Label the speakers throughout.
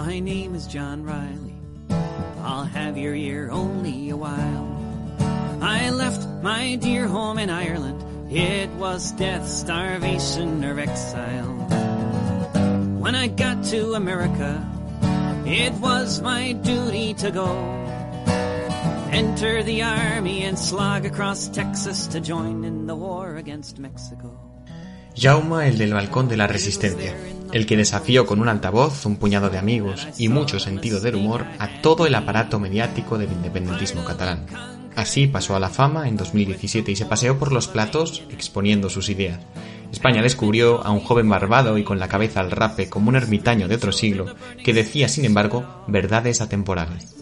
Speaker 1: My name is John Riley. I'll have your ear only a while. I left my dear home in Ireland. It was death, starvation, or exile. When I got to America, it was my duty to go. Enter the army and slog across Texas to join in the war against Mexico.
Speaker 2: Jaume, el del balcón de la resistencia, el que desafió con un altavoz, un puñado de amigos y mucho sentido del humor a todo el aparato mediático del independentismo catalán. Así pasó a la fama en 2017 y se paseó por los platos exponiendo sus ideas. España descubrió a un joven barbado y con la cabeza al rape como un ermitaño de otro siglo que decía, sin embargo, verdades atemporales.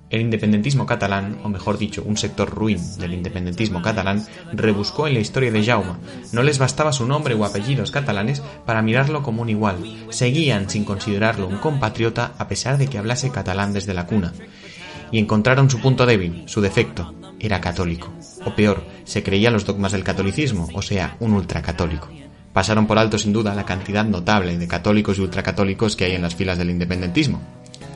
Speaker 2: El independentismo catalán, o mejor dicho, un sector ruin del independentismo catalán, rebuscó en la historia de Jaume. No les bastaba su nombre o apellidos catalanes para mirarlo como un igual. Seguían sin considerarlo un compatriota a pesar de que hablase catalán desde la cuna. Y encontraron su punto débil, su defecto. Era católico. O peor, se creía los dogmas del catolicismo, o sea, un ultracatólico. Pasaron por alto sin duda la cantidad notable de católicos y ultracatólicos que hay en las filas del independentismo.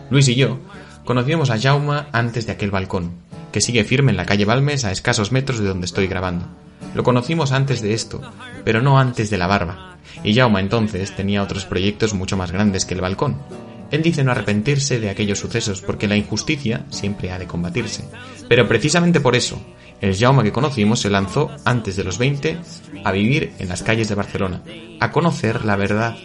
Speaker 2: Luis y yo conocíamos a Jaume antes de aquel balcón, que sigue firme en la calle Balmes a escasos metros de donde estoy grabando. Lo conocimos antes de esto, pero no antes de la barba. Y Jaume entonces tenía otros proyectos mucho más grandes que el balcón. Él dice no arrepentirse de aquellos sucesos porque la injusticia siempre ha de combatirse. Pero precisamente por eso, el Jaume que conocimos se lanzó antes de los 20 a vivir en las calles de Barcelona, a conocer la verdad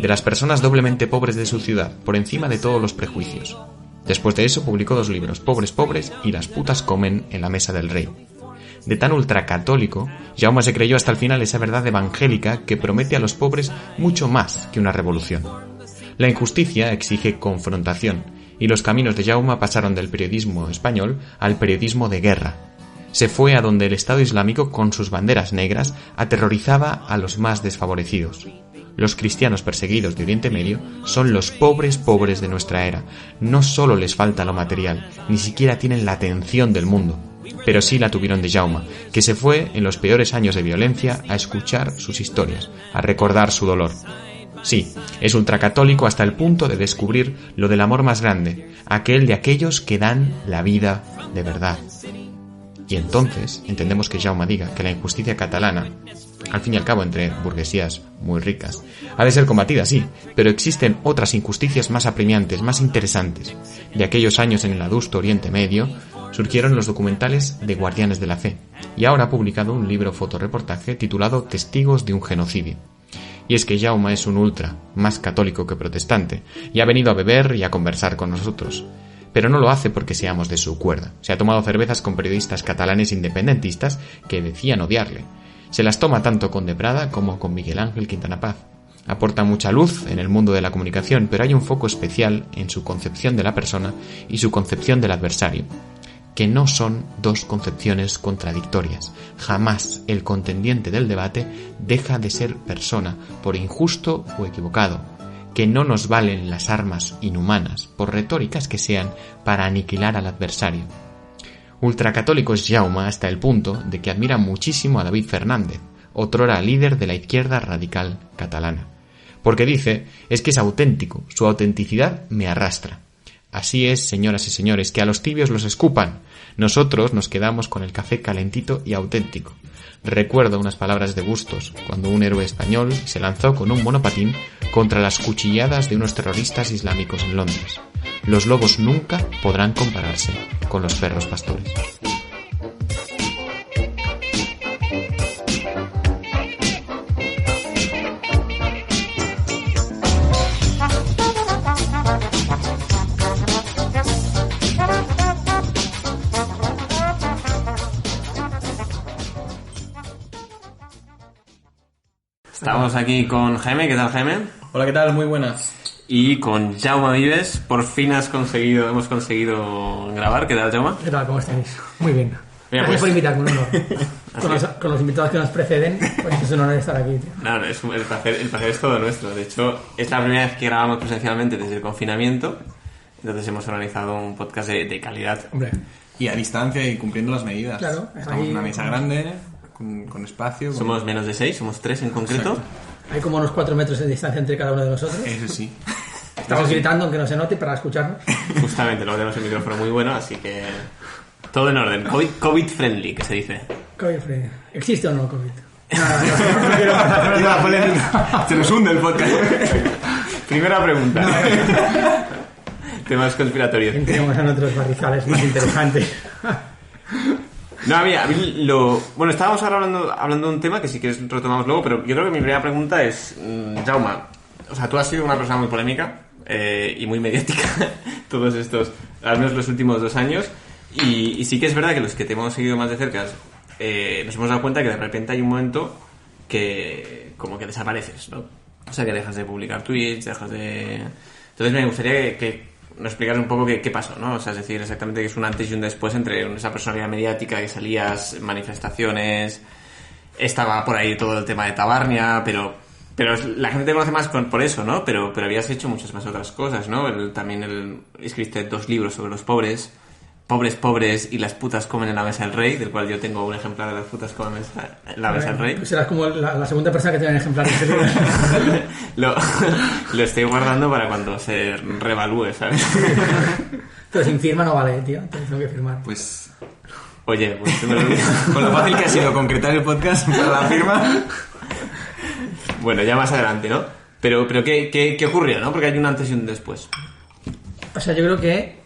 Speaker 2: de las personas doblemente pobres de su ciudad, por encima de todos los prejuicios. Después de eso publicó 2 libros, Pobres pobres y Las putas comen en la mesa del rey. De tan ultracatólico, Jaume se creyó hasta el final esa verdad evangélica que promete a los pobres mucho más que una revolución. La injusticia exige confrontación, y los caminos de Jaume pasaron del periodismo español al periodismo de guerra. Se fue a donde el Estado Islámico, con sus banderas negras, aterrorizaba a los más desfavorecidos. Los cristianos perseguidos de Oriente Medio son los pobres pobres de nuestra era. No solo les falta lo material, ni siquiera tienen la atención del mundo. Pero sí la tuvieron de Jaume, que se fue en los peores años de violencia a escuchar sus historias, a recordar su dolor. Sí, es ultracatólico hasta el punto de descubrir lo del amor más grande, aquel de aquellos que dan la vida de verdad. Y entonces entendemos que Jaume diga que la injusticia catalana, al fin y al cabo entre burguesías muy ricas, ha de ser combatida, sí, pero existen otras injusticias más apremiantes, más interesantes. De aquellos años en el adusto Oriente Medio surgieron los documentales de Guardianes de la Fe, y ahora ha publicado un libro fotoreportaje titulado Testigos de un genocidio. Y es que Jaume es un ultra, más católico que protestante, y ha venido a beber y a conversar con nosotros. Pero no lo hace porque seamos de su cuerda. Se ha tomado cervezas con periodistas catalanes independentistas que decían odiarle. Se las toma tanto con De Prada como con Miguel Ángel Quintana Paz. Aporta mucha luz en el mundo de la comunicación, pero hay un foco especial en su concepción de la persona y su concepción del adversario, que no son dos concepciones contradictorias. Jamás el contendiente del debate deja de ser persona, por injusto o equivocado, que no nos valen las armas inhumanas, por retóricas que sean, para aniquilar al adversario. Ultracatólico es Jaume hasta el punto de que admira muchísimo a David Fernández, otrora líder de la izquierda radical catalana. Porque dice, es que es auténtico, su autenticidad me arrastra. Así es, señoras y señores, que a los tibios los escupan. Nosotros nos quedamos con el café calentito y auténtico. Recuerdo unas palabras de Bustos, cuando un héroe español se lanzó con un monopatín contra las cuchilladas de unos terroristas islámicos en Londres. Los lobos nunca podrán compararse con los perros pastores.
Speaker 3: Estamos aquí con Jaime. ¿Qué tal, Jaime?
Speaker 4: Hola, ¿qué tal? Muy buenas.
Speaker 3: Y con Jaume Vives. Por fin hemos conseguido grabar. ¿Qué tal, Jaume?
Speaker 5: ¿Qué tal? ¿Cómo estáis? Muy bien.
Speaker 3: Mira,
Speaker 5: Gracias
Speaker 3: pues,
Speaker 5: por invitarme, un honor. Con los invitados que nos preceden, pues es un honor estar aquí, tío.
Speaker 3: No, el placer es todo nuestro. De hecho, es la primera vez que grabamos presencialmente desde el confinamiento. Entonces hemos organizado un podcast de calidad.
Speaker 5: Hombre.
Speaker 4: Y a distancia y cumpliendo las medidas.
Speaker 5: Claro.
Speaker 4: Estamos en una mesa grande, con espacio.
Speaker 3: Somos menos de 6, somos 3 en concreto.
Speaker 4: Exacto.
Speaker 5: Hay como unos 4 metros de distancia entre cada uno de nosotros.
Speaker 4: Eso sí.
Speaker 5: Estamos gritando aunque no se note para escucharnos.
Speaker 3: Justamente, luego tenemos el micrófono muy bueno, así que todo en orden. COVID friendly, que se dice.
Speaker 5: COVID free. ¿Existe o no COVID?
Speaker 4: La polémica. Se nos hunde el podcast.
Speaker 3: Primera pregunta. Temas conspiratorios.
Speaker 5: Entremos en otros barrizales más interesantes.
Speaker 3: No, a mí bueno, estábamos ahora hablando de un tema que sí que retomamos luego, pero yo creo que mi primera pregunta es, Jaume, o sea, tú has sido una persona muy polémica y muy mediática todos estos, al menos los últimos 2 años, y sí que es verdad que los que te hemos seguido más de cerca nos hemos dado cuenta que de repente hay un momento que como que desapareces, ¿no? O sea, que dejas de publicar tweets, dejas de... Entonces me gustaría que nos explicaras un poco qué pasó, ¿no? O sea, es decir, exactamente que es un antes y un después entre esa personalidad mediática que salías en manifestaciones, estaba por ahí todo el tema de Tabarnia, pero la gente te conoce más por eso, ¿no? Pero habías hecho muchas más otras cosas, ¿no? También escribiste 2 libros sobre los pobres y las putas comen en la mesa del rey, del cual yo tengo un ejemplar de las putas comen en la mesa del rey.
Speaker 5: Pues serás como la segunda persona que tiene un ejemplar de ese libro.
Speaker 3: lo estoy guardando para cuando se revalúe, ¿sabes?
Speaker 5: Pero sin firma no vale, tío. Tengo que firmar.
Speaker 4: Pues...
Speaker 3: Oye, pues se me olvidó.
Speaker 4: Con lo fácil que ha sido concretar el podcast para la firma.
Speaker 3: Bueno, ya más adelante, ¿no? Pero ¿qué ocurrió, no? Porque hay un antes y un después.
Speaker 5: O sea, yo creo que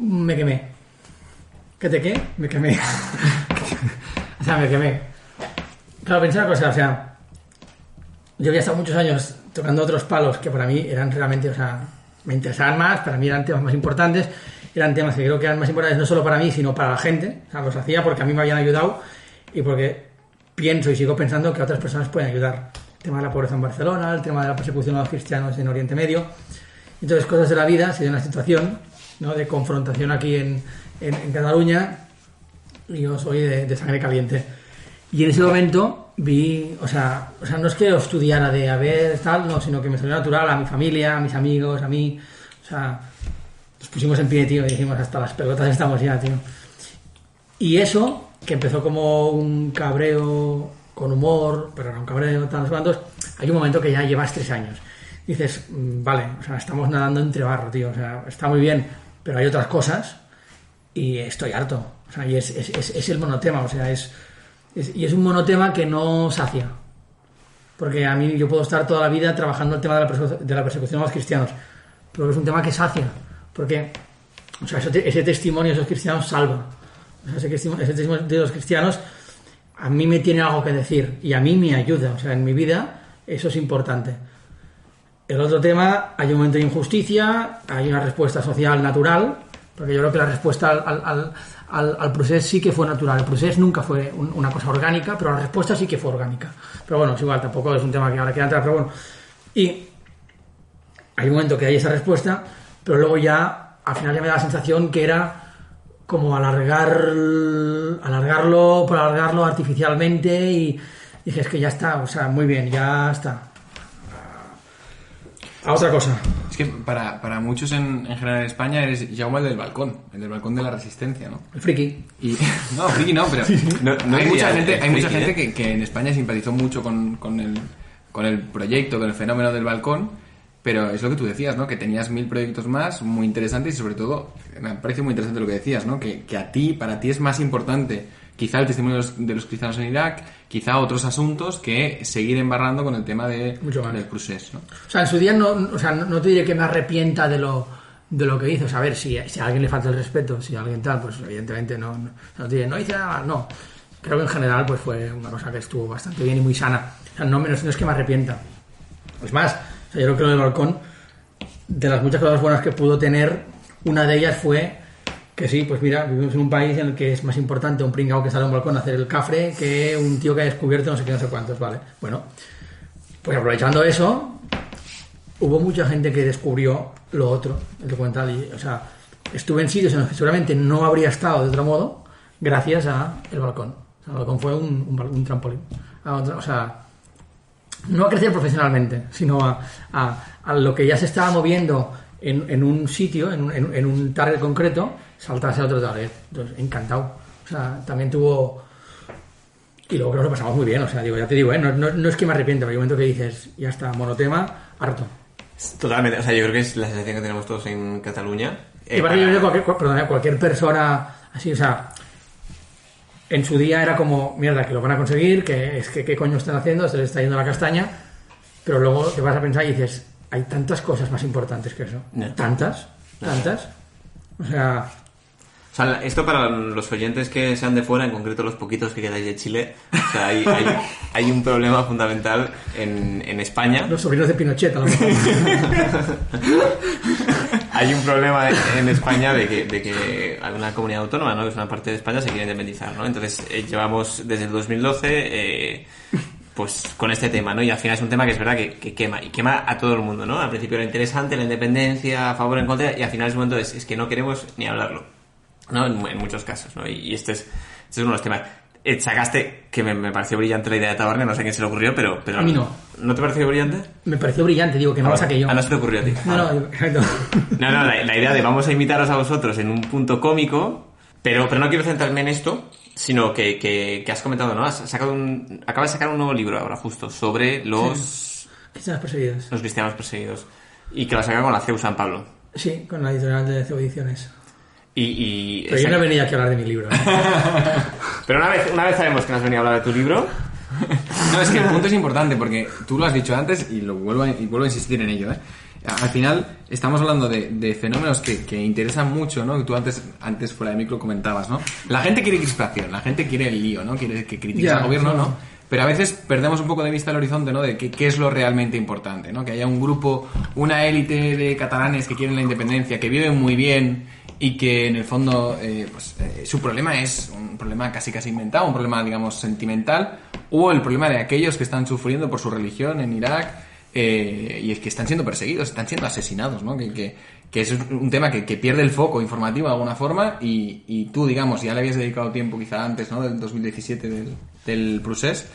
Speaker 5: me quemé. ¿Qué? Me quemé. O sea, me quemé. Claro, pensé una cosa, o sea, yo había estado muchos años tocando otros palos que para mí eran realmente, o sea, me interesaban más, para mí eran temas más importantes, eran temas que creo que eran más importantes no solo para mí, sino para la gente. O sea, los hacía porque a mí me habían ayudado y porque pienso y sigo pensando que otras personas pueden ayudar. El tema de la pobreza en Barcelona, el tema de la persecución a los cristianos en Oriente Medio. Entonces, cosas de la vida, se dio una situación, ¿no?, de confrontación aquí en Cataluña, y yo soy de sangre caliente. Y en ese momento vi, o sea, no es que lo estudiara de a ver tal, no, sino que me salió natural a mi familia, a mis amigos, a mí, o sea, nos pusimos en pie, tío, y dijimos, hasta las pelotas estamos ya, tío. Y eso, que empezó como un cabreo con humor, pero era un cabreo, tal, cuantos, hay un momento que ya llevas 3 años. Dices, vale, o sea, estamos nadando entre barro, tío, o sea, está muy bien, pero hay otras cosas y estoy harto. O sea, y es el monotema, o sea, es un monotema que no sacia. Porque a mí yo puedo estar toda la vida trabajando el tema de la persecución a los cristianos, pero es un tema que sacia, porque, o sea, ese testimonio de esos cristianos salva. O sea, ese testimonio de los cristianos a mí me tiene algo que decir y a mí me ayuda. O sea, en mi vida eso es importante. El otro tema, hay un momento de injusticia, hay una respuesta social natural, porque yo creo que la respuesta al procés sí que fue natural. El procés nunca fue una cosa orgánica, pero la respuesta sí que fue orgánica. Pero bueno, es igual, tampoco es un tema que ahora quiera entrar, pero bueno. Y hay un momento que hay esa respuesta, pero luego ya, al final ya me da la sensación que era como alargarlo artificialmente, y dije, es que ya está, o sea, muy bien, ya está. A otra cosa.
Speaker 4: Es que para muchos en general en España eres Jaume el del balcón de la resistencia, ¿no?
Speaker 5: El friki.
Speaker 4: Y, no, friki no, pero no, hay mucha gente que en España simpatizó mucho con el proyecto, con el fenómeno del balcón, pero es lo que tú decías, ¿no? Que tenías 1000 proyectos más muy interesantes y sobre todo, me parece muy interesante lo que decías, ¿no? Que para ti es más importante quizá el testimonio de los cristianos en Irak, quizá otros asuntos, que seguir embarrando con el tema del procés, ¿no?
Speaker 5: O sea, en su día no te diré que me arrepienta de lo que hizo. O sea, a ver, si a alguien le falta el respeto, si a alguien tal, pues evidentemente no te diré, no hice nada, no. Creo que en general pues fue una cosa que estuvo bastante bien y muy sana. O sea, no es que me arrepienta. Es más, o sea, yo creo que lo del balcón, de las muchas cosas buenas que pudo tener, una de ellas fue que sí, pues mira, vivimos en un país en el que es más importante un pringao que sale a un balcón a hacer el cafre que un tío que ha descubierto no sé qué, no sé cuántos, ¿vale? Bueno, pues aprovechando eso, hubo mucha gente que descubrió lo otro, el documental, y, o sea, estuve en sitios en los que seguramente no habría estado de otro modo gracias a el balcón. O sea, el balcón fue un trampolín. O sea, no a crecer profesionalmente, sino a lo que ya se estaba moviendo en un sitio, en un target concreto, saltarse a otro target. Entonces, encantado. O sea, también tuvo Y luego creo que lo pasamos muy bien, o sea, digo, ya te digo, no es que me arrepienta, pero hay un momento que dices, ya está, monotema, harto.
Speaker 3: Totalmente, o sea, yo creo que es la sensación que tenemos todos en Cataluña.
Speaker 5: Y para yo cualquier persona así, o sea, en su día era como, mierda, que lo van a conseguir, qué coño están haciendo, se les está yendo la castaña, pero luego te vas a pensar y dices, hay tantas cosas más importantes que eso.
Speaker 3: No.
Speaker 5: Tantas. O sea,
Speaker 3: esto para los oyentes que sean de fuera, en concreto los poquitos que quedáis de Chile, o sea, hay un problema fundamental en España.
Speaker 5: Los sobrinos de Pinochet, a lo mejor.
Speaker 3: Hay un problema en España de que alguna comunidad autónoma, ¿no?, que es una parte de España, se quiere independizar, ¿no? Entonces llevamos desde el 2012 pues con este tema, ¿no? Y al final es un tema que es verdad que quema, y quema a todo el mundo, ¿no? Al principio era interesante, la independencia, a favor, en contra, y al final es un momento es que no queremos ni hablarlo, ¿no? En muchos casos, ¿no? Y este es uno de los temas. Sacaste, que me pareció brillante la idea de Tabarne, no sé a quién se le ocurrió, pero
Speaker 5: a mí no.
Speaker 3: ¿No te pareció brillante?
Speaker 5: Me pareció brillante, digo, que no lo saqué yo.
Speaker 3: No se te ocurrió a ti.
Speaker 5: No,
Speaker 3: la idea de vamos a invitaros a vosotros en un punto cómico, pero no quiero centrarme en esto, sino que has comentado, ¿no? Acabas de sacar un nuevo libro ahora, justo, sobre los
Speaker 5: cristianos perseguidos.
Speaker 3: Los cristianos perseguidos. Y que lo has sacado con la CEU San Pablo.
Speaker 5: Sí, con la editorial de CEU Ediciones. Pero yo no he venido aquí a hablar de mi libro, ¿eh?
Speaker 3: Pero una vez sabemos que no has venido a hablar de tu libro.
Speaker 4: No, es que el punto es importante, porque tú lo has dicho antes y vuelvo a insistir en ello, ¿eh? Al final estamos hablando de fenómenos que interesan mucho, ¿no? Que tú antes fuera de micro comentabas, ¿no? La gente quiere crispación, la gente quiere el lío, ¿no? Quiere que critiques al gobierno, ¿no? Pero a veces perdemos un poco de vista el horizonte, ¿no? De qué es lo realmente importante, ¿no? Que haya un grupo, una élite de catalanes que quieren la independencia, que viven muy bien y que en el fondo su problema es un problema casi inventado, un problema, digamos, sentimental, o el problema de aquellos que están sufriendo por su religión en Irak, y es que están siendo perseguidos, están siendo asesinados, ¿no? Que es un tema que pierde el foco informativo de alguna forma, y tú, digamos, ya le habías dedicado tiempo quizá antes, ¿no? Del 2017 del Procés,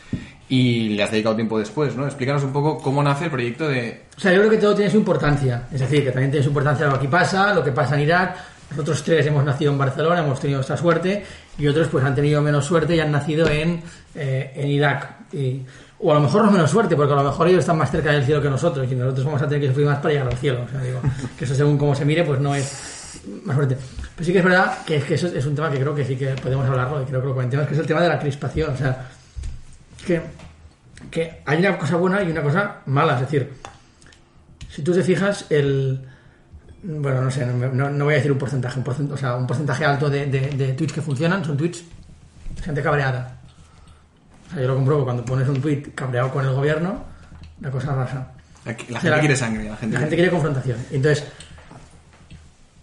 Speaker 4: y le has dedicado tiempo después, ¿no? Explícanos un poco cómo nace el proyecto de...
Speaker 5: O sea, yo creo que todo tiene su importancia, es decir, que también tiene su importancia lo que aquí pasa, lo que pasa en Irak. Nosotros tres hemos nacido en Barcelona, hemos tenido esta suerte, y otros pues han tenido menos suerte y han nacido en Irak. O a lo mejor no menos suerte, porque a lo mejor ellos están más cerca del cielo que nosotros, y nosotros vamos a tener que sufrir más para llegar al cielo. O sea, digo, que eso según cómo se mire, pues no es más suerte. Pero sí que es verdad que eso es un tema que creo que sí que podemos hablarlo, y creo que lo comentemos, que es el tema de la crispación. O sea, que hay una cosa buena y una cosa mala. Es decir, si tú te fijas, bueno, no sé, no voy a decir un porcentaje, o sea, un porcentaje alto de tweets que funcionan son tweets de gente cabreada. O sea, yo lo compruebo, cuando pones un tweet cabreado con el gobierno, la cosa arrasa.
Speaker 4: La gente quiere sangre, la gente
Speaker 5: quiere confrontación. Entonces,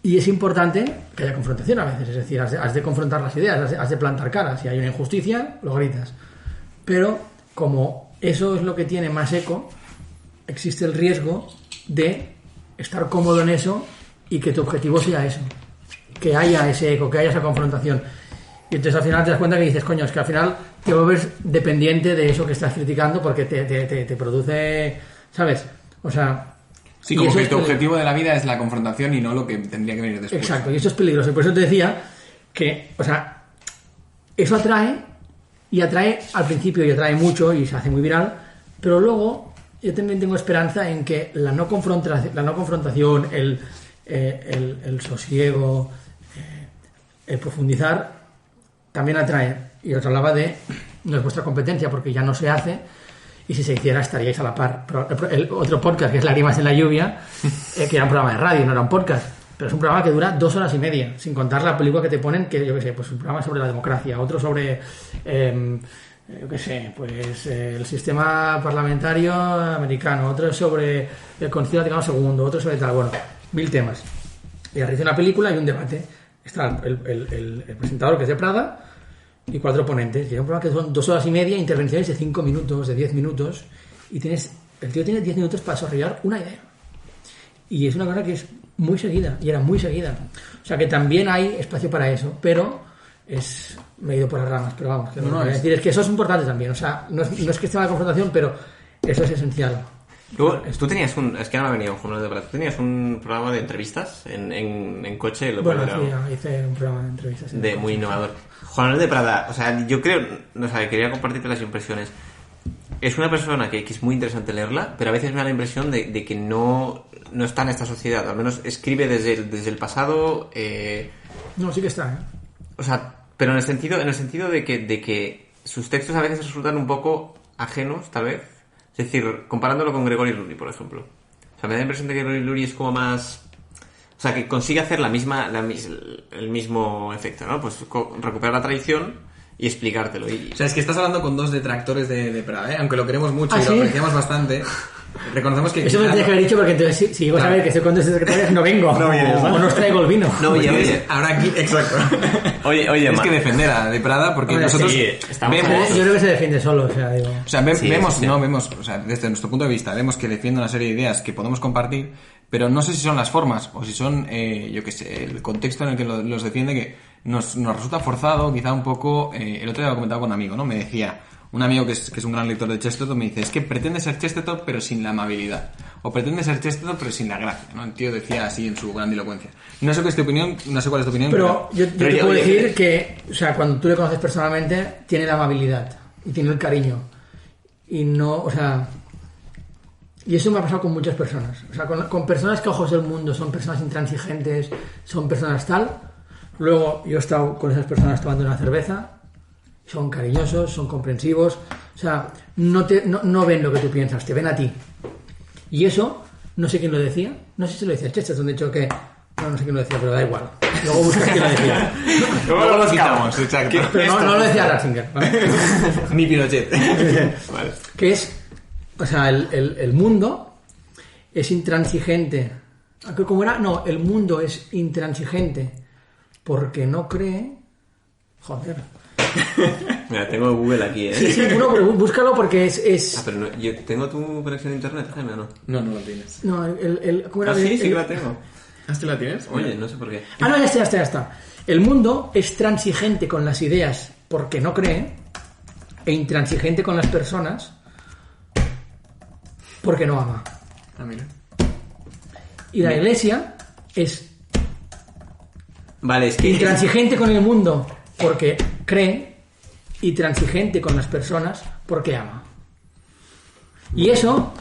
Speaker 5: y es importante que haya confrontación a veces, es decir, has de confrontar las ideas, has de plantar caras. Si hay una injusticia, lo gritas. Pero como eso es lo que tiene más eco, existe el riesgo de estar cómodo en eso y que tu objetivo sea eso, que haya ese eco, que haya esa confrontación, y entonces al final te das cuenta que dices, coño, es que al final te vuelves dependiente de eso que estás criticando, porque te produce, ¿sabes? O sea,
Speaker 4: sí, como que tu objetivo de la vida es la confrontación y no lo que tendría que venir después.
Speaker 5: Exacto, y eso es peligroso, y por eso te decía que, o sea, eso atrae al principio, y atrae mucho y se hace muy viral, pero luego yo también tengo esperanza en que la no confrontación, el sosiego, el profundizar también atrae. Y os hablaba de, no es vuestra competencia porque ya no se hace, y si se hiciera estaríais a la par. Pero el otro podcast, que es Lágrimas en la lluvia, que era un programa de radio, no era un podcast, pero es un programa que dura 2 horas y media, sin contar la película que te ponen, que yo qué sé, pues un programa sobre la democracia, otro sobre... yo qué sé, pues el sistema parlamentario americano, otro sobre el Concilio Vaticano II, otro sobre tal, bueno, 1000 temas. Y realiza una película y un debate. Está el presentador, que es de Prada, y 4 ponentes. Y es un programa que son 2 horas y media, intervenciones de 5 minutos, de 10 minutos, y el tío tiene 10 minutos para desarrollar una idea. Y es una cosa que es muy seguida, y era muy seguida. O sea que también hay espacio para eso, pero me he ido por las ramas, pero vamos, es decir, es que eso es importante también. O sea, no es que esté la confrontación, pero eso es esencial.
Speaker 3: Luego, tú tenías es que no me ha venido Juan Manuel de Prada, tú tenías un programa de entrevistas en coche.
Speaker 5: Bueno, sí, hice un programa de entrevistas.
Speaker 3: Muy innovador. Juan Manuel de Prada, o sea, yo creo, o sea, quería compartirte las impresiones. Es una persona que es muy interesante leerla, pero a veces me da la impresión de que no está en esta sociedad, al menos escribe desde el pasado.
Speaker 5: No, sí que está,
Speaker 3: O sea, pero en el sentido de que sus textos a veces resultan un poco ajenos, tal vez. Es decir, comparándolo con Gregory Lurie, por ejemplo. O sea, me da la impresión de que Gregory Lurie es como más... O sea, que consigue hacer el mismo efecto, ¿no? Pues recuperar la tradición y explicártelo.
Speaker 4: O sea, es que estás hablando con dos detractores de Prada, ¿eh? Aunque lo queremos mucho y
Speaker 5: ¿sí?
Speaker 4: lo apreciamos bastante. Reconocemos que...
Speaker 5: Eso me lo tienes que haber dicho porque entonces si llego a saber que estoy con dos secretarias no vengo.
Speaker 3: No vienes, ¿no?
Speaker 5: O no os traigo el vino.
Speaker 3: No, oye.
Speaker 4: Ahora aquí, exacto.
Speaker 3: Oye,
Speaker 4: es que defender a de Prada porque
Speaker 5: Hombre,
Speaker 4: nosotros
Speaker 3: sí,
Speaker 4: vemos...
Speaker 5: Yo creo que se defiende solo, o sea, digo...
Speaker 4: O sea, vemos, o sea, desde nuestro punto de vista, vemos que defiende una serie de ideas que podemos compartir, pero no sé si son las formas o si son, yo qué sé, el contexto en el que los defiende que nos resulta forzado, quizá un poco... el otro día lo comentaba con un amigo, ¿no? Me decía, un amigo que es un gran lector de Chesterton, me dice, es que pretende ser Chesterton pero sin la amabilidad. O pretende ser Chesterton pero sin la gracia, ¿no? El tío decía así en su grandilocuencia. No sé cuál es tu opinión,
Speaker 5: Pero yo te puedo decir que, o sea, cuando tú le conoces personalmente, tiene la amabilidad y tiene el cariño. Y no, o sea... Y eso me ha pasado con muchas personas. O sea, con personas que a ojos del mundo son personas intransigentes, son personas tal. Luego yo he estado con esas personas tomando una cerveza. Son cariñosos, son comprensivos. O sea, no ven lo que tú piensas, te ven a ti. Y eso, no sé quién lo decía. No sé si lo decía Chesterton, de hecho que... No sé quién lo decía, pero da igual. Luego buscas quién lo decía.
Speaker 3: Luego lo quitamos, exacto.
Speaker 5: Pero no lo decía Ratzinger, ¿vale?
Speaker 4: Ni Pinochet.
Speaker 3: Vale.
Speaker 5: Que es... O sea, el mundo es intransigente. ¿Cómo era? No, el mundo es intransigente porque no cree... Joder.
Speaker 3: Mira, tengo Google aquí, ¿eh?
Speaker 5: Sí, bueno, pero búscalo porque es...
Speaker 3: Ah, pero no, yo tengo tu conexión a internet, Jaime, ¿o no?
Speaker 4: No lo tienes.
Speaker 5: No, ¿cómo era?
Speaker 3: Sí que la tengo.
Speaker 4: ¿Tú la tienes?
Speaker 3: Oye, no sé por qué.
Speaker 5: Ah, no, ya está. El mundo es transigente con las ideas porque no cree e intransigente con las personas porque no ama.
Speaker 4: Ah, mira.
Speaker 5: Y la iglesia es
Speaker 3: Vale, es que...
Speaker 5: intransigente con el mundo porque cree y transigente con las personas porque ama. Y eso,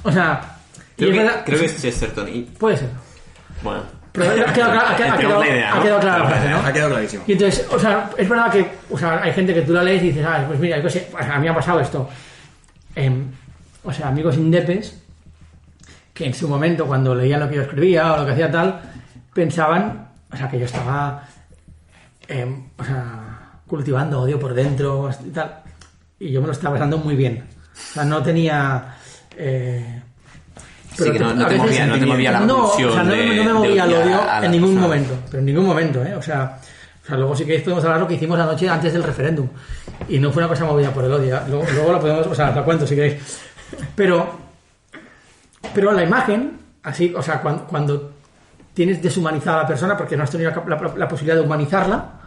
Speaker 5: o sea...
Speaker 3: Creo que es Chesterton.
Speaker 5: Puede ser.
Speaker 3: Bueno.
Speaker 5: Pero ha quedado clara la frase, ¿no?
Speaker 4: Ha quedado clarísimo.
Speaker 5: Y entonces, o sea, es verdad que, o sea, hay gente que tú la lees y dices, ah, pues mira, a mí me ha pasado esto. O sea, amigos indepes que en su momento, cuando leían lo que yo escribía o lo que hacía tal, pensaban, o sea, que yo estaba, o sea, cultivando odio por dentro y tal. Y yo me lo estaba pasando muy bien. O sea, no tenía...
Speaker 3: Pero sí, que no te movía la pulsión.
Speaker 5: O sea, no me movía el odio en ningún momento. Pero en ningún momento, ¿eh? O sea, luego sí que podemos hablar lo que hicimos anoche antes del referéndum. Y no fue una cosa movida por el odio. Luego lo podemos... O sea, la cuento si queréis. Pero la imagen, así, o sea, cuando tienes deshumanizada a la persona porque no has tenido la posibilidad de humanizarla,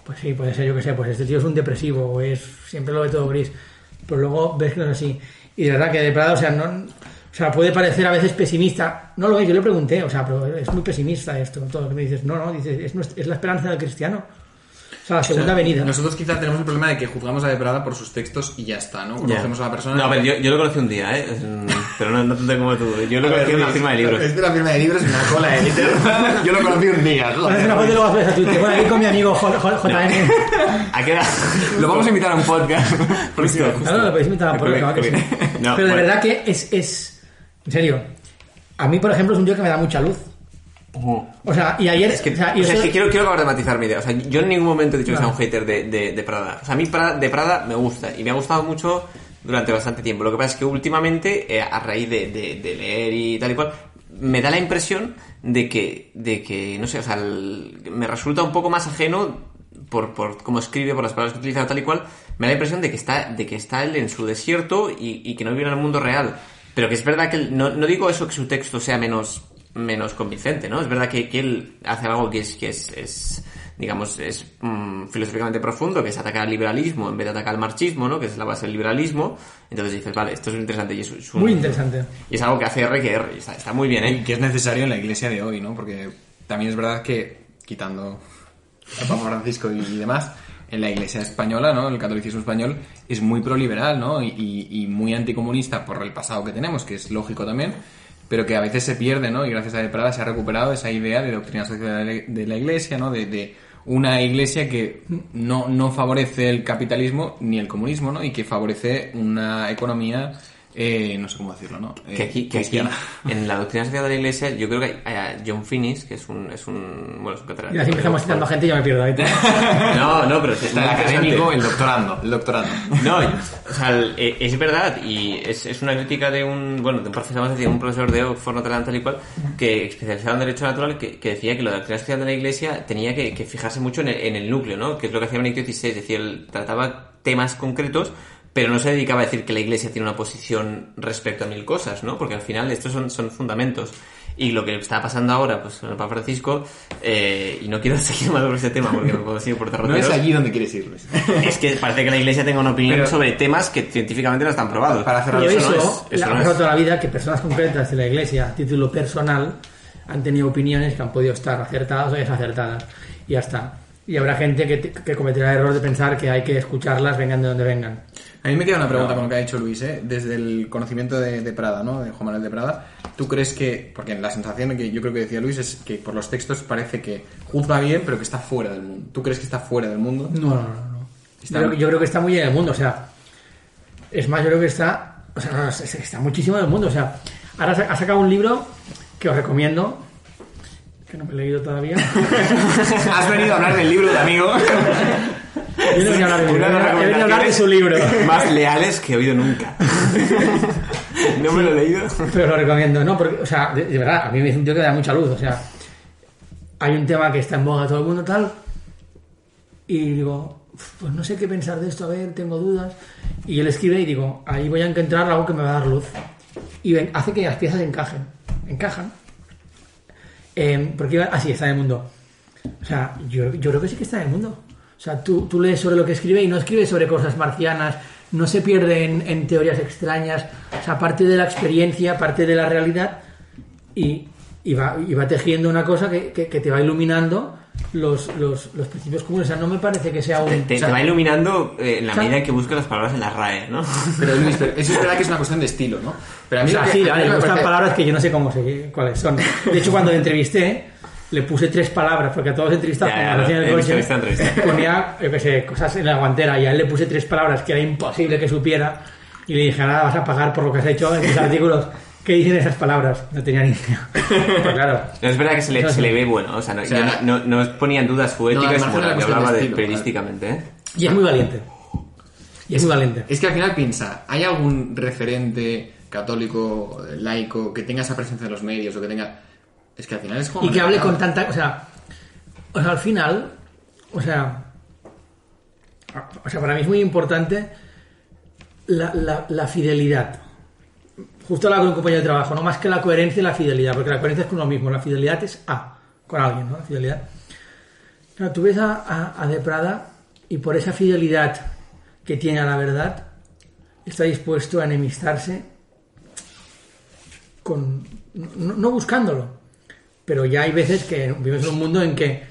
Speaker 5: pues sí, puede ser, yo que sé, pues este tío es un depresivo o siempre lo ve todo gris. Pero luego ves que no es así. Y de verdad que de Prada, o sea, o sea, puede parecer a veces pesimista. No lo es, yo le pregunté, o sea, pero es muy pesimista esto, todo lo que me dices. No, dices, es la esperanza del cristiano. O sea, la segunda venida.
Speaker 4: Nosotros quizá tenemos el problema de que juzgamos a De Prada por sus textos y ya está, ¿no? Conocemos a la persona...
Speaker 3: No, a ver, yo lo conocí un día, ¿eh? Pero no tanto como tú. Yo lo conocí en una firma de libros.
Speaker 4: Es de la firma de libros en una cola de Twitter. Yo lo conocí un día,
Speaker 5: joder. Una foto y luego haces a Twitter. Bueno, aquí con mi amigo JM.
Speaker 4: Lo vamos a invitar a un podcast.
Speaker 5: Claro, lo podéis invitar a un podcast. Pero de verdad que es... En serio, a mí, por ejemplo, es un tío que me da mucha luz. O sea, y ayer...
Speaker 3: Es que quiero acabar de matizar mi idea. O sea, yo en ningún momento he dicho que sea un hater de Prada. O sea, a mí de Prada me gusta. Y me ha gustado mucho durante bastante tiempo. Lo que pasa es que últimamente, a raíz de leer y tal y cual, me da la impresión de que no sé, o sea, me resulta un poco más ajeno por cómo escribe, por las palabras que utiliza tal y cual. Me da la impresión de que está él en su desierto y que no vive en el mundo real. Pero que es verdad que no digo eso que su texto sea menos menos convincente, ¿no? Es verdad que él hace algo que es digamos, es filosóficamente profundo, que es atacar al liberalismo en vez de atacar al marxismo, ¿no? Que es la base del liberalismo. Entonces dices, vale, esto es interesante. Y es
Speaker 5: muy interesante.
Speaker 3: Y es algo que hace R que R. Está muy bien, ¿eh?
Speaker 4: Y que es necesario en la iglesia de hoy, ¿no? Porque también es verdad que, quitando a Papa Francisco y demás, en la iglesia española, ¿no? El catolicismo español es muy proliberal, ¿no? Y muy anticomunista por el pasado que tenemos, que es lógico también, pero que a veces se pierde, ¿no? Y gracias a De Prada se ha recuperado esa idea de doctrina social de la iglesia, ¿no? De una iglesia que no favorece el capitalismo ni el comunismo, ¿no? Y que favorece una economía, no sé cómo decirlo, ¿no?
Speaker 3: Que aquí, en la doctrina social de la iglesia, yo creo que a John Finnis, que es un catedrático.
Speaker 5: Y así empezamos citando gente y yo me pierdo ahí.
Speaker 3: No, pero
Speaker 4: está el académico, el doctorando.
Speaker 3: No, o sea, es verdad, y es una crítica de un profesor, vamos a decir, un profesor de Oxford, Notre Dame, tal y cual, que especializado en Derecho Natural, que decía que la doctrina social de la iglesia tenía que fijarse mucho en el núcleo, ¿no? Que es lo que hacía Benedicto XVI, es decir, él trataba temas concretos, pero no se dedicaba a decir que la Iglesia tiene una posición respecto a 1000 cosas, ¿no? Porque al final estos son fundamentos. Y lo que está pasando ahora, pues con el Papa Francisco, y no quiero seguir más sobre ese tema porque me puedo seguir por derroteros.
Speaker 4: No es allí donde quieres ir, Luis.
Speaker 3: Es que parece que la Iglesia tenga una opinión sobre temas que científicamente no están probados.
Speaker 5: Para cerrar eso ha pasado toda la vida que personas concretas de la Iglesia, a título personal, han tenido opiniones que han podido estar acertadas o desacertadas. Y ya está. Y habrá gente que cometerá el error de pensar que hay que escucharlas, vengan de donde vengan.
Speaker 4: A mí me queda una pregunta con lo que ha dicho Luis, desde el conocimiento de Prada, ¿no? De Juan Manuel de Prada. ¿Tú crees que, porque la sensación que yo creo que decía Luis es que por los textos parece que juzga bien, pero que está fuera del mundo? ¿Tú crees que está fuera del mundo?
Speaker 5: No. Yo creo que está muy en el mundo, o sea, es más, yo creo que está muchísimo en el mundo, o sea, ahora ha sacado un libro que os recomiendo, que no me he leído todavía.
Speaker 4: Has venido a hablar del libro de amigo.
Speaker 5: Yo no venía a hablar de libro, he venido a hablar de su libro.
Speaker 3: Más leales que he oído nunca. No me lo he leído.
Speaker 5: Pero lo recomiendo, ¿no? Porque, o sea, de verdad, a mí me dice un tío que da mucha luz, o sea, hay un tema que está en boga todo el mundo tal, y digo, pues no sé qué pensar de esto, a ver, tengo dudas, y él escribe y digo, ahí voy a encontrar algo que me va a dar luz, y hace que las piezas encajan, porque así está en el mundo. O sea, yo creo que sí que está en el mundo. O sea, tú lees sobre lo que escribe y no escribe sobre cosas marcianas, no se pierde en teorías extrañas, o sea, parte de la experiencia, parte de la realidad, y va tejiendo una cosa que te va iluminando los principios comunes. O sea, no me parece que sea un...
Speaker 3: Te va iluminando en la medida en que buscas las palabras en la RAE, ¿no?
Speaker 4: Pero Luis, eso es verdad que es una cuestión de estilo, ¿no? Pero a mí
Speaker 5: me gustan palabras que yo no sé cuáles son. De hecho, cuando le entrevisté, le puse 3 palabras, porque a todos los entrevistados ponía, yo qué sé, cosas en la guantera, y a él le puse 3 palabras que era imposible que supiera, y le dije, ahora vas a pagar por lo que has hecho en tus artículos. ¿Qué dicen esas palabras? No tenía ni idea. Pero claro.
Speaker 3: No, es verdad que se le ve bueno, o sea, no ponía en dudas su ética, es como la que hablaba periodísticamente, ¿eh?
Speaker 5: Y es muy valiente.
Speaker 4: Es que al final piensa, ¿hay algún referente católico, laico, que tenga esa presencia en los medios, o que tenga... Es que al final es como...
Speaker 5: Y que hable con tanta... O sea, al final... O sea, para mí es muy importante la fidelidad. Justo hablaba con un compañero de trabajo, no más que la coherencia y la fidelidad, porque la coherencia es con uno mismo, la fidelidad es con alguien, ¿no? La fidelidad. Claro, tú ves a De Prada y por esa fidelidad que tiene a la verdad, está dispuesto a enemistarse con... No buscándolo, pero ya hay veces que vivimos en un mundo en que,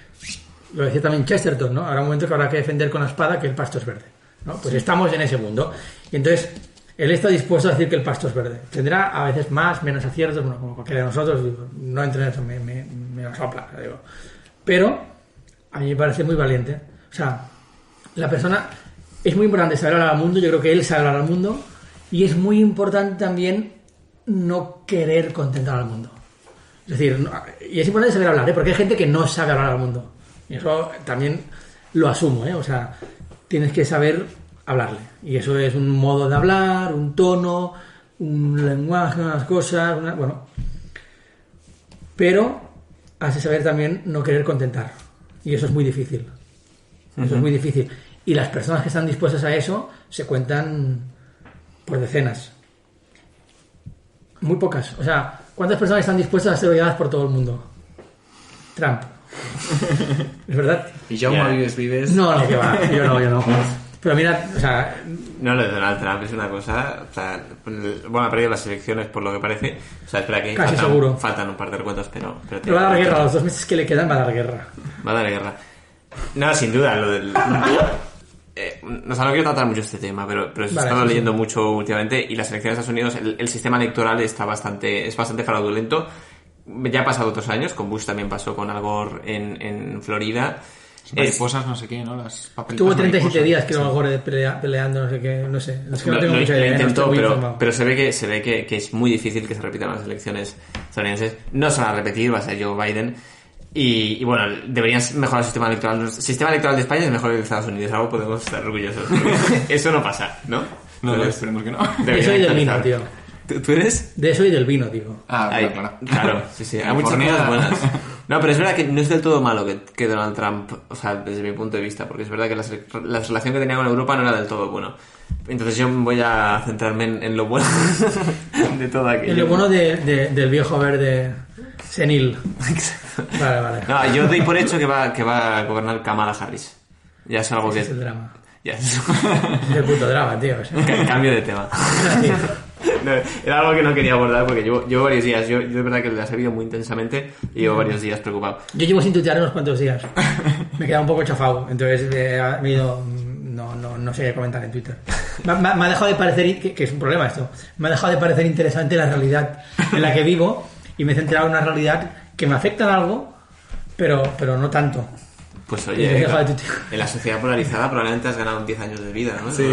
Speaker 5: lo decía también Chesterton, ¿no? Habrá un momento que habrá que defender con la espada que el pasto es verde, ¿no? Pues estamos en ese mundo. Y entonces, él está dispuesto a decir que el pasto es verde. Tendrá a veces más, menos aciertos, bueno, como cualquiera de nosotros, digo, no entro en eso, me sopla, digo. Pero a mí me parece muy valiente. O sea, la persona... Es muy importante saber hablar al mundo, yo creo que él sabe hablar al mundo, y es muy importante también no querer contentar al mundo. Es decir, y es importante saber hablar, porque hay gente que no sabe hablar al mundo. Y eso también lo asumo, o sea, tienes que saber hablarle. Y eso es un modo de hablar, un tono, un lenguaje, unas cosas, bueno. Pero has de saber también no querer contentar. Y eso es muy difícil. Eso es muy difícil. Y las personas que están dispuestas a eso se cuentan por decenas. Muy pocas. O sea, ¿Cuántas personas están dispuestas a ser odiadas por todo el mundo? Trump. ¿Es verdad?
Speaker 4: ¿Y Jaume vives?
Speaker 5: No, que va. Yo no. Pero mira, o sea...
Speaker 3: No, lo de Donald Trump es una cosa... O sea, bueno, ha perdido las elecciones por lo que parece. O sea, espera que
Speaker 5: casi seguro.
Speaker 3: Faltan un par de recuentos, pero
Speaker 5: va a dar guerra, los 2 meses que le quedan va a dar guerra.
Speaker 3: Va a dar guerra. No, sin duda, lo del... no quiero tratar mucho este tema, pero he estado leyendo mucho últimamente, y las elecciones de Estados Unidos, el sistema electoral es bastante fraudulento. Ya ha pasado otros años, con Bush también pasó, con Al Gore en Florida.
Speaker 4: Mariposas, no sé qué, ¿no? Las papelitas.
Speaker 5: Tuvo 37 días, creo, Al Gore peleando, no sé qué, no sé. Es que no tengo mucha idea.
Speaker 3: Intentó, pero se ve que es muy difícil que se repitan las elecciones estadounidenses. No se van a repetir, va a ser Joe Biden. Y bueno, deberían mejorar el sistema electoral. El sistema electoral de España es mejor que el de Estados Unidos. Algo podemos estar orgullosos. Eso no pasa, ¿no?
Speaker 4: No, esperemos que no.
Speaker 5: De eso y del vino, tío.
Speaker 3: ¿Tú eres?
Speaker 5: De eso y del vino, tío.
Speaker 3: Claro, sí. Hay muchas cosas buenas. No, pero es verdad que no es del todo malo que Donald Trump, o sea, desde mi punto de vista, porque es verdad que la relación que tenía con Europa no era del todo buena. Entonces yo voy a centrarme en lo bueno de todo aquello.
Speaker 5: En lo bueno del viejo verde senil. Vale.
Speaker 3: No, yo doy por hecho que va a gobernar Kamala Harris. Ya es algo que...
Speaker 5: Es el drama.
Speaker 3: Ya
Speaker 5: es el puto drama, tío. O sea.
Speaker 3: Cambio de tema. No, era algo que no quería abordar porque llevo varios días. Yo de verdad que la he seguido muy intensamente y llevo varios días preocupado.
Speaker 5: Yo llevo sin tuitear unos cuantos días. Me he quedado un poco chafado. Entonces me he ido... No sé qué comentar en Twitter. Me ha dejado de parecer... Que es un problema esto. Me ha dejado de parecer interesante la realidad en la que vivo y me he centrado en una realidad que me afecta en algo, pero no tanto.
Speaker 3: Pues oye, en la sociedad polarizada probablemente has ganado 10 años de vida, ¿no?
Speaker 4: Sí.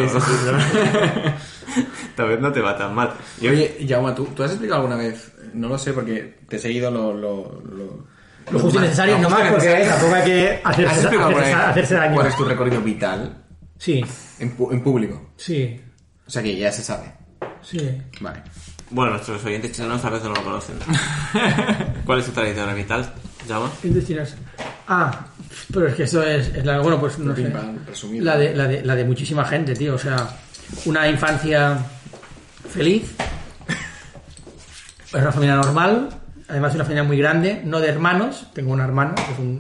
Speaker 3: Tal vez no te va tan mal.
Speaker 4: Oye, Jaume, ¿tú has explicado alguna vez? No lo sé, porque te he seguido lo
Speaker 5: justo y necesario, no más, porque tampoco hay que hacerse daño.
Speaker 4: ¿Cuál es tu recorrido vital?
Speaker 5: Sí.
Speaker 4: En público.
Speaker 5: Sí.
Speaker 4: O sea que ya se sabe.
Speaker 5: Sí.
Speaker 4: Vale.
Speaker 3: Bueno, nuestros oyentes chilenos a veces no lo conocen. ¿Cuál es tu tradición vital, Jaume?
Speaker 5: Chilenos. Pero es que eso es la... Bueno, pues no sé. La de muchísima gente, tío. O sea, una infancia feliz. Es una familia normal. Además, una familia muy grande. No de hermanos. Tengo una hermana,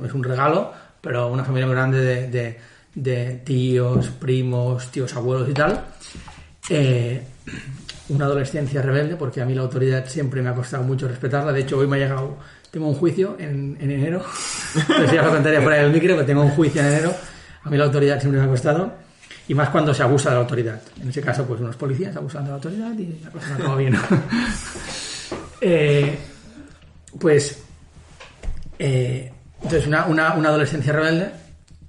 Speaker 5: es un regalo. Pero una familia muy grande de tíos, primos, tíos abuelos y tal. Una adolescencia rebelde, porque a mí la autoridad siempre me ha costado mucho respetarla. De hecho, hoy me ha llegado... Tengo un juicio en enero. Pues ya lo contaría fuera del micro, que tengo un juicio en enero. A mí la autoridad siempre me ha costado. Y más cuando se abusa de la autoridad. En ese caso, pues unos policías abusan de la autoridad y la cosa no acaba bien. Entonces, una adolescencia rebelde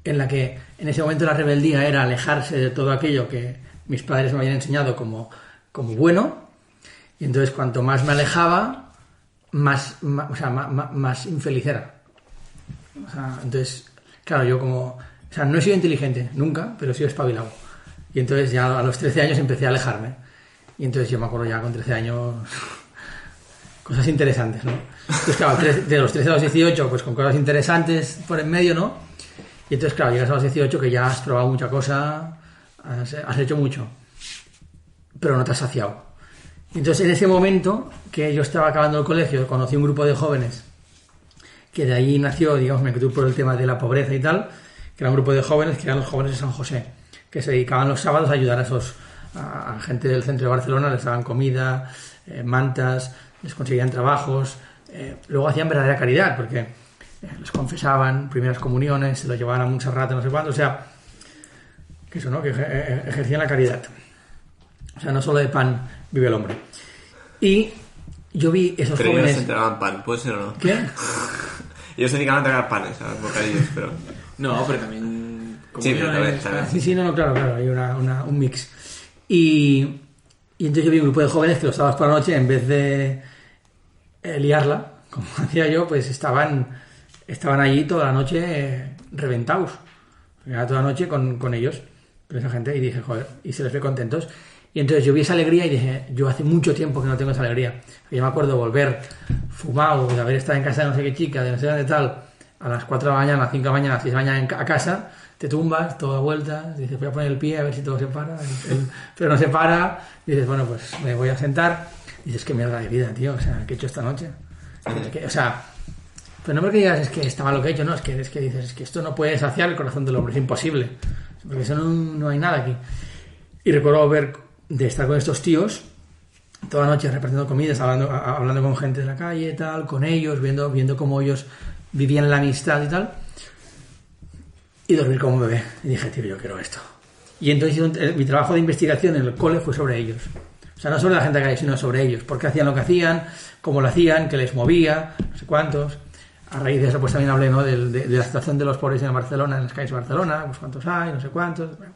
Speaker 5: en la que en ese momento la rebeldía era alejarse de todo aquello que mis padres me habían enseñado como bueno. Y entonces, cuanto más me alejaba, más infeliz era. O sea, entonces, claro, yo como... O sea, no he sido inteligente, nunca, pero he sido espabilado. Y entonces ya a los 13 años empecé a alejarme. Y entonces yo me acuerdo ya con 13 años... cosas interesantes, ¿no? Entonces, claro, de los 13 a los 18, pues con cosas interesantes por en medio, ¿no? Y entonces, claro, llegas a los 18 que ya has probado mucha cosa, has hecho mucho, pero no te has saciado. Entonces, en ese momento que yo estaba acabando el colegio, conocí un grupo de jóvenes que de ahí nació, digamos, me quedé por el tema de la pobreza y tal, que era un grupo de jóvenes que eran los jóvenes de San José, que se dedicaban los sábados a ayudar a gente del centro de Barcelona, les daban comida, mantas, les conseguían trabajos, luego hacían verdadera caridad, porque les confesaban primeras comuniones, se los llevaban a Montserrat, no sé cuándo, o sea, que eso, ¿no? Que ejercían la caridad. O sea, no solo de pan vive el hombre. Y yo vi esos
Speaker 3: pero
Speaker 5: jóvenes...
Speaker 3: Pero ellos se entregaban pan, ¿puede ser o no?
Speaker 5: ¿Qué?
Speaker 3: Ellos se dedicaban a entregar panes, a los bocadillos, pero...
Speaker 4: No, pero también...
Speaker 3: Sí, pero también.
Speaker 5: Sí, no, claro, hay un mix. Y entonces yo vi un grupo de jóvenes que los sábados por la noche, en vez de liarla, como hacía yo, pues estaban allí toda la noche reventados. Era toda la noche con ellos, con esa gente, y dije, joder, y se les ve contentos. Y entonces yo vi esa alegría y dije, yo hace mucho tiempo que no tengo esa alegría. Yo me acuerdo de volver fumado, de haber estado en casa de no sé qué chica, de no sé dónde tal, a las 4 de la mañana, a las 5 de la mañana, a las 6 de la mañana a casa, te tumbas, toda vuelta, dices, voy a poner el pie a ver si todo se para, pero no se para, y dices, bueno, pues me voy a sentar, dices, qué mierda de vida, tío, o sea, ¿qué he hecho esta noche? O sea, pero no porque digas, es que está mal lo que he hecho, no, es que dices, es que esto no puede saciar el corazón del hombre, es imposible, porque eso no hay nada aquí. Y recuerdo de estar con estos tíos toda la noche repartiendo comidas, hablando con gente de la calle, tal, con ellos, viendo cómo ellos vivían la amistad y tal, y dormir como un bebé. Y dije, tío, yo quiero esto. Y entonces mi trabajo de investigación en el cole fue sobre ellos. O sea, no sobre la gente de la calle, sino sobre ellos. Por qué hacían lo que hacían, cómo lo hacían, qué les movía, no sé cuántos. A raíz de eso pues también hablé, ¿no?, de la situación de los pobres en Barcelona, en las calles de Barcelona, pues cuántos hay, no sé cuántos. Bueno.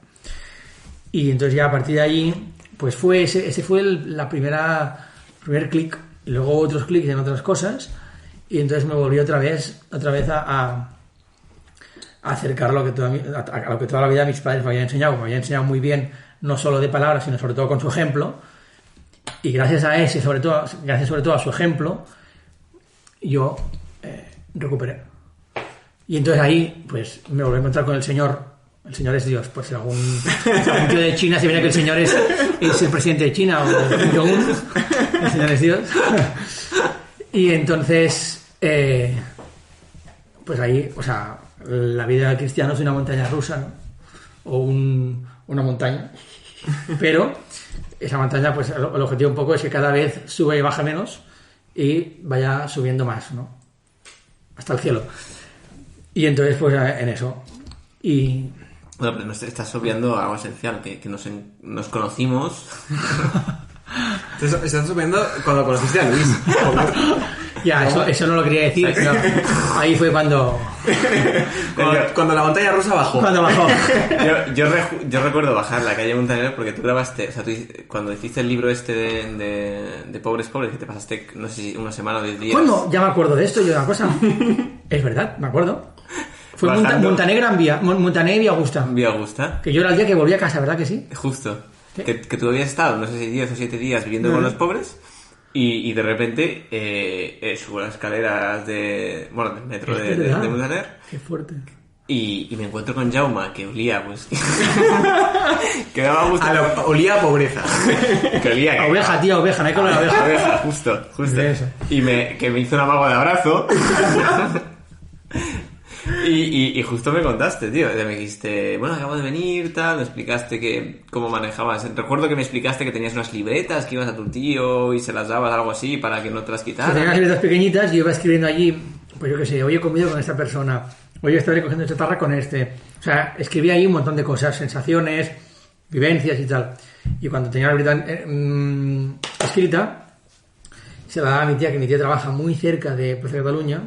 Speaker 5: Y entonces ya a partir de ahí, pues ese fue el primer clic. Y luego otros clics en otras cosas. Y entonces me volví otra vez a acercar a lo que toda la vida mis padres me habían enseñado muy bien, no solo de palabras, sino sobre todo con su ejemplo. Y gracias a sobre todo a su ejemplo, yo recuperé. Y entonces ahí, pues, me volví a encontrar con el Señor. El Señor es Dios. Pues si algún tío de China se viene que el Señor es el presidente de China o Kim Jong-un, el Señor es Dios. Y entonces, pues ahí, o sea, la vida del cristiano es una montaña rusa, ¿no? O una montaña. Pero esa montaña, pues el objetivo un poco es que cada vez sube y baja menos y vaya subiendo más, ¿no? Hasta el cielo. Y entonces, pues en eso. Y...
Speaker 3: Bueno, pero no estás obviando algo esencial, que nos conocimos.
Speaker 4: Estás obviando cuando conociste a Luis.
Speaker 5: Ya, eso no lo quería decir, pero ahí fue cuando
Speaker 4: la montaña rusa bajó.
Speaker 5: Cuando bajó.
Speaker 3: Yo recuerdo bajar la calle Montaner porque tú grabaste, o sea, cuando hiciste el libro este de Pobres, que te pasaste, no sé si una semana o 10 días.
Speaker 5: ¿Cuándo? Ya me acuerdo de esto, yo de una cosa. Es verdad, me acuerdo. Fue Montaner Vía Augusta.
Speaker 3: Vía Augusta.
Speaker 5: Que yo era el día que volví a casa, ¿verdad que sí?
Speaker 3: Justo. Que tú habías estado, no sé si 10 o 7 días viviendo con los pobres. Y de repente subo las escaleras del metro de Montaner.
Speaker 5: Qué fuerte.
Speaker 3: Y me encuentro con Jaume, que olía, pues... que daba gusto.
Speaker 4: Olía a pobreza.
Speaker 3: Que olía...
Speaker 5: A oveja, tío, oveja, no hay que hablar de oveja.
Speaker 3: Oveja, justo. Y que me hizo un amago de abrazo. Y justo me contaste, tío. Me dijiste, bueno, acabo de venir, tal. Me explicaste cómo manejabas. Recuerdo que me explicaste que tenías unas libretas, que ibas a tu tío y se las dabas, algo así, para que no te las quitaran.
Speaker 5: Tenía unas libretas pequeñitas y yo iba escribiendo allí, pues yo qué sé, hoy he comido con esta persona, hoy estoy recogiendo chatarra con este. O sea, escribía ahí un montón de cosas, sensaciones, vivencias y tal. Y cuando tenía la libreta escrita, se la daba a mi tía, que mi tía trabaja muy cerca de Plaza de Cataluña,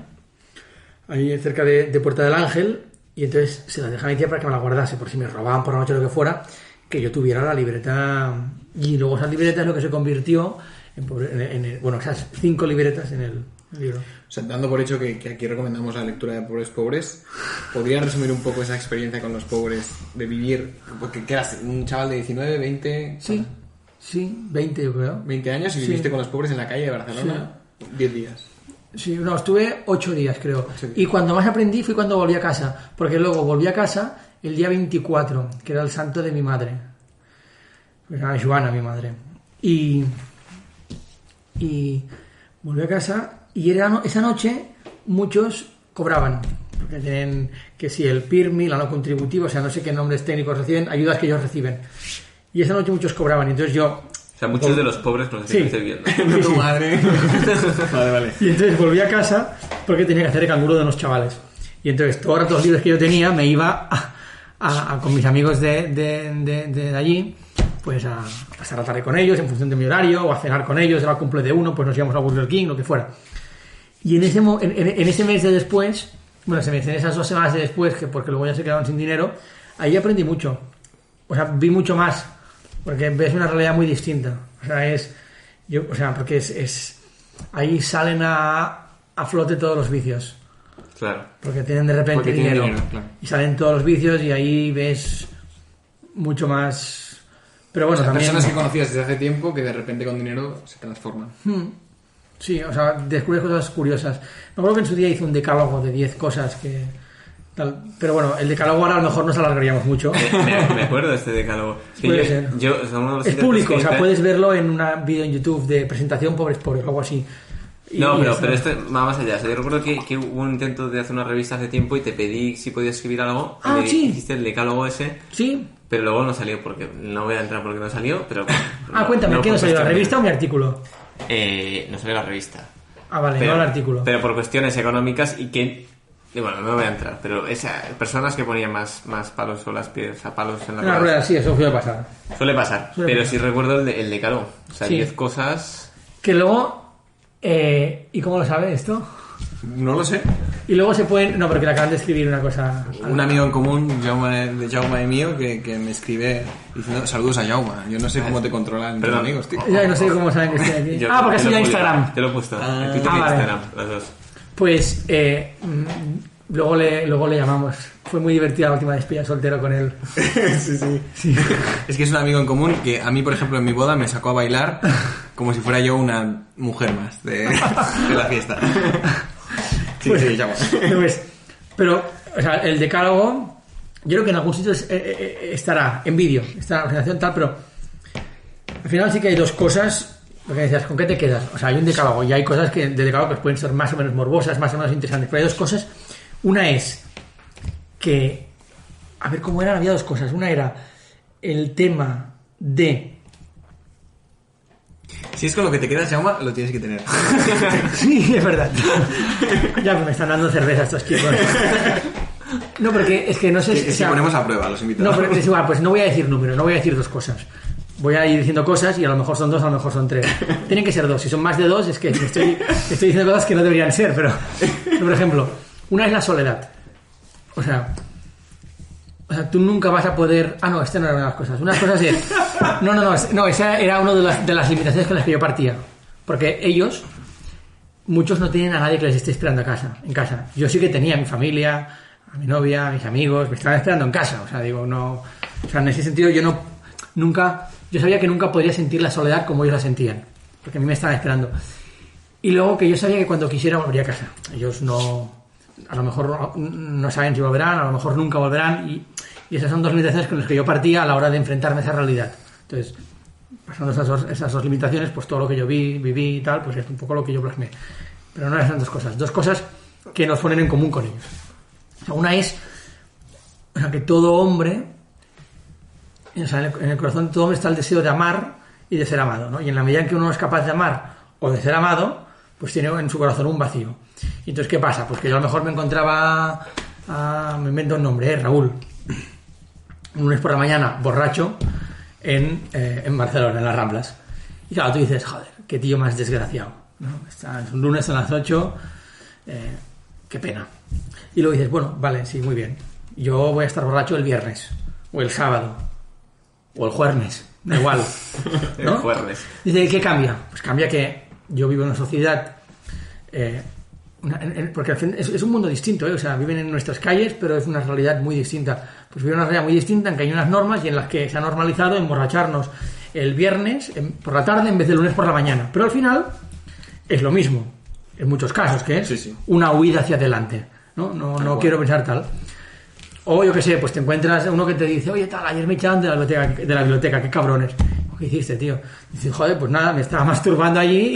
Speaker 5: ahí cerca de Puerta del Ángel, y entonces se la dejaba a mi tía para que me la guardase, por si me robaban por la noche o lo que fuera, que yo tuviera la libreta. Y luego esa libreta es lo que se convirtió en esas 5 libretas en el libro.
Speaker 4: O sea, dando por hecho que aquí recomendamos la lectura de Pobres, ¿podrías resumir un poco esa experiencia con los pobres de vivir? Porque ¿qué eras? ¿Un chaval de 19, 20?
Speaker 5: Sí, 20 yo creo.
Speaker 4: 20 años y viviste con los pobres en la calle de Barcelona 10 días.
Speaker 5: Sí, no, estuve 8 días creo. Y cuando más aprendí fue cuando volví a casa, porque luego volví a casa el día 24, que era el santo de mi madre. Pues era Joana, mi madre. Y volví a casa y esa noche muchos cobraban, porque tienen que si el PIRMI, la no contributiva, o sea, no sé qué nombres técnicos reciben, ayudas que ellos reciben. Y esa noche muchos cobraban, y entonces yo...
Speaker 3: O sea, muchos de los pobres nos estoy viendo.
Speaker 4: No tu madre. Vale.
Speaker 5: Y entonces volví a casa porque tenía que hacer el canguro de unos chavales. Y entonces todos los libros que yo tenía me iba con mis amigos de allí, pues a pasar la tarde con ellos en función de mi horario, o a cenar con ellos, era el cumple de uno, pues nos íbamos a Burger King, lo que fuera. Y en ese mes de después, en esas 2 semanas de después, porque luego ya se quedaban sin dinero, ahí aprendí mucho. O sea, vi mucho más, porque ves una realidad muy distinta. O sea, porque ahí salen a flote todos los vicios.
Speaker 3: Claro.
Speaker 5: Porque tienen de repente dinero claro. Y salen todos los vicios y ahí ves mucho más. Pero bueno, también
Speaker 4: personas que conocías desde hace tiempo que de repente con dinero se transforman.
Speaker 5: Sí, o sea, descubres cosas curiosas. Me acuerdo que en su día hice un decálogo de 10 cosas tal. Pero bueno, el decálogo ahora a lo mejor nos alargaríamos mucho.
Speaker 3: Me acuerdo de este decálogo.
Speaker 5: Puede ser. Es público, o sea, puedes verlo en un vídeo en YouTube de presentación pobres o algo así.
Speaker 3: Pero esto va más allá. O sea, yo recuerdo que hubo un intento de hacer una revista hace tiempo y te pedí si podías escribir algo.
Speaker 5: Sí.
Speaker 3: Hiciste el decálogo ese.
Speaker 5: Sí.
Speaker 3: Pero luego no salió porque... No voy a entrar porque no salió, pero...
Speaker 5: Cuéntame, ¿qué no salió? ¿La revista o mi artículo?
Speaker 3: No salió la revista.
Speaker 5: Vale, no el artículo.
Speaker 3: Pero por cuestiones económicas y que... Bueno, no voy a entrar, pero personas que ponían más palos o las piedras, palos en la
Speaker 5: rueda. Sí, eso suele pasar.
Speaker 3: Suele pasar, pero sí recuerdo el decálogo. O sea, 10 cosas...
Speaker 5: Que luego... ¿Y cómo lo sabe esto?
Speaker 4: No lo sé.
Speaker 5: Y luego se pueden... No, porque le acaban de escribir una cosa...
Speaker 4: Un amigo en común, Jaume y mío, que me escribe diciendo saludos a Jaume. Yo no sé cómo te controlan tus amigos, tío.
Speaker 5: Ya no sé cómo saben que estoy aquí. Porque has ido a Instagram.
Speaker 3: Te lo he puesto. En Twitter y Instagram, las dos.
Speaker 5: Pues luego le llamamos. Fue muy divertida la última despedida soltero con él.
Speaker 4: Sí. Es que es un amigo en común que a mí, por ejemplo, en mi boda me sacó a bailar como si fuera yo una mujer más de la fiesta.
Speaker 5: Pero, o sea, el decálogo, yo creo que en algún sitio estará en vídeo, está en la presentación tal, pero al final sí que hay dos cosas. Lo que decías, ¿con qué te quedas? O sea, hay un decálogo y hay cosas de decálogo que pueden ser más o menos morbosas, más o menos interesantes, pero hay dos cosas. Una es que, a ver cómo eran, había dos cosas. Una era el tema de...
Speaker 4: Si es con lo que te quedas, Jaume, lo tienes que tener.
Speaker 5: Sí, es verdad. Ya me están dando cerveza estos chicos. No, porque es que no sé...
Speaker 4: Si ponemos a prueba, los invitados.
Speaker 5: No, pero es igual, pues no voy a decir número, no voy a decir dos cosas. Voy a ir diciendo cosas y a lo mejor son dos, a lo mejor son tres. Tienen que ser dos. Si son más de dos, es que estoy diciendo cosas que no deberían ser, pero... Por ejemplo, una es la soledad. O sea, tú nunca vas a poder... no, esta no era una de las cosas. Una de las cosas es... No, esa era una de las limitaciones con las que yo partía. Porque ellos, muchos no tienen a nadie que les esté esperando en casa. Yo sí que tenía a mi familia, a mi novia, a mis amigos, me estaban esperando en casa. O sea, digo, no... O sea, en ese sentido yo nunca... Yo sabía que nunca podría sentir la soledad como ellos la sentían. Porque a mí me estaban esperando. Y luego que yo sabía que cuando quisiera volvería a casa. Ellos no... A lo mejor no saben si volverán, a lo mejor nunca volverán. Y esas son dos limitaciones con las que yo partía a la hora de enfrentarme a esa realidad. Entonces, pasando esas dos limitaciones, pues todo lo que yo viví y tal, pues es un poco lo que yo plasmé. Pero no eran dos cosas. Dos cosas que nos ponen en común con ellos. O sea, una es que todo hombre... O sea, en el corazón de todo hombre está el deseo de amar y de ser amado, ¿no? Y en la medida en que uno es capaz de amar o de ser amado, pues tiene en su corazón un vacío. Y entonces, ¿qué pasa? Pues que yo a lo mejor me encontraba me invento un nombre, Raúl, un lunes por la mañana, borracho, en Barcelona, en las Ramblas. Y claro, tú dices, joder, qué tío más desgraciado, ¿no? Es un lunes a las 8, qué pena. Y luego dices, bueno, vale, sí, muy bien. Yo voy a estar borracho el viernes, o el sábado, o el jueves, da igual, ¿no?
Speaker 3: El jueves.
Speaker 5: Dice, ¿qué cambia? Pues cambia que yo vivo en una sociedad... porque al fin es un mundo distinto, o sea, viven en nuestras calles, pero es una realidad muy distinta. Pues viven una realidad muy distinta en que hay unas normas y en las que se ha normalizado emborracharnos el viernes por la tarde en vez del lunes por la mañana. Pero al final es lo mismo, en muchos casos, que es una huida hacia adelante. No quiero pensar tal. O yo qué sé, pues te encuentras uno que te dice, oye, tal, ayer me echaron de la biblioteca, qué cabrones. ¿Qué hiciste, tío? Y dices, joder, pues nada, me estaba masturbando allí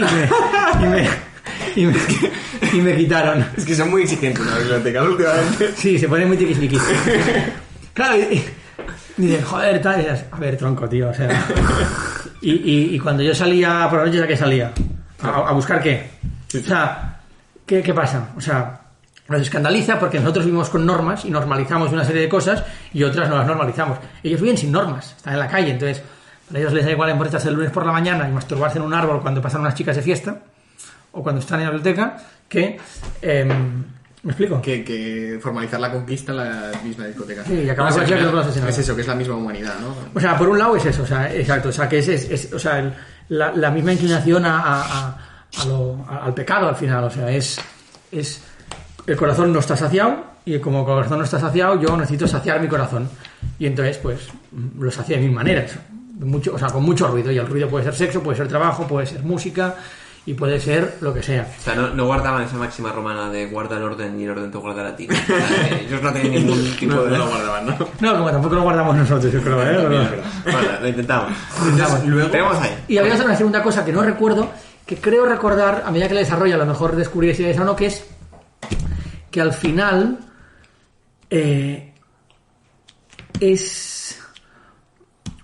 Speaker 5: y me quitaron.
Speaker 4: Es que son muy exigentes en la biblioteca últimamente.
Speaker 5: Sí, se ponen muy tiquismiquis. Claro, y dicen, joder, tal, y dices, a ver, tronco, tío, o sea... Y cuando yo salía por la noche, ¿a qué salía? ¿A buscar qué? O sea, ¿qué pasa? O sea, nos escandaliza porque nosotros vivimos con normas y normalizamos una serie de cosas y otras no las normalizamos. Ellos viven sin normas, están en la calle, entonces a ellos les da igual emborracharse el lunes por la mañana y masturbarse en un árbol cuando pasan unas chicas de fiesta o cuando están en la biblioteca que... ¿Me explico?
Speaker 4: Que formalizar la conquista en la misma discoteca.
Speaker 5: Sí, y acabar cualquier con los asesinatos.
Speaker 4: Es eso, que es la misma humanidad, ¿no?
Speaker 5: O sea, por un lado es eso, o sea, exacto, o sea, que es o sea, la misma inclinación al pecado al final, o sea, es el corazón no está saciado y como el corazón no está saciado, yo necesito saciar mi corazón. Y entonces, pues, lo sacio de mil maneras, o sea, con mucho ruido, y el ruido puede ser sexo, puede ser trabajo, puede ser música, y puede ser lo que sea.
Speaker 3: O sea, no guardaban esa máxima romana de guarda el orden y el orden te guarda a ti. Ellos no tenían ningún tipo de...
Speaker 4: No lo guardaban, ¿no?
Speaker 5: No, como tampoco lo guardamos nosotros, yo creo, ¿eh?
Speaker 3: Vale, lo intentamos.
Speaker 4: Luego
Speaker 3: Tenemos ahí.
Speaker 5: Y había una segunda cosa que no recuerdo, que creo recordar, a medida que le desarrolla, a lo mejor descubrí si es o no, que es que al final es...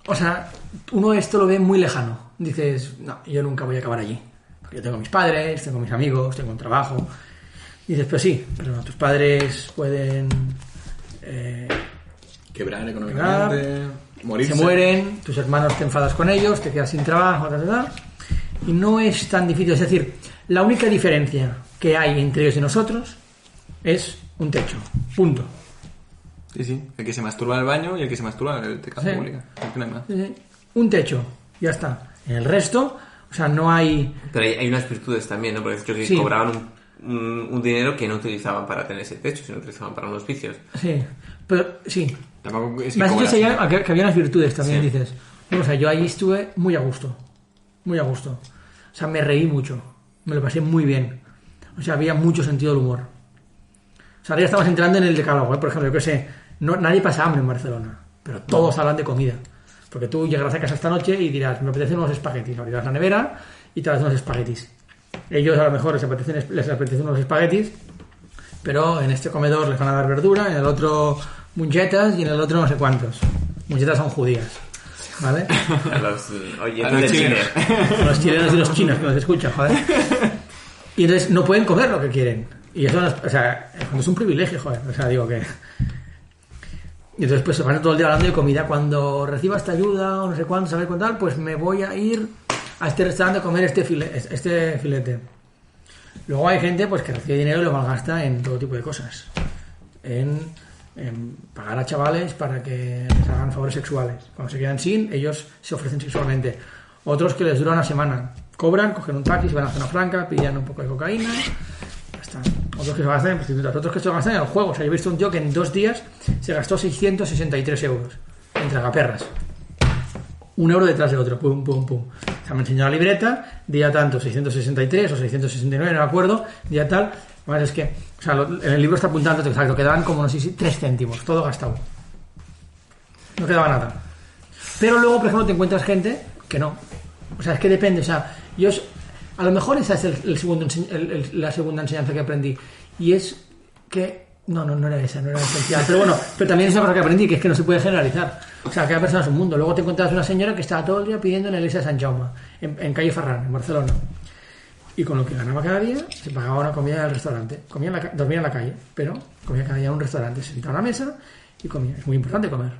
Speaker 5: O sea, uno esto lo ve muy lejano. Dices, no, yo nunca voy a acabar allí. Porque yo tengo mis padres, tengo mis amigos, tengo un trabajo. Dices, pero sí, pero no, tus padres pueden...
Speaker 4: quebrar económicamente, morirse.
Speaker 5: Se mueren, tus hermanos te enfadas con ellos, te quedas sin trabajo, y no es tan difícil. Es decir, la única diferencia que hay entre ellos y nosotros es un techo. Punto.
Speaker 4: Sí. El que se masturba en el baño y el que se masturba en el casa
Speaker 5: Sí.
Speaker 4: pública. No hay más.
Speaker 5: Sí. Un techo, ya está. En el resto, o sea, no hay...
Speaker 3: Pero hay unas virtudes también, ¿no? Porque es que
Speaker 5: Sí.
Speaker 3: cobraban un dinero que no utilizaban para tener ese techo, sino utilizaban para unos vicios.
Speaker 5: Sí, pero sí.
Speaker 4: Tampoco es
Speaker 5: Me has dicho que había unas virtudes también,
Speaker 3: Sí.
Speaker 5: dices. Bueno, o sea, yo ahí estuve muy a gusto. Muy a gusto. O sea, me reí mucho. Me lo pasé muy bien. O sea, había mucho sentido del humor. O sea, ahora ya estamos entrando en el decálogo, ¿eh? Por ejemplo, yo qué sé, nadie pasa hambre en Barcelona, pero todos hablan de comida. Porque tú llegarás a casa esta noche y dirás, me apetecen unos espaguetis. Abrirás la nevera y te das unos espaguetis. Ellos a lo mejor les apetecen unos espaguetis, pero en este comedor les van a dar verdura, en el otro munchetas y en el otro no sé cuántos. Munchetas son judías, ¿vale?
Speaker 3: A los oyentes
Speaker 4: A los
Speaker 3: de Chile.
Speaker 4: chilenos.
Speaker 5: Los chilenos y los chinos que nos escuchan, joder. Y entonces no pueden comer lo que quieren. Y eso, o sea, es un privilegio, joder. O sea, digo que... Y entonces pues se van todo el día hablando de comida. Cuando reciba esta ayuda o no sé cuánto, saber cuánto tal, pues me voy a ir a este restaurante a comer este filete. Luego hay gente pues que recibe dinero y lo malgasta en todo tipo de cosas. En pagar a chavales para que les hagan favores sexuales. Cuando se quedan sin, ellos se ofrecen sexualmente. Otros que les dura una semana. Cobran, cogen un taxi, se van a Zona Franca, pillan un poco de cocaína. Ya está. Otros que se gastan en prostitutas. Otros que se gastan en el juego. O sea, yo he visto un tío que en 2 días se gastó 663 euros en tragaperras. 1 euro detrás de otro. Pum, pum, pum. O sea, me enseñó la libreta. Día tanto, 663 o 669, no me acuerdo. Día tal. Además es que, o sea, en el libro está apuntando exacto, quedaban como, no sé si 3 céntimos, todo gastado. No quedaba nada. Pero luego, por ejemplo, te encuentras gente que no. O sea, es que depende. O sea, a lo mejor esa es la segunda enseñanza que aprendí. Y es que... No era esa, no era esencial. Pero bueno, pero también es una cosa que aprendí, que es que no se puede generalizar. O sea, cada persona es un mundo. Luego te encuentras una señora que estaba todo el día pidiendo en la iglesia de Sant Jaume, en calle Ferran, en Barcelona. Y con lo que ganaba cada día, se pagaba una comida en el restaurante. Dormía en la calle, pero comía cada día en un restaurante. Se sentaba a la mesa y comía. Es muy importante comer.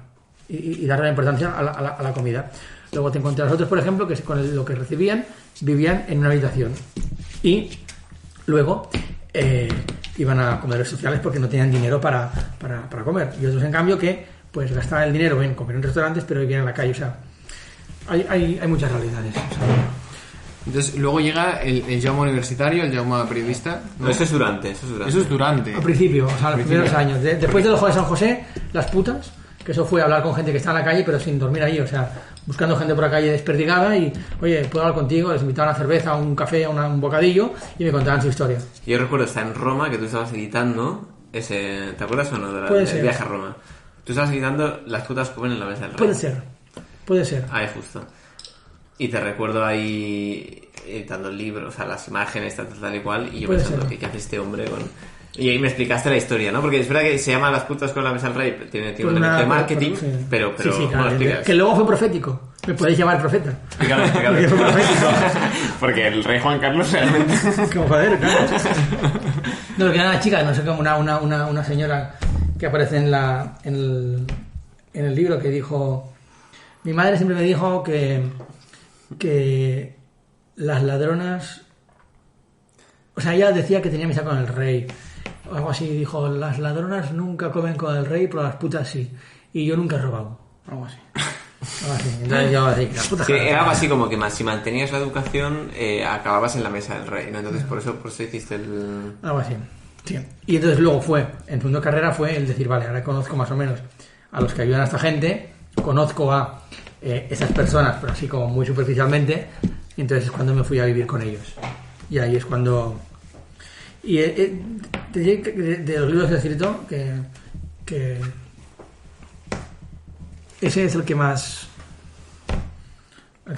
Speaker 5: Y darle la importancia a la comida. Luego te encuentras otros, por ejemplo, que con lo que recibían, vivían en una habitación. Y luego iban a comedores sociales porque no tenían dinero para comer. Y otros, en cambio, que pues gastaban el dinero en comer en restaurantes, pero vivían en la calle. O sea, hay muchas realidades. O sea,
Speaker 4: entonces, luego llega el Jaume universitario, el Jaume periodista.
Speaker 3: No, eso es durante.
Speaker 4: Eso es durante.
Speaker 5: al principio, o sea, los primeros años. Después del ojo de San José, las putas, que eso fue hablar con gente que está en la calle, pero sin dormir ahí, o sea, buscando gente por la calle desperdigada y, oye, ¿puedo hablar contigo? Les invitaban a una cerveza, a un café, a un bocadillo y me contaban su historia.
Speaker 3: Yo recuerdo estar en Roma, que tú estabas editando ese... ¿Te acuerdas o no
Speaker 5: Puede
Speaker 3: del
Speaker 5: ser.
Speaker 3: viaje a Roma? Tú estabas editando Las putas comen en la mesa del rey.
Speaker 5: Puede ser.
Speaker 3: Ahí justo. Y te recuerdo ahí editando el libro, o sea, las imágenes, tal y cual, y yo
Speaker 5: Puede
Speaker 3: pensando,
Speaker 5: ser.
Speaker 3: ¿qué hace este hombre con...? Y ahí me explicaste la historia, ¿no? Porque es verdad que se llama Las putas con la mesa del rey, tiene un elemento de marketing,
Speaker 5: sí.
Speaker 3: pero
Speaker 5: Sí,
Speaker 3: ¿cómo
Speaker 5: claro,
Speaker 3: lo explicas?
Speaker 5: que luego fue profético. Me podéis llamar profeta.
Speaker 3: Explícalo.
Speaker 5: Porque fue profético.
Speaker 3: Porque el rey Juan Carlos realmente...
Speaker 5: Como joder, claro. No, que era una chica, no sé, como una señora que aparece en el libro, que dijo... Mi madre siempre me dijo que las ladronas... O sea, ella decía que tenía misa con el rey. O algo así. Dijo, las ladronas nunca comen con el rey, pero las putas sí. Y yo nunca he robado. Algo así. Entonces yo así, las putas...
Speaker 3: Sí, era algo así como que si mantenías la educación, acababas en la mesa del rey, ¿no? Entonces por eso hiciste el...
Speaker 5: Algo así. Sí. Y entonces luego en segundo carrera fue el decir, vale, ahora conozco más o menos a los que ayudan a esta gente, conozco a esas personas, pero así como muy superficialmente, y entonces es cuando me fui a vivir con ellos. Y ahí es cuando... Y te diré que de los libros que he escrito, que ese es el que más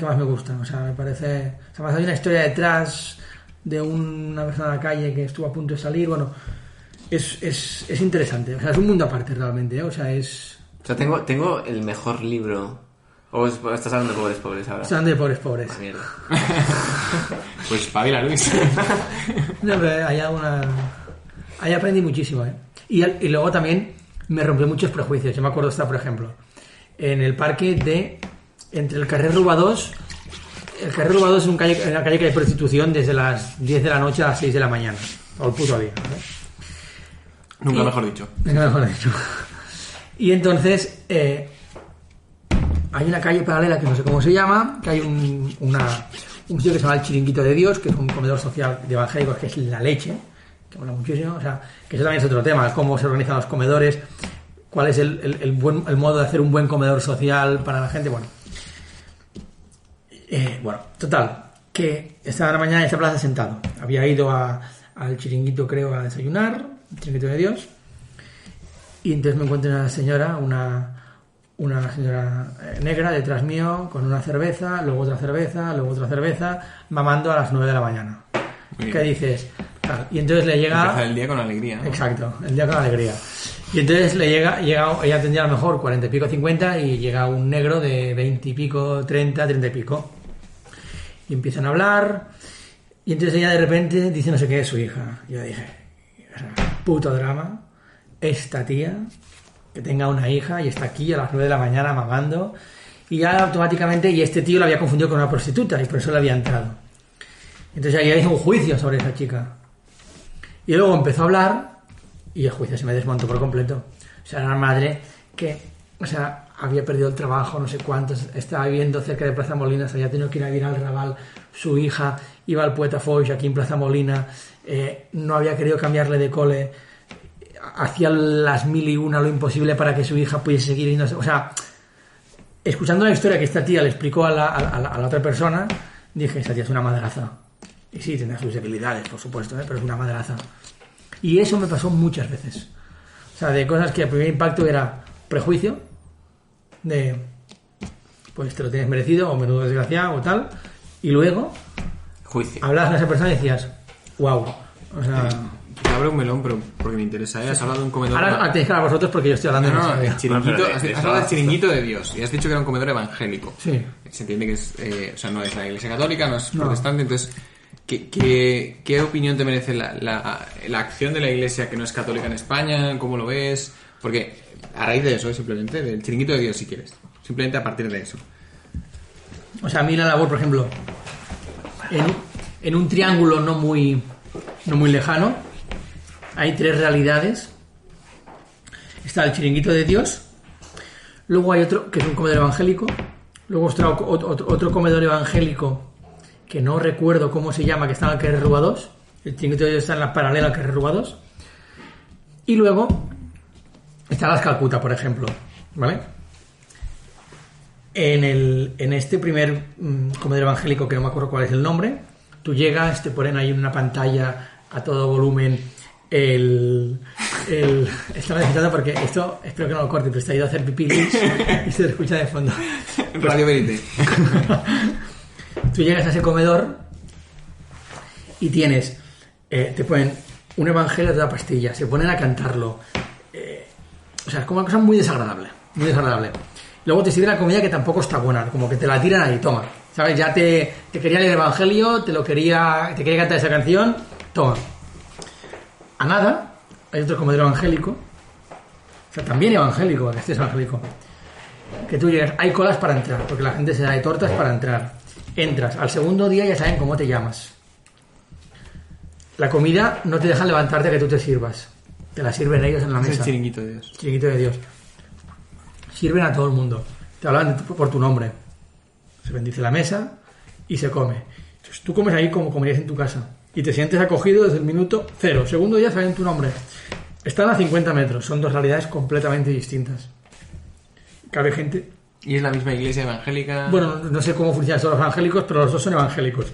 Speaker 5: me gusta. O sea, me parece... O sea, hay una historia detrás de una persona en la calle que estuvo a punto de salir. Bueno, es interesante. O sea, es un mundo aparte realmente, ¿eh? O sea, es...
Speaker 3: O sea, tengo el mejor libro... ¿O estás hablando de pobres ahora?
Speaker 5: Estás hablando de pobres.
Speaker 3: Ah, mierda.
Speaker 4: Pues espabila, Luis.
Speaker 5: No, pero ahí aprendí muchísimo, ¿eh? Y luego también me rompió muchos prejuicios. Yo me acuerdo por ejemplo, en el parque entre el Carrer Rubadós. El Carrer Rubadós es una calle que hay prostitución desde las 10 de la noche a las 6 de la mañana. O el puto día, ¿vale?
Speaker 4: Nunca mejor dicho.
Speaker 5: Y entonces hay una calle paralela que no sé cómo se llama, que hay un sitio que se llama el Chiringuito de Dios, que es un comedor social de evangélicos, que es la leche, que mola muchísimo. O sea, que eso también es otro tema, cómo se organizan los comedores, cuál es el modo de hacer un buen comedor social para la gente. Bueno, total, que estaba en la mañana en esta plaza sentado. Había ido al chiringuito, creo, a desayunar, el Chiringuito de Dios, y entonces me encuentro una señora, una señora negra detrás mío, con una cerveza, luego otra cerveza, mamando a las 9 de la mañana. ¿Qué dices? Claro, y entonces le llega...
Speaker 4: Empezar el día con alegría, ¿no?
Speaker 5: Exacto, el día con alegría. Y entonces le llega ella tendría a lo mejor 40 y pico, 50, y llega un negro de 20 y pico, 30 y pico. Y empiezan a hablar, y entonces ella de repente dice no sé qué es su hija. Y yo dije, puto drama, esta tía que tenga una hija y está aquí a las 9 de la mañana mamando, y ya automáticamente, y este tío la había confundido con una prostituta y por eso le había entrado. Entonces ahí hizo un juicio sobre esa chica, y luego empezó a hablar y el juicio se me desmontó por completo. O sea, era una madre que, o sea, había perdido el trabajo, no sé cuántos, estaba viviendo cerca de Plaza Molina, se había tenido que ir a vivir al Raval, su hija iba al Poeta Foix aquí en Plaza Molina, no había querido cambiarle de cole, hacía las 1001 lo imposible para que su hija pudiese seguir yendo. O sea, escuchando la historia que esta tía le explicó a la otra persona, dije, esta tía es una madraza. Y sí, tendrá sus debilidades, por supuesto, pero es una madraza. Y eso me pasó muchas veces. O sea, de cosas que el primer impacto era prejuicio, de pues te lo tienes merecido, o menudo desgraciado, o tal. Y luego,
Speaker 3: juicio. Hablabas
Speaker 5: con esa persona y decías, wow. O sea...
Speaker 4: Te abro un melón, pero porque me interesa, ¿eh? Has hablado de un comedor...
Speaker 5: Ahora tenéis que hablar vosotros porque yo estoy hablando de
Speaker 4: el chiringuito, has hablado del Chiringuito de Dios y has dicho que era un comedor evangélico.
Speaker 5: Sí.
Speaker 4: Se entiende que es... o sea, no es la iglesia católica, no es protestante, entonces... ¿Qué opinión te merece la acción de la iglesia que no es católica en España? ¿Cómo lo ves? Porque a raíz de eso, simplemente, del Chiringuito de Dios, si quieres. Simplemente a partir de eso.
Speaker 5: O sea, a mí la labor, por ejemplo, en un triángulo no muy lejano, hay 3 realidades. Está el Chiringuito de Dios, luego hay otro que es un comedor evangélico, luego está otro comedor evangélico que no recuerdo cómo se llama, que está en el Carrer Rubadós. El Chiringuito de Dios está en la paralela al Carrer Rubadós. Y luego está Las Calcuta, por ejemplo, ¿vale? En este primer comedor evangélico, que no me acuerdo cuál es el nombre, tú llegas, te ponen ahí en una pantalla a todo volumen estaba necesitando porque esto espero que no lo corte, pero está ido a hacer pipí y se escucha de fondo.
Speaker 4: Radio Verité.
Speaker 5: Tú llegas a ese comedor y tienes te ponen un evangelio de la pastilla, se ponen a cantarlo, o sea, es como una cosa muy desagradable. Luego te sirve la comida que tampoco está buena, como que te la tiran ahí, toma, ¿sabes? Ya te quería leer el evangelio, te quería cantar esa canción, toma. A nada, hay otro comedor evangélico, o sea, también evangélico, este es evangélico, que tú llegas, hay colas para entrar, porque la gente se da de tortas para entrar. Entras, al segundo día ya saben cómo te llamas. La comida no te dejan levantarte a que tú te sirvas, te la sirven ellos en la mesa.
Speaker 4: Es el Chiringuito de Dios.
Speaker 5: Chiringuito de Dios. Sirven a todo el mundo, te hablan por tu nombre, se bendice la mesa y se come. Entonces, tú comes ahí como comerías en tu casa. Y te sientes acogido desde el minuto 0. Segundo día saben tu nombre. Están a 50 metros. Son 2 realidades completamente distintas. Cabe gente...
Speaker 4: ¿Y es la misma iglesia evangélica?
Speaker 5: Bueno, no sé cómo funcionan todos los evangélicos, pero los 2 son evangélicos.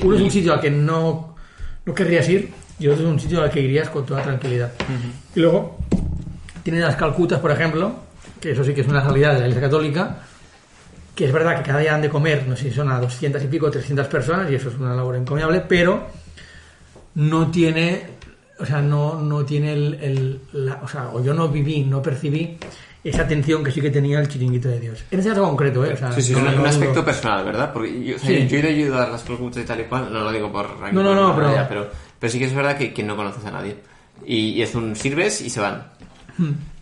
Speaker 5: Uno es un sitio al que no querrías ir y otro es un sitio al que irías con toda tranquilidad. Y luego tienes las Calcutas, por ejemplo, que eso sí que es una realidad de la Iglesia Católica, que es verdad que cada día han de comer, no sé si son a 200 y pico, 300 personas, y eso es una labor encomiable, pero no tiene, o sea, no tiene o yo no viví, no percibí esa atención que sí que tenía el Chiringuito de Dios. En ese caso concreto, O sea,
Speaker 3: sí, un aspecto personal, ¿verdad? Porque yo he ido a ayudar a las Calcutas y tal y cual, no lo digo por... pero sí que es verdad que no conoces a nadie. Y es un sirves y se van.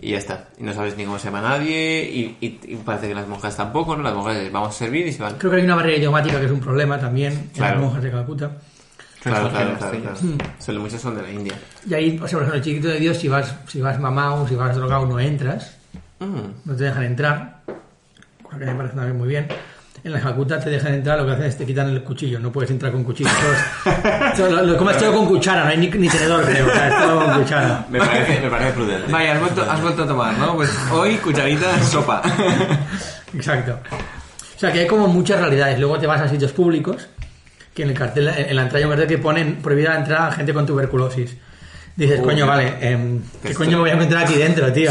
Speaker 3: Y ya está. Y no sabes ni cómo se llama nadie y parece que las monjas tampoco, ¿no? Las monjas vamos a servir y se van.
Speaker 5: Creo que hay una barrera idiomática que es un problema también en las monjas de Calcuta.
Speaker 3: Claro. Muchas son de la India.
Speaker 5: Y ahí, o sea, por ejemplo, el Chiringuito de Dios, si vas mamado, si vas drogado, no entras. No te dejan entrar. Cosa que me parece también muy bien. En la Calcuta te dejan entrar, lo que hacen es te quitan el cuchillo, no puedes entrar con cuchillo. Lo comes todo con cuchara, no hay ni tenedor, creo, o sea, es todo con cuchara.
Speaker 3: Me parece prudente.
Speaker 4: Vaya, has vuelto a tomar, ¿no? Pues hoy cucharita sopa.
Speaker 5: Exacto. O sea, que hay como muchas realidades. Luego te vas a sitios públicos, que en el cartel, en la entrada hay un cartel que ponen prohibida la entrada a gente con tuberculosis. Dices, coño, vale, ¿qué coño me voy a encontrar aquí dentro, tío?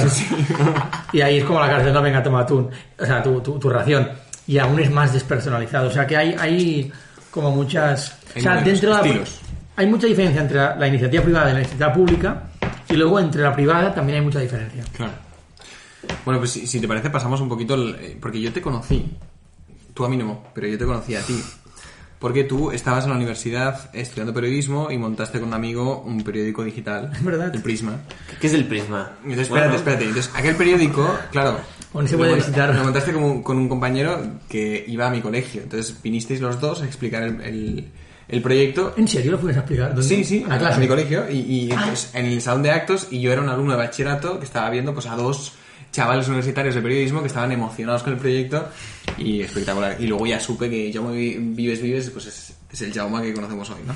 Speaker 5: Y ahí es como la cárcel, no, venga, toma tú, o sea, tu ración. Y aún es más despersonalizado. O sea, que hay como muchas... O sea, dentro hay mucha diferencia entre la iniciativa privada y la iniciativa pública, y luego entre la privada también hay mucha diferencia.
Speaker 4: Claro. Bueno, pues si te parece pasamos un poquito... porque yo te conocí, tú a mí no, pero yo te conocí a ti. Porque tú estabas en la universidad estudiando periodismo y montaste con un amigo un periódico digital.
Speaker 5: Es verdad.
Speaker 4: El Prisma.
Speaker 3: ¿Qué es el Prisma?
Speaker 4: Entonces, espérate. Entonces, aquel periódico, claro...
Speaker 5: ¿Dónde se puede visitar?
Speaker 4: Lo montaste con un compañero que iba a mi colegio. Entonces, vinisteis los dos a explicar el proyecto.
Speaker 5: ¿En serio lo puedes explicar? ¿Dónde?
Speaker 4: Sí, a mi colegio. Y entonces, en el salón de actos, y yo era un alumno de bachillerato que estaba viendo pues a dos chavales universitarios de periodismo que estaban emocionados con el proyecto y espectacular. Y luego ya supe que Jaume Vives pues es el Jaume que conocemos hoy, ¿no?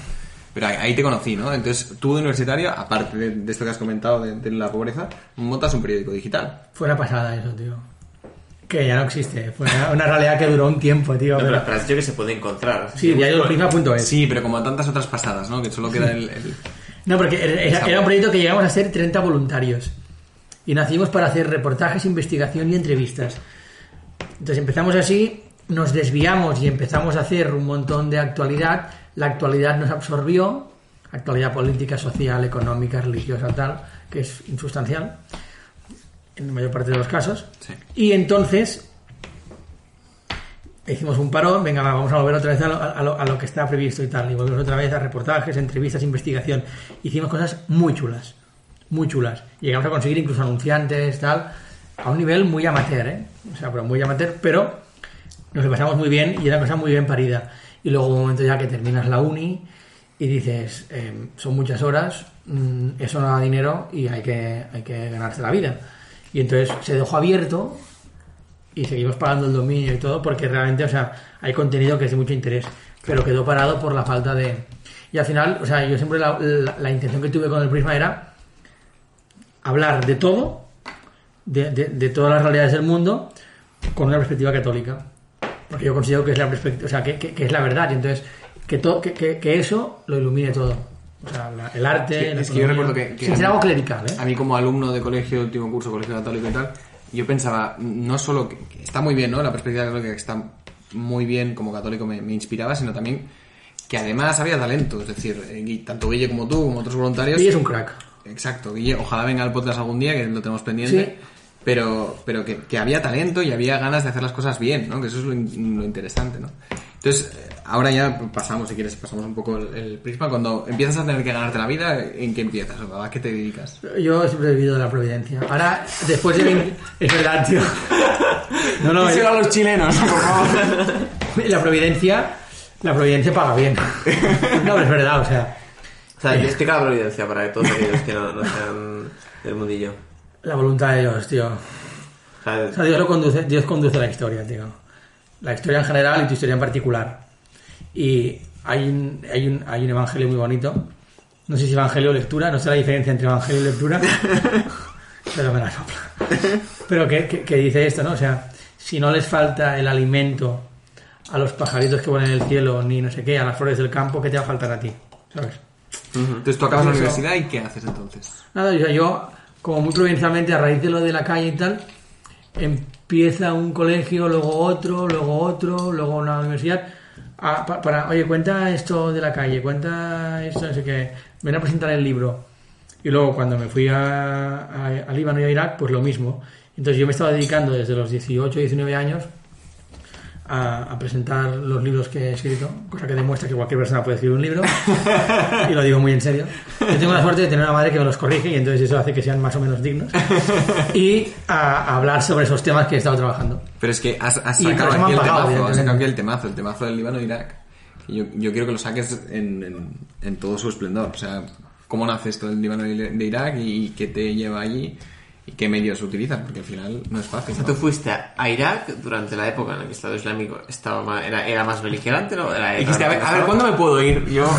Speaker 4: Pero ahí te conocí, ¿no? Entonces tú de universitario, aparte de esto que has comentado de la montas un periódico digital.
Speaker 5: Fue una pasada eso, tío. Que ya no existe. Fue una realidad que duró un tiempo, tío.
Speaker 3: No, pero has dicho que se puede encontrar.
Speaker 5: Sí, diarioprisma.es.
Speaker 4: Sí, pero como tantas otras pasadas, ¿no? Que solo queda
Speaker 5: No, porque era un proyecto que llegamos a ser 30 voluntarios. Y nacimos para hacer reportajes, investigación y entrevistas. Entonces empezamos así, nos desviamos y empezamos a hacer un montón de actualidad. La actualidad nos absorbió, actualidad política, social, económica, religiosa, tal, que es insustancial en la mayor parte de los casos.
Speaker 4: Sí.
Speaker 5: Y entonces hicimos un parón, venga, vamos a volver otra vez a lo que estaba previsto y tal. Y volvemos otra vez a reportajes, entrevistas, investigación. Hicimos cosas muy chulas, muy chulas. Llegamos a conseguir incluso anunciantes, tal, a un nivel muy amateur, ¿eh? O sea, pero muy amateur, pero nos lo pasamos muy bien y era una cosa muy bien parida. Y luego un momento ya que terminas la uni y dices, son muchas horas, eso no da dinero y hay que ganarse la vida. Y entonces se dejó abierto y seguimos pagando el dominio y todo porque realmente, o sea, hay contenido que es de mucho interés, pero quedó parado por la falta de... Y al final, o sea, yo siempre la intención que tuve con el Prisma era hablar de todo, de todas las realidades del mundo, con una perspectiva católica. Porque yo considero que es la perspectiva, o sea, que es la verdad, y entonces que eso lo ilumine todo. O sea, el arte,
Speaker 4: es que yo recuerdo que
Speaker 5: sin ser algo clerical, ¿eh?
Speaker 4: A mí como alumno de colegio, último curso, colegio católico y tal, yo pensaba, no solo que está muy bien, ¿no? La perspectiva católica que está muy bien como católico me inspiraba, sino también que además había talento, es decir, tanto Guille como tú, como otros voluntarios.
Speaker 5: Guille es un crack.
Speaker 4: Exacto, Guille, ojalá venga al podcast algún día, que lo tenemos pendiente. Sí. Pero que había talento y había ganas de hacer las cosas bien, ¿no? Que eso es lo interesante, ¿no? Entonces, ahora ya pasamos, si quieres, pasamos un poco el prisma. Cuando empiezas a tener que ganarte la vida, ¿en qué empiezas? ¿A qué te dedicas?
Speaker 5: Yo siempre he vivido de la providencia. Ahora, después de 20... Es verdad, tío.
Speaker 4: No, a los chilenos, por favor.
Speaker 5: La providencia paga bien. No, es verdad, o sea...
Speaker 3: O sea, explica la providencia para todos aquellos que no sean del mundillo.
Speaker 5: La voluntad de Dios, tío. O sea, Dios conduce la historia, tío. La historia en general y tu historia en particular. Y hay un evangelio muy bonito. No sé si evangelio o lectura, no sé la diferencia entre evangelio y lectura. Pero me la sopla. Pero que dice esto, ¿no? O sea, si no les falta el alimento a los pajaritos que vuelan en el cielo, ni no sé qué, a las flores del campo, ¿qué te va a faltar a ti? ¿Sabes?
Speaker 4: Entonces tú acabas la universidad y ¿qué haces entonces?
Speaker 5: Nada, o sea, yo, como muy provincialmente, a raíz de lo de la calle y tal, empieza un colegio, luego otro, luego una universidad, oye, cuenta esto de la calle, cuenta esto, no sé qué, ven a presentar el libro. Y luego cuando me fui a Líbano y a Irak, pues lo mismo. Entonces yo me estaba dedicando desde los 18, 19 años a presentar los libros que he escrito, cosa que demuestra que cualquier persona puede escribir un libro, y lo digo muy en serio. Yo tengo la suerte de tener una madre que me los corrige y entonces eso hace que sean más o menos dignos, y a hablar sobre esos temas que he estado trabajando.
Speaker 4: Pero es que has sacado aquí el temazo, has sacado aquí el temazo del Líbano e Irak. Yo quiero que lo saques en todo su esplendor. O sea, ¿cómo nace esto del Líbano de Irak y qué te lleva allí? ¿Y qué medios utilizan? Porque al final no es fácil.
Speaker 3: O sea, tú fuiste a Irak durante la época en la que el Estado Islámico era más beligerante, ¿no?
Speaker 4: Dijiste, a ver, ¿cuándo me puedo ir? Yo...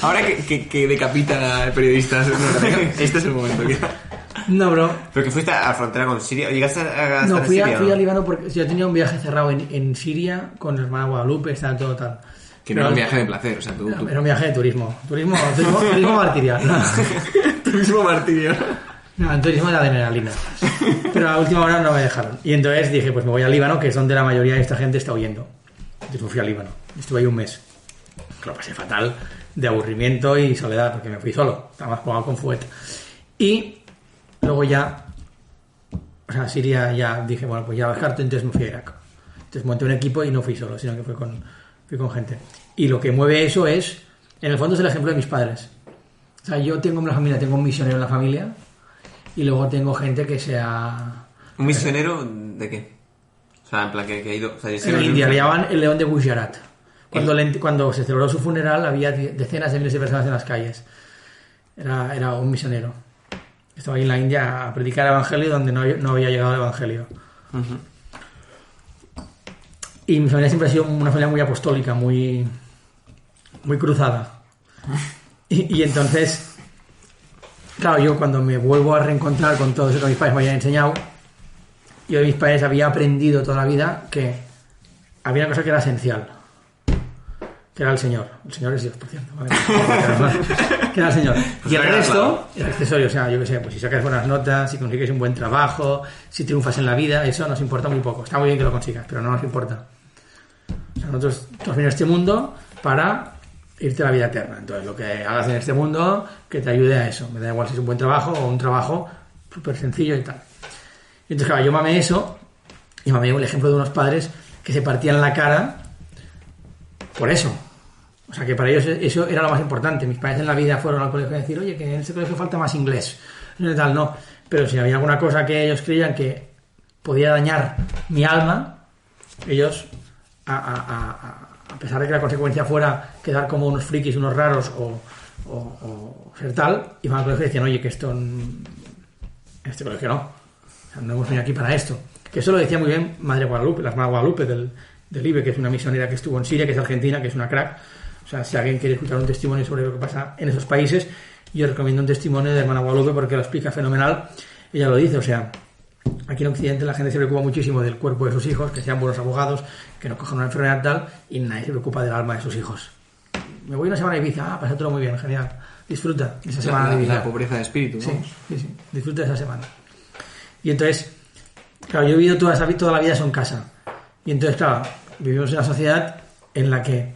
Speaker 4: Ahora que decapitan a periodistas, este es el momento.
Speaker 5: No, bro.
Speaker 3: Pero que fuiste a la frontera con Siria. ¿Llegaste a
Speaker 5: No, fui
Speaker 3: Siria,
Speaker 5: a Líbano porque yo tenía un viaje cerrado en Siria con la hermana Guadalupe, estaba todo tal.
Speaker 4: Que no era un viaje de placer, o sea, tú...
Speaker 5: Era un viaje de turismo martirial. No.
Speaker 4: Turismo martirio.
Speaker 5: No, en turismo de adrenalina. Pero a última hora no me dejaron. Y entonces dije, pues me voy a Líbano, que es donde la mayoría de esta gente está huyendo. Entonces me fui a Líbano. Estuve ahí un mes. Lo pasé fatal, de aburrimiento y soledad, porque me fui solo. Estaba más jugado con fuet. Y luego ya, o sea, Siria ya dije, bueno, pues ya descarto, entonces me fui a Irak. Entonces monté un equipo y no fui solo, sino que fui con gente. Y lo que mueve eso es, en el fondo es el ejemplo de mis padres. O sea, yo tengo en la familia, tengo un misionero en la familia, y luego tengo gente que sea...
Speaker 3: ¿Un misionero de qué? O sea, en plan que ha ido... O sea,
Speaker 5: en India le llamaban el león de Gujarat. Cuando se celebró su funeral había decenas de miles de personas en las calles. Era un misionero. Estaba ahí en la India a predicar el evangelio donde no había llegado el evangelio. Uh-huh. Y mi familia siempre ha sido una familia muy apostólica, muy cruzada. Y entonces... Claro, yo cuando me vuelvo a reencontrar con todo eso que mis padres me habían enseñado, yo de mis padres había aprendido toda la vida que había una cosa que era esencial, que era el Señor. El Señor es Dios, por cierto. ¿Vale? Que era el Señor. Pues y el resto era accesorio. O sea, yo qué sé, pues si sacas buenas notas, si consigues un buen trabajo, si triunfas en la vida, eso nos importa muy poco. Está muy bien que lo consigas, pero no nos importa. O sea, nosotros hemos venido a este mundo para... irte a la vida eterna. Entonces, lo que hagas en este mundo, que te ayude a eso. Me da igual si es un buen trabajo o un trabajo súper sencillo y tal. Y entonces, claro, yo mamé eso, y mamé el ejemplo de unos padres que se partían la cara por eso. O sea, que para ellos eso era lo más importante. Mis padres en la vida fueron al colegio a decir, oye, que en ese colegio falta más inglés. No, tal, no. Pero si había alguna cosa que ellos creían que podía dañar mi alma, ellos a pesar de que la consecuencia fuera quedar como unos frikis, unos raros o ser tal, iban al colegio y decían, oye, que esto en este colegio no. O sea, no hemos venido aquí para esto. Que eso lo decía muy bien Madre Guadalupe, la hermana Guadalupe del IBE, que es una misionera que estuvo en Siria, que es argentina, que es una crack. O sea, si alguien quiere escuchar un testimonio sobre lo que pasa en esos países, yo recomiendo un testimonio de la hermana Guadalupe porque lo explica fenomenal. Ella lo dice, o sea... Aquí en Occidente la gente se preocupa muchísimo del cuerpo de sus hijos, que sean buenos abogados, que no cojan una enfermedad tal, y nadie se preocupa del alma de sus hijos. Me voy una semana a Ibiza, pasa todo muy bien, genial. Disfruta esa semana de Ibiza.
Speaker 4: La pobreza de espíritu, ¿no?
Speaker 5: Sí, disfruta de esa semana. Y entonces, claro, yo he vivido toda la vida eso en casa. Y entonces, claro, vivimos en una sociedad en la que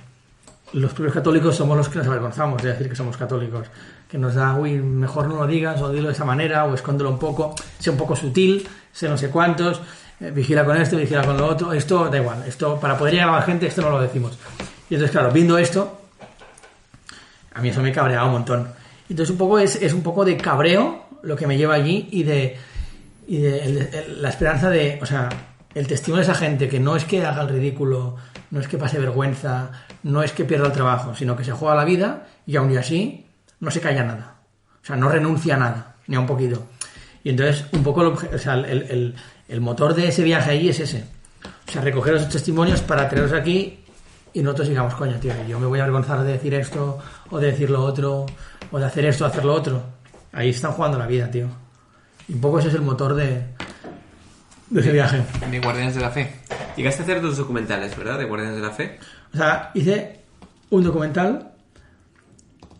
Speaker 5: los propios católicos somos los que nos avergonzamos de decir que somos católicos. Que nos da, uy, mejor no lo digas, o dilo de esa manera, o escóndelo un poco, sea un poco sutil, sé no sé cuántos, vigila con esto, vigila con lo otro, esto da igual, esto para poder llegar a la gente, esto no lo decimos. Y entonces, claro, viendo esto, a mí eso me cabreaba un montón. Entonces un poco es un poco de cabreo lo que me lleva allí y de la esperanza de, o sea, el testimonio de esa gente que no es que haga el ridículo, no es que pase vergüenza, no es que pierda el trabajo, sino que se juega la vida y aún y así no se calla nada. O sea, no renuncia a nada, ni a un poquito. Y entonces, un poco el motor de ese viaje ahí es ese. O sea, recoger esos testimonios para tenerlos aquí y nosotros digamos, coño, tío, yo me voy a avergonzar de decir esto, o de decir lo otro, o de hacer esto, o hacer lo otro. Ahí están jugando la vida, tío. Y un poco ese es el motor de ese viaje.
Speaker 4: De Guardianes de la Fe.
Speaker 3: Llegaste a hacer 2 documentales, ¿verdad? De Guardianes de la Fe.
Speaker 5: O sea, hice un documental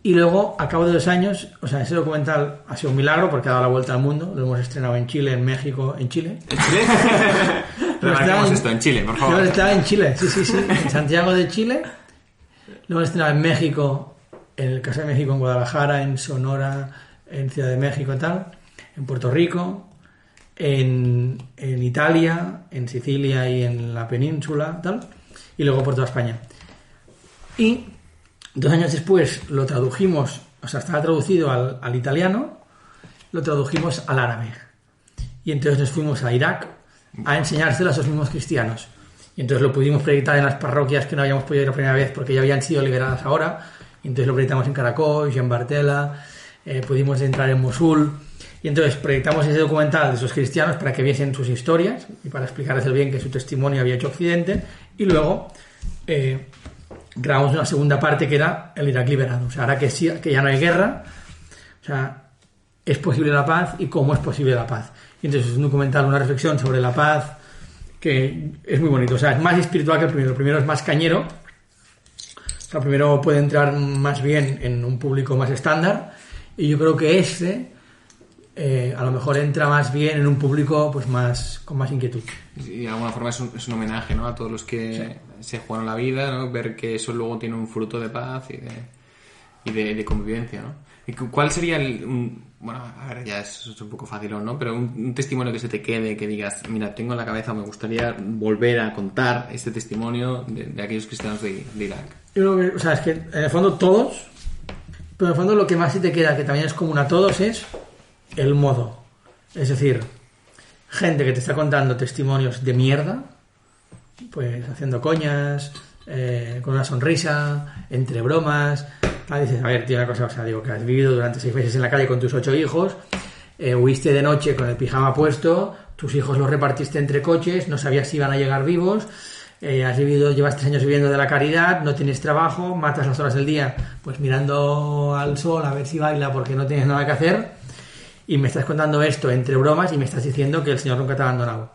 Speaker 5: y luego, a cabo de 2 años, o sea, ese documental ha sido un milagro porque ha dado la vuelta al mundo. Lo hemos estrenado en Chile, en México, en Chile.
Speaker 3: ¿En Chile? Remarquemos esto, en Chile, por favor.
Speaker 5: Lo hemos estrenado en Chile, sí. En Santiago de Chile. Lo hemos estrenado en México, en el caso de México, en Guadalajara, en Sonora, en Ciudad de México y tal. En Puerto Rico, en Italia, en Sicilia y en la península, tal, y luego por toda España. Y 2 años después lo tradujimos, o sea, estaba traducido al italiano, lo tradujimos al árabe. Y entonces nos fuimos a Irak a enseñárselo a esos mismos cristianos. Y entonces lo pudimos proyectar en las parroquias que no habíamos podido ir la primera vez porque ya habían sido liberadas ahora. Y entonces lo proyectamos en Caracol, en Bartella, pudimos entrar en Mosul. Y entonces proyectamos ese documental de esos cristianos para que viesen sus historias y para explicarles el bien que su testimonio había hecho Occidente. Y luego grabamos una segunda parte que era el Irak liberado. O sea, ahora que ya no hay guerra, o sea, es posible la paz y cómo es posible la paz. Y entonces es un documental, una reflexión sobre la paz que es muy bonito. O sea, es más espiritual que el primero. El primero es más cañero. O sea, el primero puede entrar más bien en un público más estándar. Y yo creo que a lo mejor entra más bien en un público pues con más inquietud.
Speaker 4: Y de alguna forma es un homenaje, ¿no? A todos los que se jugaron la vida, ¿no? Ver que eso luego tiene un fruto de paz y de convivencia, ¿no? ¿Y cuál sería bueno, a ver, ya es un poco fácil, ¿no? Pero un testimonio que se te quede, que digas, mira, tengo en la cabeza, me gustaría volver a contar este testimonio de aquellos cristianos de Irak?
Speaker 5: Yo creo que, o sea, es que en el fondo todos, pero en el fondo lo que más se te queda, que también es común a todos, es el modo. Es decir, gente que te está contando testimonios de mierda, pues haciendo coñas, con una sonrisa, entre bromas. Dices, a ver, tío, una cosa, o sea, digo, que has vivido durante 6 meses en la calle con tus 8 hijos, huiste de noche con el pijama puesto, tus hijos los repartiste entre coches, no sabías si iban a llegar vivos, llevas 3 años viviendo de la caridad, no tienes trabajo, matas las horas del día pues mirando al sol a ver si baila porque no tienes nada que hacer, y me estás contando esto entre bromas y me estás diciendo que el Señor nunca te ha abandonado.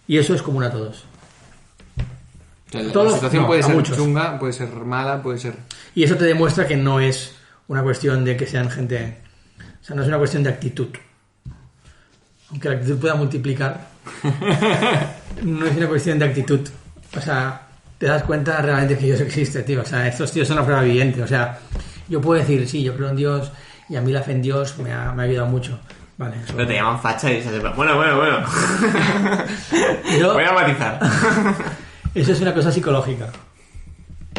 Speaker 5: Y eso es común a todos.
Speaker 4: O sea, la situación puede ser chunga, puede ser mala, puede ser...
Speaker 5: Y eso te demuestra que no es una cuestión de que sean gente... O sea, no es una cuestión de actitud. Aunque la actitud pueda multiplicar, no es una cuestión de actitud. O sea, te das cuenta realmente que Dios existe, tío. O sea, estos tíos son una prueba viviente. O sea, yo puedo decir, sí, yo creo en Dios y a mí la fe en Dios me ha ayudado mucho. Vale, eso...
Speaker 3: Pero te llaman facha y se hace... Bueno. Voy a matizar.
Speaker 5: Eso es una cosa psicológica,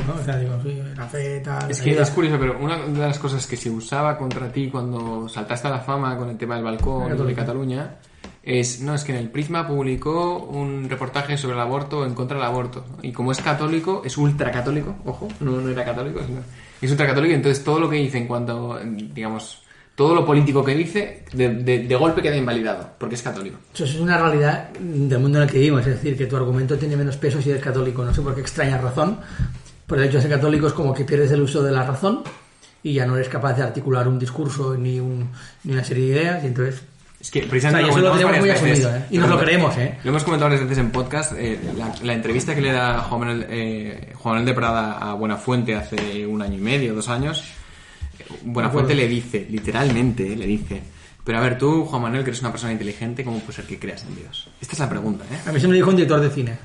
Speaker 5: ¿no? O sea, digo, sí, la fe, tal...
Speaker 4: Es que es curioso, pero una de las cosas que se usaba contra ti cuando saltaste a la fama con el tema del balcón de Cataluña es que en el Prisma publicó un reportaje sobre el aborto, en contra del aborto. Y como es católico, es ultracatólico, ojo, no era católico, sino es ultracatólico, y entonces todo lo que dice en cuanto, digamos... Todo lo político que dice, de golpe queda invalidado, porque es católico.
Speaker 5: Eso es una realidad del mundo en el que vivimos, es decir, que tu argumento tiene menos peso si eres católico. No sé por qué extrañas razón, pero el hecho de ser católico es como que pierdes el uso de la razón y ya no eres capaz de articular un discurso ni una serie de ideas, y entonces...
Speaker 4: Es que precisamente
Speaker 5: eso lo tenemos muy asumido, ¿eh? Y nos lo creemos, ¿eh?
Speaker 4: Lo hemos comentado varias veces en podcast. La entrevista que le da Juan Manuel de Prada a Buenafuente hace 1 año y medio, 2 años... Buenafuente le dice, literalmente le dice, pero a ver, tú, Juan Manuel, que eres una persona inteligente, ¿cómo puede ser que creas en Dios? Esta es la pregunta, ¿eh?
Speaker 5: A mí se me dijo un director de cine.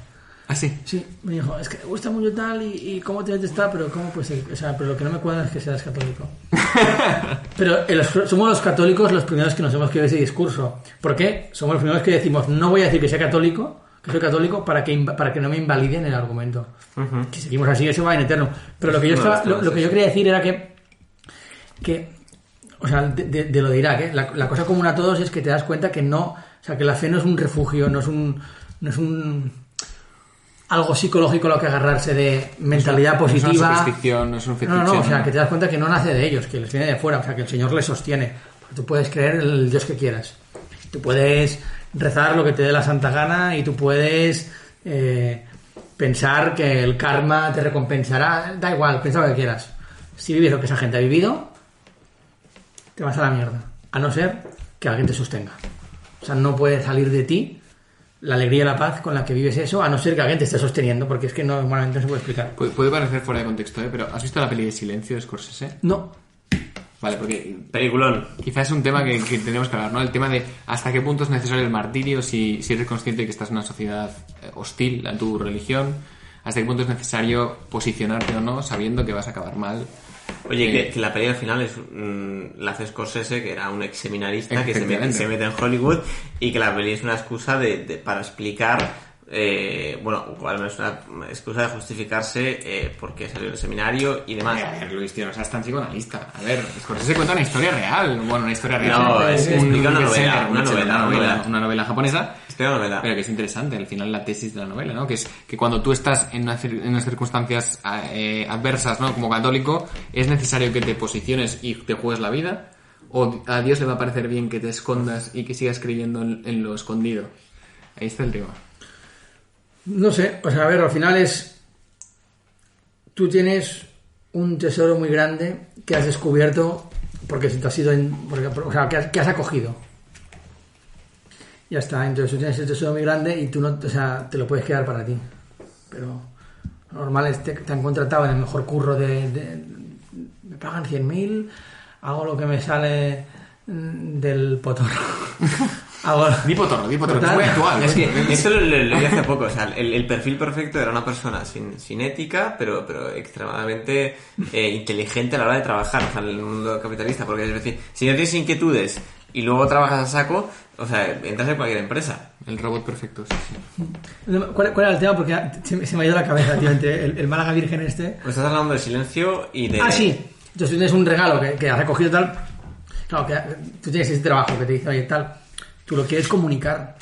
Speaker 4: ¿Ah, sí?
Speaker 5: Sí, me dijo, es que me gusta mucho tal y cómo te está, pero ¿cómo puede ser? O sea, pero lo que no me cuadra es que seas católico. Pero somos los católicos los primeros que nos hemos creído ese discurso. ¿Por qué? Somos los primeros que decimos, no voy a decir que sea católico, que soy católico, para que no me invaliden el argumento. Uh-huh. Si seguimos así, eso va en eterno. Pero lo que yo quería decir era que o sea, de lo de Irak, ¿eh? La cosa común a todos es que te das cuenta que no, o sea, que la fe no es un refugio, no es un algo psicológico a lo que agarrarse de mentalidad positiva.
Speaker 4: No es una superstición, no es un fetiche.
Speaker 5: No, o sea, que te das cuenta que no nace de ellos, que les viene de fuera, o sea, que el Señor les sostiene. Porque tú puedes creer en el Dios que quieras. Tú puedes rezar lo que te dé la santa gana y tú puedes pensar que el karma te recompensará. Da igual, piensa lo que quieras. Si vives lo que esa gente ha vivido, te vas a la mierda. A no ser que alguien te sostenga. O sea, no puede salir de ti la alegría y la paz con la que vives eso, a no ser que alguien te esté sosteniendo, porque es que normalmente no se puede explicar.
Speaker 4: Puede parecer fuera de contexto, pero ¿has visto la peli de Silencio de Scorsese?
Speaker 5: No.
Speaker 4: Vale, porque
Speaker 3: Peliculón.
Speaker 4: quizás es un tema que tenemos que hablar, ¿no? El tema de hasta qué punto es necesario el martirio si eres consciente de que estás en una sociedad hostil a tu religión, hasta qué punto es necesario posicionarte o no sabiendo que vas a acabar mal.
Speaker 3: Oye, que la peli al final la hace Scorsese, que era un ex seminarista que se mete en Hollywood, y que la peli es una excusa para explicar, bueno, al menos una excusa de justificarse porque salió del seminario y demás.
Speaker 4: A ver, Luis, tío, no seas tan psicoanalista. A ver, Scorsese cuenta una historia real. Bueno, una historia real.
Speaker 3: No, explica una
Speaker 4: novela japonesa.
Speaker 3: Explica una novela.
Speaker 4: Pero que es interesante, al final la tesis de la novela, ¿no? Que es que cuando tú estás en unas circunstancias adversas, ¿no? Como católico, es necesario que te posiciones y te juegues la vida, o a Dios le va a parecer bien que te escondas y que sigas creyendo en lo escondido. Ahí está el tema.
Speaker 5: No sé, o sea, a ver, al final es... Tú tienes un tesoro muy grande que has descubierto porque te has ido o sea, que has acogido. Ya está, entonces tú tienes ese tesoro muy grande y tú no, o sea, te lo puedes quedar para ti. Pero lo normal es que te han contratado en el mejor curro me pagan 100.000, hago lo que me sale del potorro.
Speaker 4: Di potorro, es muy actual.
Speaker 3: Es que esto lo vi hace poco, o sea, el perfil perfecto era una persona sin ética, pero extremadamente inteligente a la hora de trabajar, o sea, en el mundo capitalista, porque es decir, si no tienes inquietudes y luego trabajas a saco, o sea, entras en cualquier empresa.
Speaker 4: El robot perfecto, sí.
Speaker 5: ¿Cuál era el tema? Porque se me ha ido la cabeza, tío, el Málaga Virgen este.
Speaker 3: Pues estás hablando de Silencio y de...
Speaker 5: Ah, sí. Entonces tú tienes un regalo que has recogido tal. Claro, que tú tienes ese trabajo que te dice, oye, tal... Tú lo quieres comunicar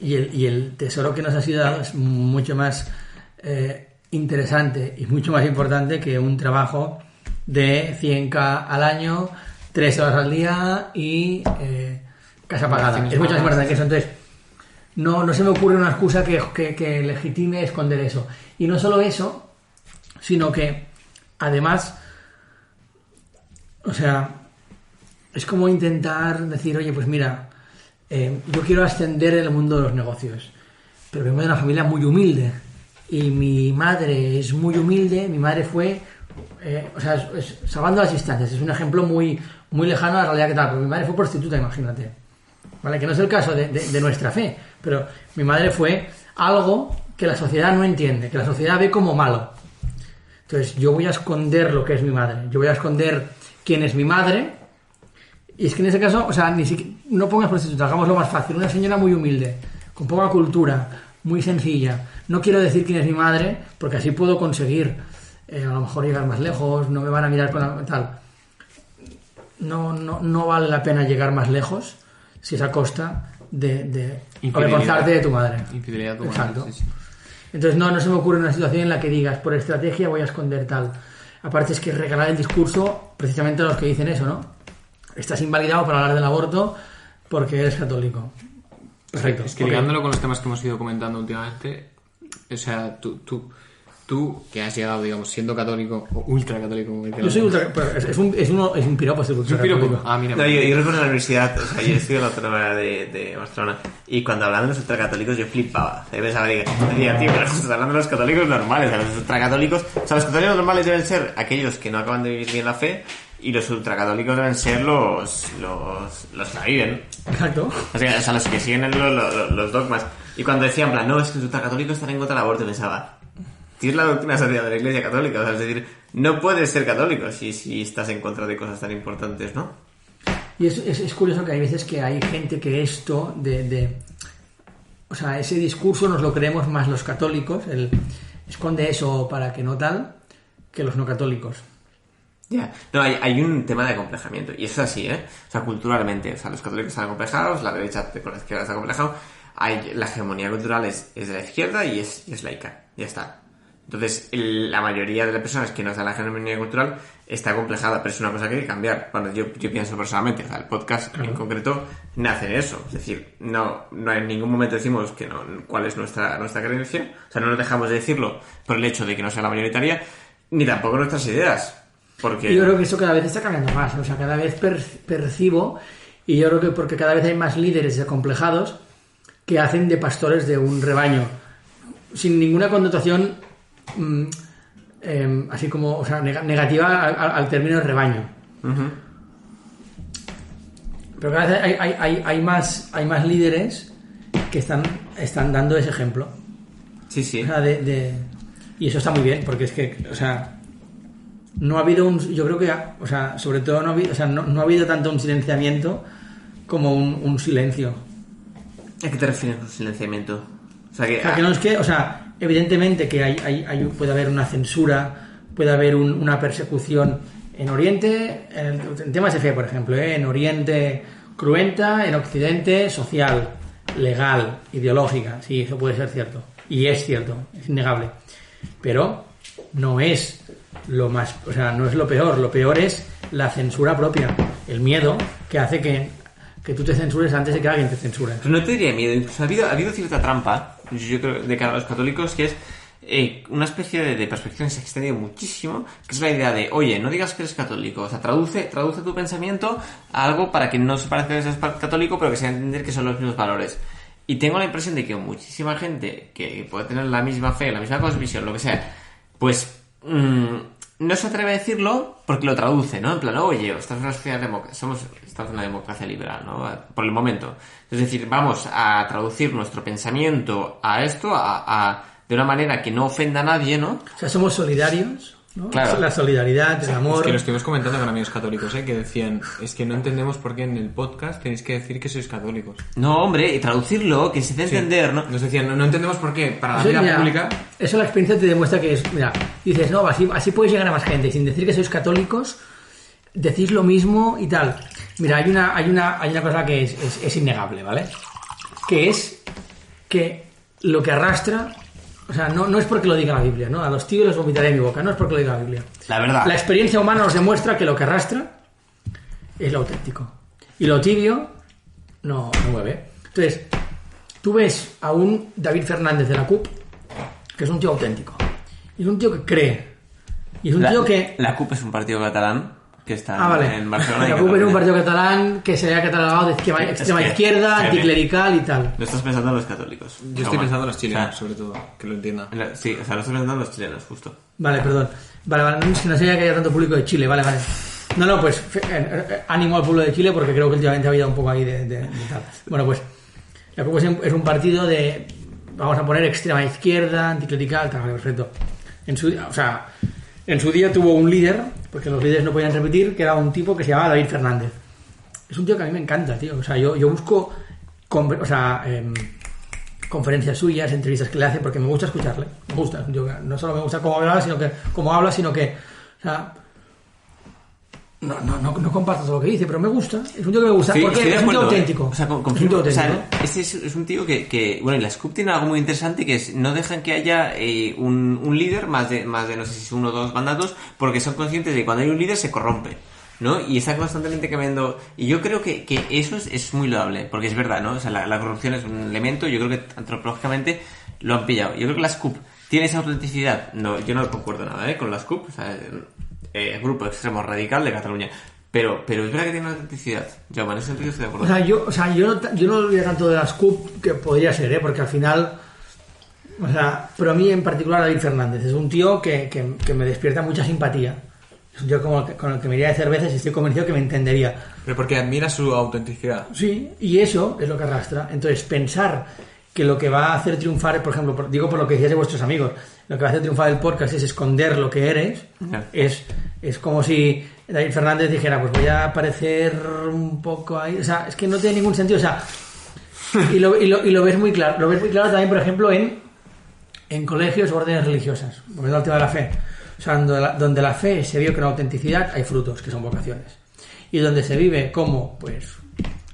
Speaker 5: y el tesoro que nos ha sido dado es mucho más interesante y mucho más importante que un trabajo de 100.000 al año, 3 horas al día y casa pagada. Es mucho más importante que eso. Entonces, no se me ocurre una excusa que legitime esconder eso. Y no solo eso, sino que además, o sea, es como intentar decir, oye, pues mira... yo quiero ascender en el mundo de los negocios, pero vengo de una familia muy humilde y mi madre es muy humilde. Mi madre fue, o sea, salvando las distancias, es un ejemplo muy, muy lejano a la realidad que tal, pero mi madre fue prostituta, imagínate, ¿vale? Que no es el caso de nuestra fe, pero mi madre fue algo que la sociedad no entiende, que la sociedad ve como malo. Entonces yo voy a esconder lo que es mi madre, yo voy a esconder quién es mi madre. Y es que en ese caso, o sea, ni siquiera, no pongas prostituta, hagámoslo más fácil. Una señora muy humilde, con poca cultura, muy sencilla. No quiero decir quién es mi madre, porque así puedo conseguir, a lo mejor llegar más lejos, no me van a mirar con la, tal. No vale la pena llegar más lejos si es a costa de avergonzarte de tu madre.
Speaker 4: Infidelidad a tu madre.
Speaker 5: Exacto.
Speaker 4: Sí, sí.
Speaker 5: Entonces no se me ocurre una situación en la que digas, por estrategia voy a esconder tal. Aparte es que regalar el discurso precisamente a los que dicen eso, ¿no? Estás invalidado para hablar del aborto porque eres católico. Perfecto.
Speaker 4: Es que ligándolo con los temas que hemos ido comentando últimamente, o sea, tú que has llegado, digamos, siendo católico o ultracatólico, como
Speaker 5: yo soy ultra, pero es un piropo ser ultracatólico.
Speaker 4: Ah, mira.
Speaker 3: No, yo recuerdo en la universidad, o sea, yo estudié en la Autónoma de Barcelona, y cuando hablaban de los ultracatólicos yo flipaba. Yo pensaba, decía, tío, pero estás hablando de los católicos normales, o sea, los ultracatólicos, o sea, los católicos normales deben ser aquellos que no acaban de vivir bien la fe, y los ultracatólicos deben ser los que la viven.
Speaker 5: Exacto.
Speaker 3: O sea, los que siguen los dogmas. Y cuando decían, en plan, no, es que los ultracatólicos están en contra del aborto, pensaba, tienes la doctrina social de la Iglesia Católica, o sea, es decir, no puedes ser católico si estás en contra de cosas tan importantes, ¿no?
Speaker 5: Y es curioso que hay veces que hay gente que esto o sea, ese discurso nos lo creemos más los católicos, el esconde eso para que no tal, que los no católicos.
Speaker 3: Ya, no, hay un tema de acomplejamiento, y eso es así, ¿eh? O sea, culturalmente, o sea, los católicos están acomplejados, la derecha con la izquierda está acomplejado, la hegemonía cultural es de la izquierda y es laica, ya está. Entonces, la mayoría de las personas que no están en la hegemonía cultural está acomplejada, pero es una cosa que hay que cambiar. Cuando yo pienso personalmente, o sea, el podcast en concreto nace de eso, es decir, no en ningún momento decimos que no, cuál es nuestra creencia, o sea, no nos dejamos de decirlo por el hecho de que no sea la mayoritaria, ni tampoco nuestras ideas. Porque...
Speaker 5: Yo creo que eso cada vez está cambiando más, o sea, cada vez percibo, y yo creo que porque cada vez hay más líderes acomplejados, que hacen de pastores de un rebaño, sin ninguna connotación así como, o sea, negativa al término rebaño.
Speaker 3: Uh-huh.
Speaker 5: Pero cada vez hay más líderes que están dando ese ejemplo.
Speaker 3: Sí, sí.
Speaker 5: O sea, y eso está muy bien, porque es que, o sea, no ha habido yo creo que, o sea, sobre todo no ha habido tanto un silenciamiento como un silencio.
Speaker 3: ¿A qué te refieres con silenciamiento? O sea,
Speaker 5: que no es que, o sea, evidentemente que puede haber una censura, puede haber una persecución en Oriente, en temas de fe, por ejemplo, en Oriente cruenta, en Occidente social, legal, ideológica, sí, eso puede ser cierto, y es cierto, es innegable, pero no es lo más, o sea, no es lo peor es la censura propia, el miedo que hace que tú te censures antes de que alguien te censure.
Speaker 3: Pero no te diría miedo, incluso ha habido cierta trampa, yo creo, de cara a los católicos, que es una especie de perspectiva que se ha extendido muchísimo, que es la idea de, oye, no digas que eres católico, o sea, traduce tu pensamiento a algo para que no se parezca que seas católico, pero que se va a entender que son los mismos valores. Y tengo la impresión de que muchísima gente que puede tener la misma fe, la misma cosmovisión, lo que sea, pues no se atreve a decirlo porque lo traduce, ¿no? En plan, oye, estamos en una democracia liberal, ¿no? Por el momento. Es decir, vamos a traducir nuestro pensamiento a esto, de una manera que no ofenda a nadie, ¿no?
Speaker 5: O sea, somos solidarios, ¿no?
Speaker 3: Claro.
Speaker 5: La solidaridad, el amor.
Speaker 4: Es que lo estuvimos comentando con amigos católicos, que decían, es que no entendemos por qué en el podcast tenéis que decir que sois católicos.
Speaker 3: No, hombre, y traducirlo, que se dé a entender, ¿no?
Speaker 4: Nos decían, no entendemos por qué, para la
Speaker 5: Eso,
Speaker 4: vida
Speaker 5: mira,
Speaker 4: pública...
Speaker 5: Eso la experiencia te demuestra que es, mira, dices, no, así puedes llegar a más gente, sin decir que sois católicos, decís lo mismo y tal. Mira, hay una cosa que es innegable, ¿vale? Que es que lo que arrastra... O sea, no es porque lo diga la Biblia, ¿no? A los tibios los vomitaré en mi boca, no es porque lo diga la Biblia.
Speaker 3: La verdad.
Speaker 5: La experiencia humana nos demuestra que lo que arrastra es lo auténtico. Y lo tibio no mueve. Entonces, tú ves a un David Fernández de la CUP, que es un tío auténtico. Y es un tío que cree. Y es un tío que...
Speaker 3: La CUP es un partido catalán que está
Speaker 5: vale.
Speaker 3: en Barcelona.
Speaker 5: La CUP es un partido catalán que se ha catalogado de extrema izquierda, anticlerical y tal.
Speaker 3: Lo estás pensando en los católicos.
Speaker 4: Yo estoy pensando en los chilenos, sobre todo, que lo entiendan.
Speaker 3: Sí, o sea, lo estoy pensando en los chilenos, justo.
Speaker 5: Vale, perdón. Vale, es que no sabía que haya tanto público de Chile, vale. No, pues ánimo al pueblo de Chile porque creo que últimamente ha habido un poco ahí de tal. Bueno, pues la CUP es un partido de, vamos a poner, extrema izquierda, anticlerical, tal, vale, perfecto. En su día tuvo un líder, porque los líderes no podían repetir, que era un tipo que se llamaba David Fernández. Es un tío que a mí me encanta, tío. O sea, yo busco conferencias suyas, entrevistas que le hace, porque me gusta escucharle. Me gusta. No solo me gusta cómo habla, sino que... O sea, no comparto todo lo que dice, pero me gusta. Es un tío que me gusta,
Speaker 3: sí,
Speaker 5: porque es un tío auténtico.
Speaker 3: O sea,
Speaker 5: es un tío auténtico.
Speaker 3: O sea, este es un tío que... Bueno, y la SCUP tiene algo muy interesante, que es no dejan que haya un líder más de no sé si es 1 o 2 mandatos, porque son conscientes de que cuando hay un líder se corrompe, ¿no? Y está constantemente cambiando. Y yo creo que eso es muy loable, porque es verdad, ¿no? O sea, la corrupción es un elemento, yo creo que antropológicamente lo han pillado. Yo creo que la SCUP tiene esa autenticidad. No, yo no concuerdo nada, con la SCUP, o sea... grupo extremo radical de Cataluña, pero es verdad que tiene una autenticidad. Yo en ese sentido estoy de acuerdo.
Speaker 5: O sea, yo no lo diría tanto de las CUP, que podría ser, porque al final, o sea, pero a mí en particular David Fernández es un tío que me despierta mucha simpatía. Es un tío con el que me iría de cervezas y estoy convencido que me entendería.
Speaker 4: Pero porque admira su autenticidad.
Speaker 5: Sí, y eso es lo que arrastra. Entonces, pensar que lo que va a hacer triunfar, por ejemplo, digo por lo que decías de vuestros amigos, lo que va a hacer triunfar el podcast es esconder lo que eres, es como si David Fernández dijera, pues voy a parecer un poco ahí, o sea, es que no tiene ningún sentido, o sea, y lo ves muy claro, también, por ejemplo, en colegios o órdenes religiosas, volviendo al tema de la fe, o sea, donde la fe se vio con autenticidad, hay frutos, que son vocaciones, y donde se vive como, pues,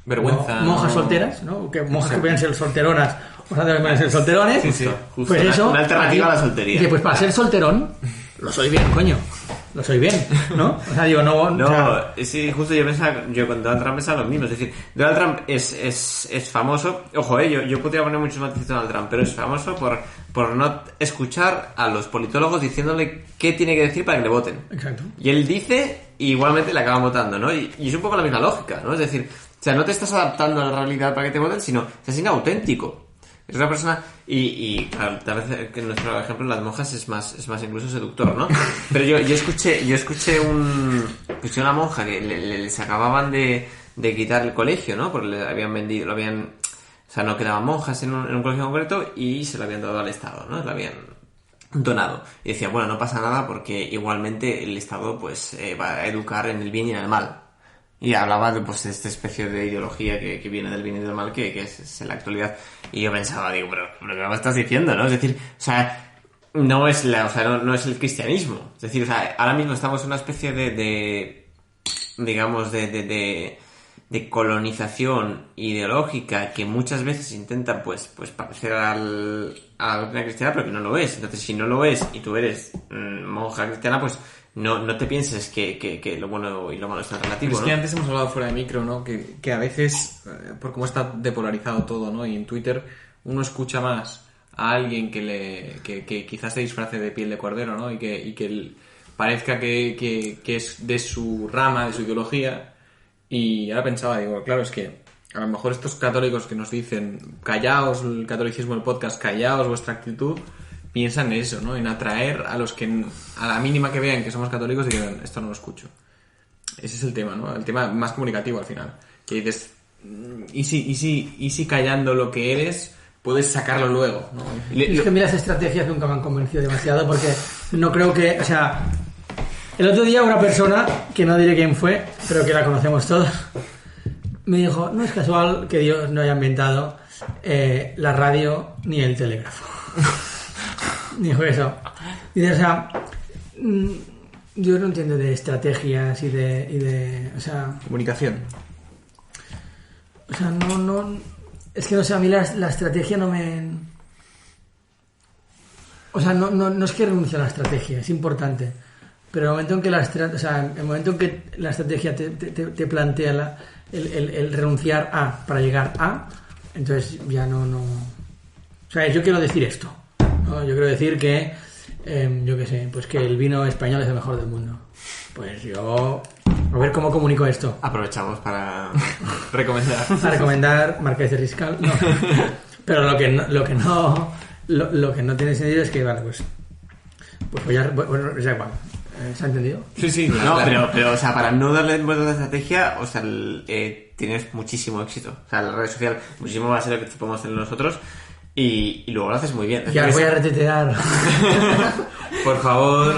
Speaker 4: vergüenza,
Speaker 5: monjas solteras, ¿no? Que monjas que pueden ser solteronas o sea, deben ser solterones.
Speaker 3: Sí, justo.
Speaker 5: Pues eso,
Speaker 3: una alternativa a la soltería.
Speaker 5: Dice, pues para ser solterón, lo soy bien, coño. Lo soy bien, ¿no? O sea, digo, no...
Speaker 3: No,
Speaker 5: o sea,
Speaker 3: sí, justo yo con Donald Trump pensaba lo mismo. Es decir, Donald Trump es famoso... Ojo, yo podría poner muchos matices a Donald Trump, pero es famoso por no escuchar a los politólogos diciéndole qué tiene que decir para que le voten.
Speaker 5: Exacto.
Speaker 3: Y él dice, y igualmente le acaban votando, ¿no? Y es un poco la misma lógica, ¿no? Es decir, o sea, no te estás adaptando a la realidad para que te voten, sino estás siendo auténtico. Es una persona... Y claro, tal vez que en nuestro ejemplo las monjas es más incluso seductor, ¿no? Pero yo escuché una monja que les acababan de quitar el colegio, ¿no? Porque le habían vendido, o sea, no quedaban monjas en un colegio concreto y se lo habían dado al Estado, ¿no? Lo habían donado. Y decía, bueno, no pasa nada porque igualmente el Estado pues va a educar en el bien y en el mal. Y hablaba de pues esta especie de ideología que viene del bien y del mal que es en la actualidad. Y yo pensaba, digo, pero ¿qué me estás diciendo, no? Es decir, o sea, no es no es el cristianismo. Es decir, o sea, ahora mismo estamos en una especie de colonización ideológica que muchas veces intenta pues parecer a la doctrina cristiana, pero que no lo es. Entonces, si no lo es y tú eres monja cristiana, pues no te pienses que lo bueno y lo malo está relativo,
Speaker 4: pero es
Speaker 3: ¿no?
Speaker 4: que antes hemos hablado fuera de micro, ¿no? Que a veces, por cómo está depolarizado todo, ¿no? Y en Twitter uno escucha más a alguien que quizás se disfrace de piel de cordero, ¿no? Y que parezca que es de su rama, de su ideología. Y ahora pensaba, digo, claro, es que a lo mejor estos católicos que nos dicen callaos el catolicismo, el podcast, callaos vuestra actitud, piensan en eso, ¿no? En atraer a los que a la mínima que vean que somos católicos digan, esto no lo escucho. Ese es el tema, ¿no? El tema más comunicativo al final. Que dices, ¿y si callando lo que eres puedes sacarlo luego, ¿no?
Speaker 5: Es que a mí las estrategias nunca me han convencido demasiado porque no creo que, o sea, el otro día una persona, que no diré quién fue, pero que la conocemos todos, me dijo, no es casual que Dios no haya inventado la radio ni el telégrafo. Dijo eso. Dice, o sea, yo no entiendo de estrategias y de o sea...
Speaker 4: Comunicación.
Speaker 5: O sea, no... Es que no sé, a mí la estrategia no me... O sea, no es que renuncie a la estrategia, es importante. Pero el momento en que la estrategia te plantea el renunciar a para llegar a, entonces ya no... O sea, yo quiero decir esto, ¿no? Yo quiero decir que, yo qué sé, pues que el vino español es el mejor del mundo. Pues yo... A ver cómo comunico esto.
Speaker 3: Aprovechamos para recomendar.
Speaker 5: A recomendar Marqués de Riscal. No. Pero lo que no tiene sentido es que, vale, pues ya, bueno, ya igual. ¿Se ha entendido?
Speaker 4: Sí.
Speaker 3: No, pero, o sea, para no darle vuelta a la estrategia, o sea, tienes muchísimo éxito. O sea, la red social, muchísimo más de lo que podemos hacer nosotros. Y luego lo haces muy bien.
Speaker 5: Ya voy a retuitear.
Speaker 3: Por favor,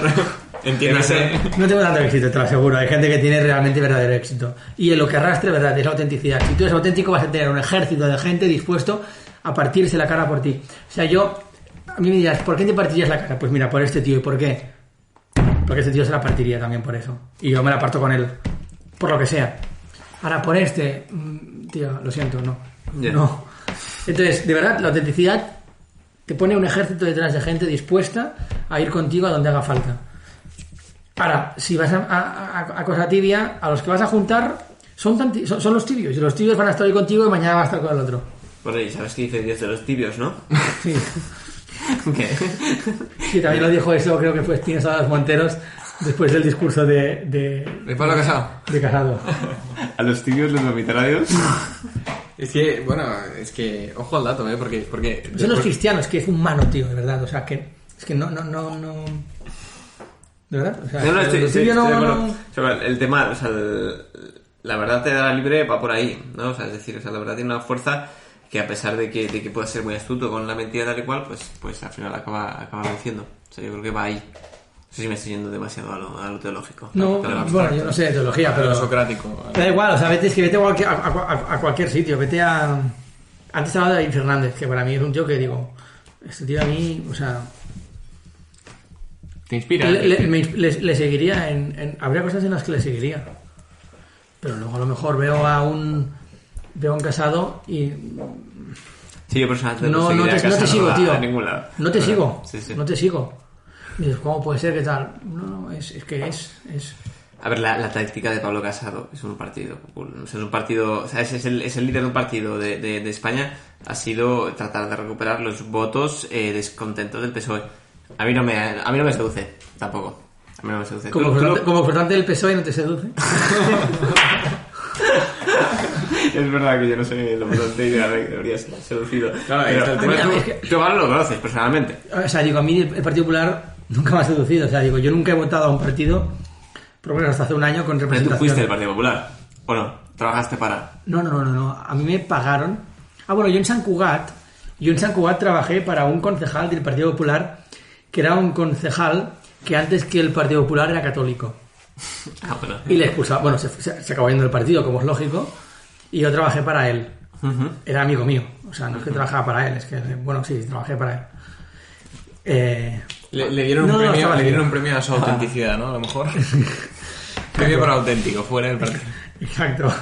Speaker 3: entiéndase.
Speaker 5: No tengo tanto éxito, te lo aseguro. Hay gente que tiene realmente verdadero éxito. Y en lo que arrastre, verdad, es la autenticidad. Si tú eres auténtico, vas a tener un ejército de gente dispuesto a partirse la cara por ti. O sea, a mí me dirás, ¿por qué te partirías la cara? Pues mira, por este tío. ¿Y por qué? Porque este tío se la partiría también por eso. Y yo me la parto con él. Por lo que sea. Ahora, por este... Tío, lo siento, no.
Speaker 3: Yeah.
Speaker 5: No. Entonces, de verdad, la autenticidad te pone un ejército detrás de gente dispuesta a ir contigo a donde haga falta. Ahora, si vas a cosa tibia, a los que vas a juntar son los tibios. Y los tibios van a estar hoy contigo y mañana van a estar con el otro.
Speaker 3: Por ahí, ¿sabes qué dice Dios de los tibios, no?
Speaker 5: Sí.
Speaker 3: ¿Qué?
Speaker 5: Sí, también lo dijo eso, creo que fue Espinosa de los Monteros, después del discurso de
Speaker 4: Pablo Casado.
Speaker 5: De Casado.
Speaker 3: ¿A los tibios les vomitará Dios?
Speaker 4: Es que, ojo al dato, porque
Speaker 5: Son los cristianos, que es humano, tío, de verdad. O sea, que es que no. ¿De verdad? O sea,
Speaker 3: estoy de acuerdo. O sea, el tema, o sea, la verdad te da libre, va por ahí, ¿no? O sea, es decir, o sea, la verdad tiene una fuerza que a pesar de que pueda ser muy astuto con la mentira tal y cual, pues al final acaba venciendo. O sea, yo creo que va ahí. No sé si me estoy yendo demasiado a lo teológico.
Speaker 5: No, bueno, yo no sé de teología, pero...
Speaker 4: socrático.
Speaker 5: Da igual, o sea, vete a cualquier sitio, vete a... Antes hablaba de David Fernández, que para mí es un tío que digo, este tío a mí, o sea...
Speaker 4: ¿Te inspira?
Speaker 5: Le seguiría habría cosas en las que le seguiría. Pero luego a lo mejor veo a un Casado y...
Speaker 3: Sí, yo personalmente
Speaker 5: no te sigo, tío.
Speaker 3: A ningún lado.
Speaker 5: No te sigo.
Speaker 3: Sí.
Speaker 5: No te sigo. Y dices, ¿cómo puede ser que tal? No, es que es...
Speaker 3: A ver, la táctica de Pablo Casado es un partido. Es un partido... O sea, es el líder de un partido de España. Ha sido tratar de recuperar los votos descontentos del PSOE. A mí no me seduce, tampoco. A mí no me seduce.
Speaker 5: Como votante del PSOE no te seduce.
Speaker 3: Es verdad que yo no sé lo bastante ideal que debería ser seducido.
Speaker 4: Claro,
Speaker 3: pero tú ahora lo conoces personalmente.
Speaker 5: O sea, digo, a mí el Partido Popular nunca me ha seducido. O sea, digo, yo nunca he votado a un partido, por lo menos hasta hace un año, con
Speaker 3: Pero
Speaker 5: representación.
Speaker 3: tú fuiste del Partido Popular, ¿o no? ¿Trabajaste para...?
Speaker 5: No. A mí me pagaron. Bueno, yo en Sant Cugat trabajé para un concejal del Partido Popular, que era un concejal que antes que el Partido Popular era católico.
Speaker 3: Bueno.
Speaker 5: Y le expulsaba. Bueno, se acabó yendo del partido, como es lógico. Y yo trabajé para él. Era amigo mío. O sea, no es que trabajaba para él, es que, bueno, sí, trabajé para él.
Speaker 4: Le dieron un premio a su autenticidad, ¿no? A lo mejor. Premio por auténtico, fuera del partido.
Speaker 5: Exacto.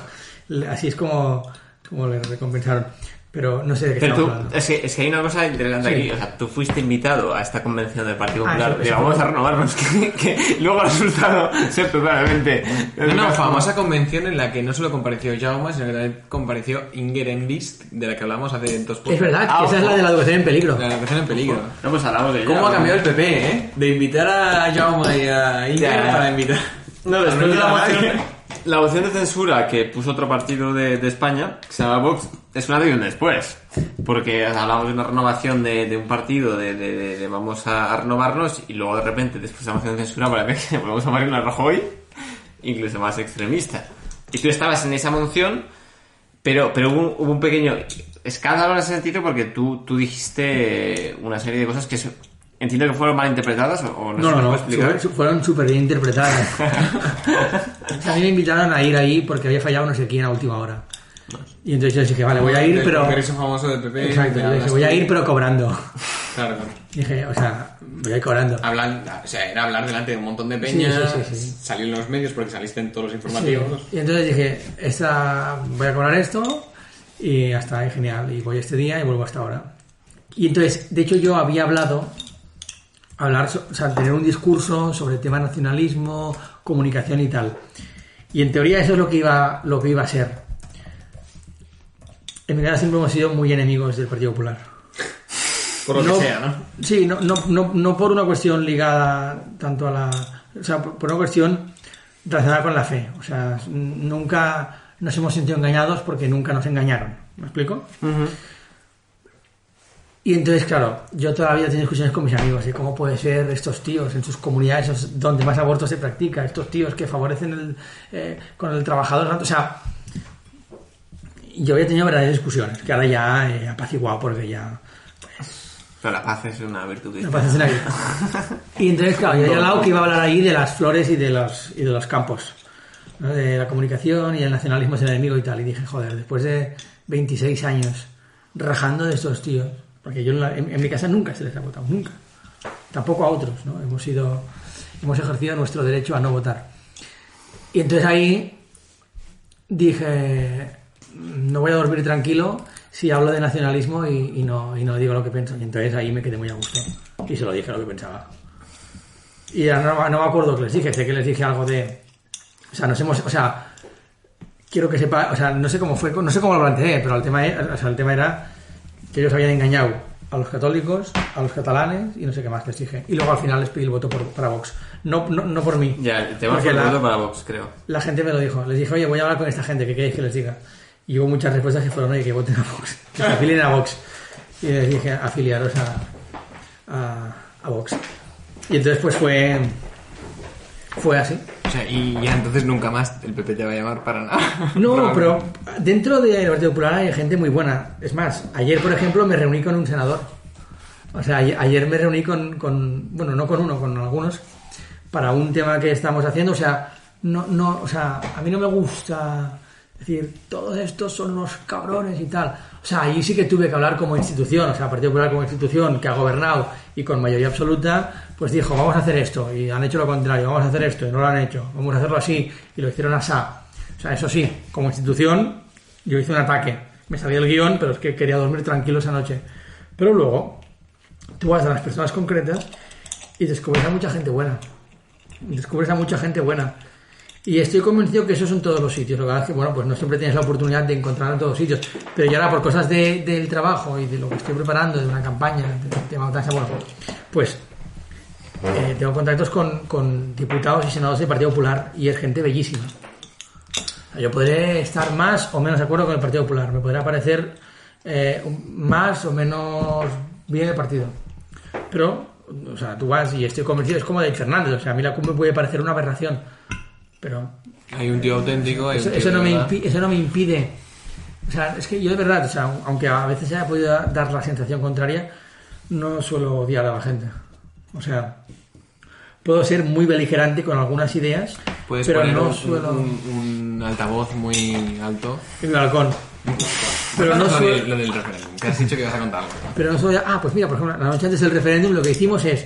Speaker 5: Así es como le recompensaron. Pero no sé de qué
Speaker 3: Pero
Speaker 5: estamos hablando.
Speaker 3: es que hay una cosa interesante
Speaker 5: Sí.
Speaker 3: aquí. O sea, tú fuiste invitado a esta convención del Partido Popular.
Speaker 5: eso
Speaker 3: Vamos a renovarnos. Que luego ha resultado ser totalmente...
Speaker 4: Una famosa convención en la que no solo compareció Jaume, sino que también compareció Inger Enlist, de la que hablamos hace 2 podcasts.
Speaker 5: Es verdad, que esa es la de la educación en peligro.
Speaker 4: La educación en peligro.
Speaker 3: No, pues hablamos de ella.
Speaker 4: ¿Cómo ha cambiado el PP, De invitar a Jaume y a Inger
Speaker 3: Ya.
Speaker 4: para invitar...
Speaker 3: No, después de la moción de censura que puso otro partido de España, que se llama Vox, es una de un después. Porque hablamos de una renovación de un partido, de vamos a renovarnos, y luego de repente, después de la moción de censura, parece que volvemos a Mariano Rajoy, incluso más extremista. Y tú estabas en esa moción, pero hubo un pequeño escándalo en ese sentido, porque tú dijiste una serie de cosas que entiendo que fueron mal interpretadas, o no sé si me puedo explicar.
Speaker 5: Fueron súper bien interpretadas. O sea, a mí me invitaron a ir ahí porque había fallado no sé quién a última hora. Y entonces yo dije, vale, voy a ir, pero...
Speaker 4: El congreso famoso del PP...
Speaker 5: Exacto, yo dije, voy a ir, pero cobrando.
Speaker 4: Claro.
Speaker 5: Dije, o sea, voy a ir cobrando.
Speaker 4: Era hablar delante de un montón de peñas,
Speaker 5: Sí.
Speaker 4: salir en los medios porque saliste en todos los informativos.
Speaker 5: Sí. Y entonces dije, voy a cobrar esto y hasta ahí, genial. Y voy este día y vuelvo hasta ahora. Y entonces, de hecho, yo había tener un discurso sobre el tema nacionalismo, comunicación y tal. Y en teoría eso es lo que iba a ser. En realidad siempre hemos sido muy enemigos del Partido Popular.
Speaker 4: Por lo que sea, ¿no?
Speaker 5: Sí, no por una cuestión ligada tanto a la... O sea, por una cuestión relacionada con la fe. O sea, nunca nos hemos sentido engañados porque nunca nos engañaron. ¿Me explico?
Speaker 3: Uh-huh.
Speaker 5: Y entonces, claro, yo todavía tengo discusiones con mis amigos de cómo puede ser estos tíos en sus comunidades donde más aborto se practica, estos tíos que favorecen con el trabajador. O sea, yo había tenido verdaderas discusiones, que ahora ya he apaciguado porque ya...
Speaker 3: Pero la paz es una virtud.
Speaker 5: La paz es una virtud. Y entonces, claro, yo había hablado que iba a hablar ahí de las flores y de los campos, ¿no? De la comunicación y el nacionalismo es el enemigo y tal. Y dije, joder, después de 26 años rajando de estos tíos, porque yo en mi casa nunca se les ha votado, nunca. Tampoco a otros, ¿no? Hemos ejercido nuestro derecho a no votar. Y entonces ahí dije, no voy a dormir tranquilo si hablo de nacionalismo y no digo lo que pienso. Y entonces ahí me quedé muy a gusto. Y se lo dije lo que pensaba. Y ya no me acuerdo que les dije, sé que les dije algo de... O sea, quiero que sepa, o sea, no sé cómo fue, no sé cómo lo planteé, pero el tema era que ellos habían engañado a los católicos, a los catalanes y no sé qué más les dije. Y luego al final les pedí el voto para Vox. No por mí.
Speaker 3: Ya, el tema fue el voto para Vox, creo.
Speaker 5: La gente me lo dijo. Les dije, oye, voy a hablar con esta gente, ¿qué queréis que les diga? Y hubo muchas respuestas que fueron, oye, que voten a Vox, que se afilien a Vox. Y les dije, afiliaros a Vox. Y entonces pues fue así.
Speaker 4: O sea, y ya entonces nunca más el PP te va a llamar para nada.
Speaker 5: No, pero dentro del Partido Popular hay gente muy buena. Es más, ayer, por ejemplo, me reuní con un senador. O sea, ayer me reuní con bueno, no con uno, con algunos, para un tema que estamos haciendo. O sea, o sea, a mí no me gusta decir, todos estos son unos cabrones y tal. O sea, allí sí que tuve que hablar como institución, o sea, Partido Popular como institución que ha gobernado y con mayoría absoluta, pues dijo, vamos a hacer esto, y han hecho lo contrario, vamos a hacer esto, y no lo han hecho, vamos a hacerlo así, y lo hicieron así. O sea, eso sí, como institución, yo hice un ataque, me salí del guión, pero es que quería dormir tranquilo esa noche. Pero luego, tú vas a las personas concretas y descubres a mucha gente buena. Y estoy convencido que eso es en todos los sitios. Lo que pasa es que, bueno, pues no siempre tienes la oportunidad de encontrar en todos sitios. Pero ya ahora, por cosas del trabajo y de lo que estoy preparando, de una campaña, de tema de bueno, pues tengo contactos con diputados y senadores del Partido Popular y es gente bellísima. Yo podré estar más o menos de acuerdo con el Partido Popular, me podrá parecer más o menos bien el partido. Pero, o sea, tú vas y estoy convencido, es como de Fernández, o sea, a mí la CUP me puede parecer una aberración, pero...
Speaker 4: Hay un tío auténtico...
Speaker 5: Eso no me impide... O sea, es que yo de verdad, o sea, aunque a veces haya podido dar la sensación contraria, no suelo odiar a la gente. O sea, puedo ser muy beligerante con algunas ideas,
Speaker 4: puedes
Speaker 5: pero
Speaker 4: poner
Speaker 5: no suelo...
Speaker 4: un altavoz muy alto.
Speaker 5: En mi balcón. Pero no suelo...
Speaker 4: Lo del referéndum, que has dicho que ibas a contar algo.
Speaker 5: Pero no suelo... pues mira, por ejemplo, la noche antes del referéndum lo que hicimos es...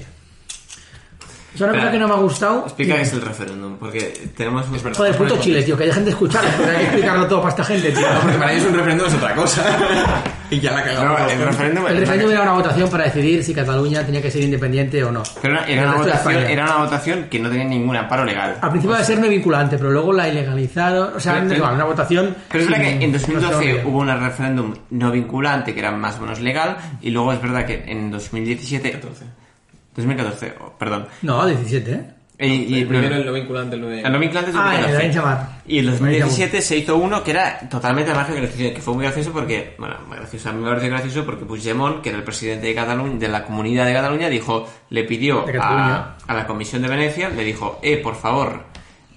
Speaker 5: Es una cosa que no me ha gustado.
Speaker 3: Explica qué es el referéndum, porque tenemos...
Speaker 5: Joder, puto Chile, tío, que dejen de escucharlo, porque hay que explicarlo todo para esta gente, tío.
Speaker 4: No, porque para ellos un referéndum es otra cosa. Y ya la cagamos.
Speaker 3: No, el referéndum
Speaker 5: era una votación para decidir si Cataluña tenía que ser independiente o no.
Speaker 3: Pero era una votación que no tenía ningún amparo legal.
Speaker 5: Al principio iba a serme vinculante, pero luego la ilegalizaron. O sea, una votación...
Speaker 3: Pero es verdad que en 2012 hubo un referéndum no vinculante, que era más o menos legal, y luego es verdad que en 2017... 2014, perdón.
Speaker 5: No, 17, ¿eh?
Speaker 4: El primero el no vinculante, el
Speaker 3: no vinculante es 2014. Y en 2017 se hizo uno que era totalmente al margen de la Constitución, que fue muy gracioso porque, bueno, a mí me pareció gracioso porque Puigdemont, que era el presidente de Cataluña, de la Comunidad de Cataluña, le pidió a la Comisión de Venecia, le dijo, por favor,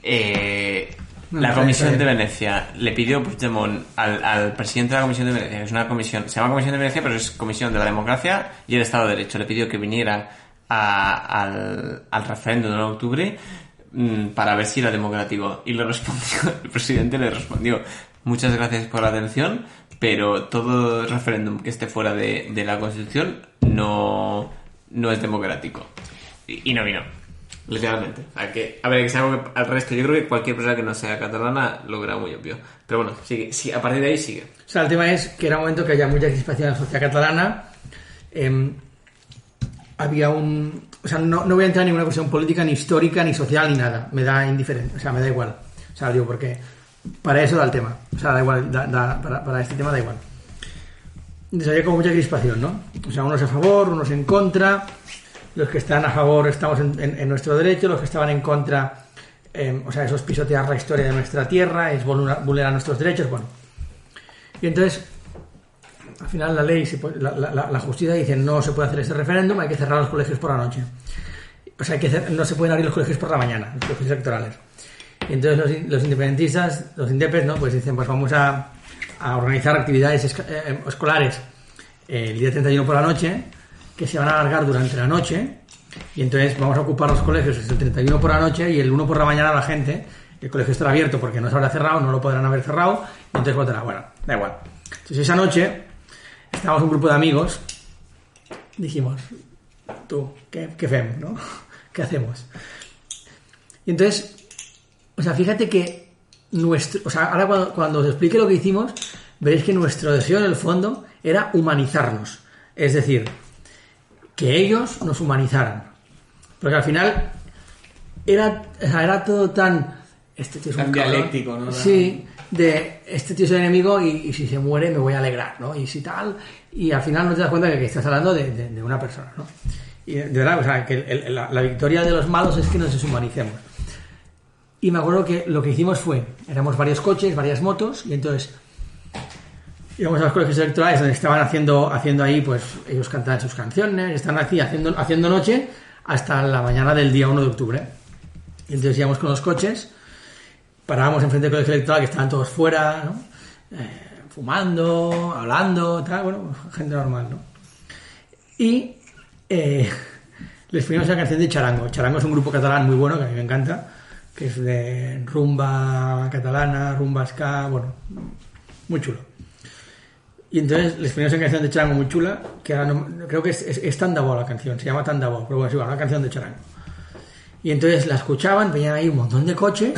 Speaker 3: la Comisión de Venecia le pidió Puigdemont al presidente de la Comisión de Venecia, que es una comisión, se llama Comisión de Venecia, pero es Comisión de la Democracia y el Estado de Derecho, le pidió que viniera al referéndum de octubre para ver si era democrático, y le respondió, el presidente le respondió: muchas gracias por la atención, pero todo referéndum que esté fuera de la Constitución no es democrático, y no vino, literalmente. O sea, que, a ver, que sea algo que al resto, yo creo que cualquier persona que no sea catalana lo verá muy obvio, pero bueno, sigue, sí, a partir de ahí sigue.
Speaker 5: O sea, el tema es que era un momento que había mucha crispación en la sociedad catalana. Había un... O sea, no voy a entrar en ninguna cuestión política, ni histórica, ni social, ni nada. Me da indiferente, o sea, me da igual. O sea, digo, porque para eso da el tema. O sea, da igual, para este tema da igual. Entonces había como mucha crispación, ¿no? O sea, unos a favor, unos en contra. Los que están a favor estamos en nuestro derecho, los que estaban en contra, o sea, eso es pisotear la historia de nuestra tierra, es vulnerar nuestros derechos, bueno. Y entonces... Al final la ley, la justicia dice no se puede hacer este referéndum, hay que cerrar los colegios por la noche. O sea, no se pueden abrir los colegios por la mañana, los colegios electorales. Y entonces los independentistas, los indepes, ¿no? Pues dicen, pues vamos a organizar actividades escolares el día 31 por la noche, que se van a alargar durante la noche, y entonces vamos a ocupar los colegios el 31 por la noche y el 1 por la mañana la gente, el colegio estará abierto porque no se habrá cerrado, no lo podrán haber cerrado, y entonces votará. Bueno, da igual. Entonces esa noche... Estábamos un grupo de amigos, dijimos, tú, ¿qué hacemos, no? ¿Qué hacemos? Y entonces, o sea, fíjate que o sea, ahora cuando os explique lo que hicimos, veréis que nuestro deseo en el fondo era humanizarnos. Es decir, que ellos nos humanizaran. Porque al final era todo tan... Este tío es un
Speaker 4: dialéctico, ¿no?
Speaker 5: Sí, de este tío es el enemigo y si se muere me voy a alegrar, ¿no? Y si tal... Y al final no te das cuenta que estás hablando de una persona, ¿no? Y de verdad, o sea, que la victoria de los malos es que nos deshumanicemos. Y me acuerdo que lo que hicimos fue, éramos varios coches, varias motos, y entonces íbamos a los colegios electorales donde estaban haciendo ahí, pues ellos cantaban sus canciones, están aquí haciendo noche hasta la mañana del día 1 de octubre. Y entonces íbamos con los coches, parábamos enfrente del colegio electoral, que estaban todos fuera, ¿no? Fumando, hablando, tal, bueno, gente normal, ¿no? Y les pusimos la canción de Charango. Charango es un grupo catalán muy bueno, que a mí me encanta, que es de rumba catalana, rumba ska, bueno, muy chulo. Y entonces les pusimos una canción de Charango muy chula, que ahora no, creo que es Tandabó la canción, se llama Tandabó, pero bueno, es igual, una canción de Charango. Y entonces la escuchaban, venían ahí un montón de coches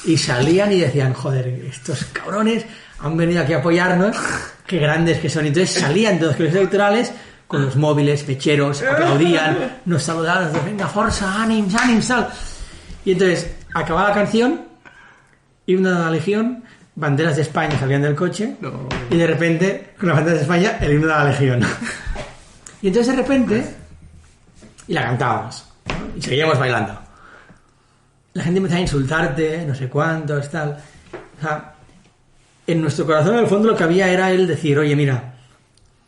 Speaker 5: y salían y decían, joder, estos cabrones han venido aquí a apoyarnos, qué grandes que son. Y entonces salían de los colegios electorales con los móviles, mecheros, aplaudían, nos saludaban, nos venga, forza, ànims, tal. Y entonces acababa la canción, himno de la Legión, banderas de España salían del coche, y de repente, con las banderas de España, el himno de la Legión. Y entonces de repente, y la cantábamos, ¿no? Y seguíamos bailando. La gente empezaba a insultarte, no sé cuántos, tal. O sea, en nuestro corazón, en el fondo, lo que había era el decir, oye, mira,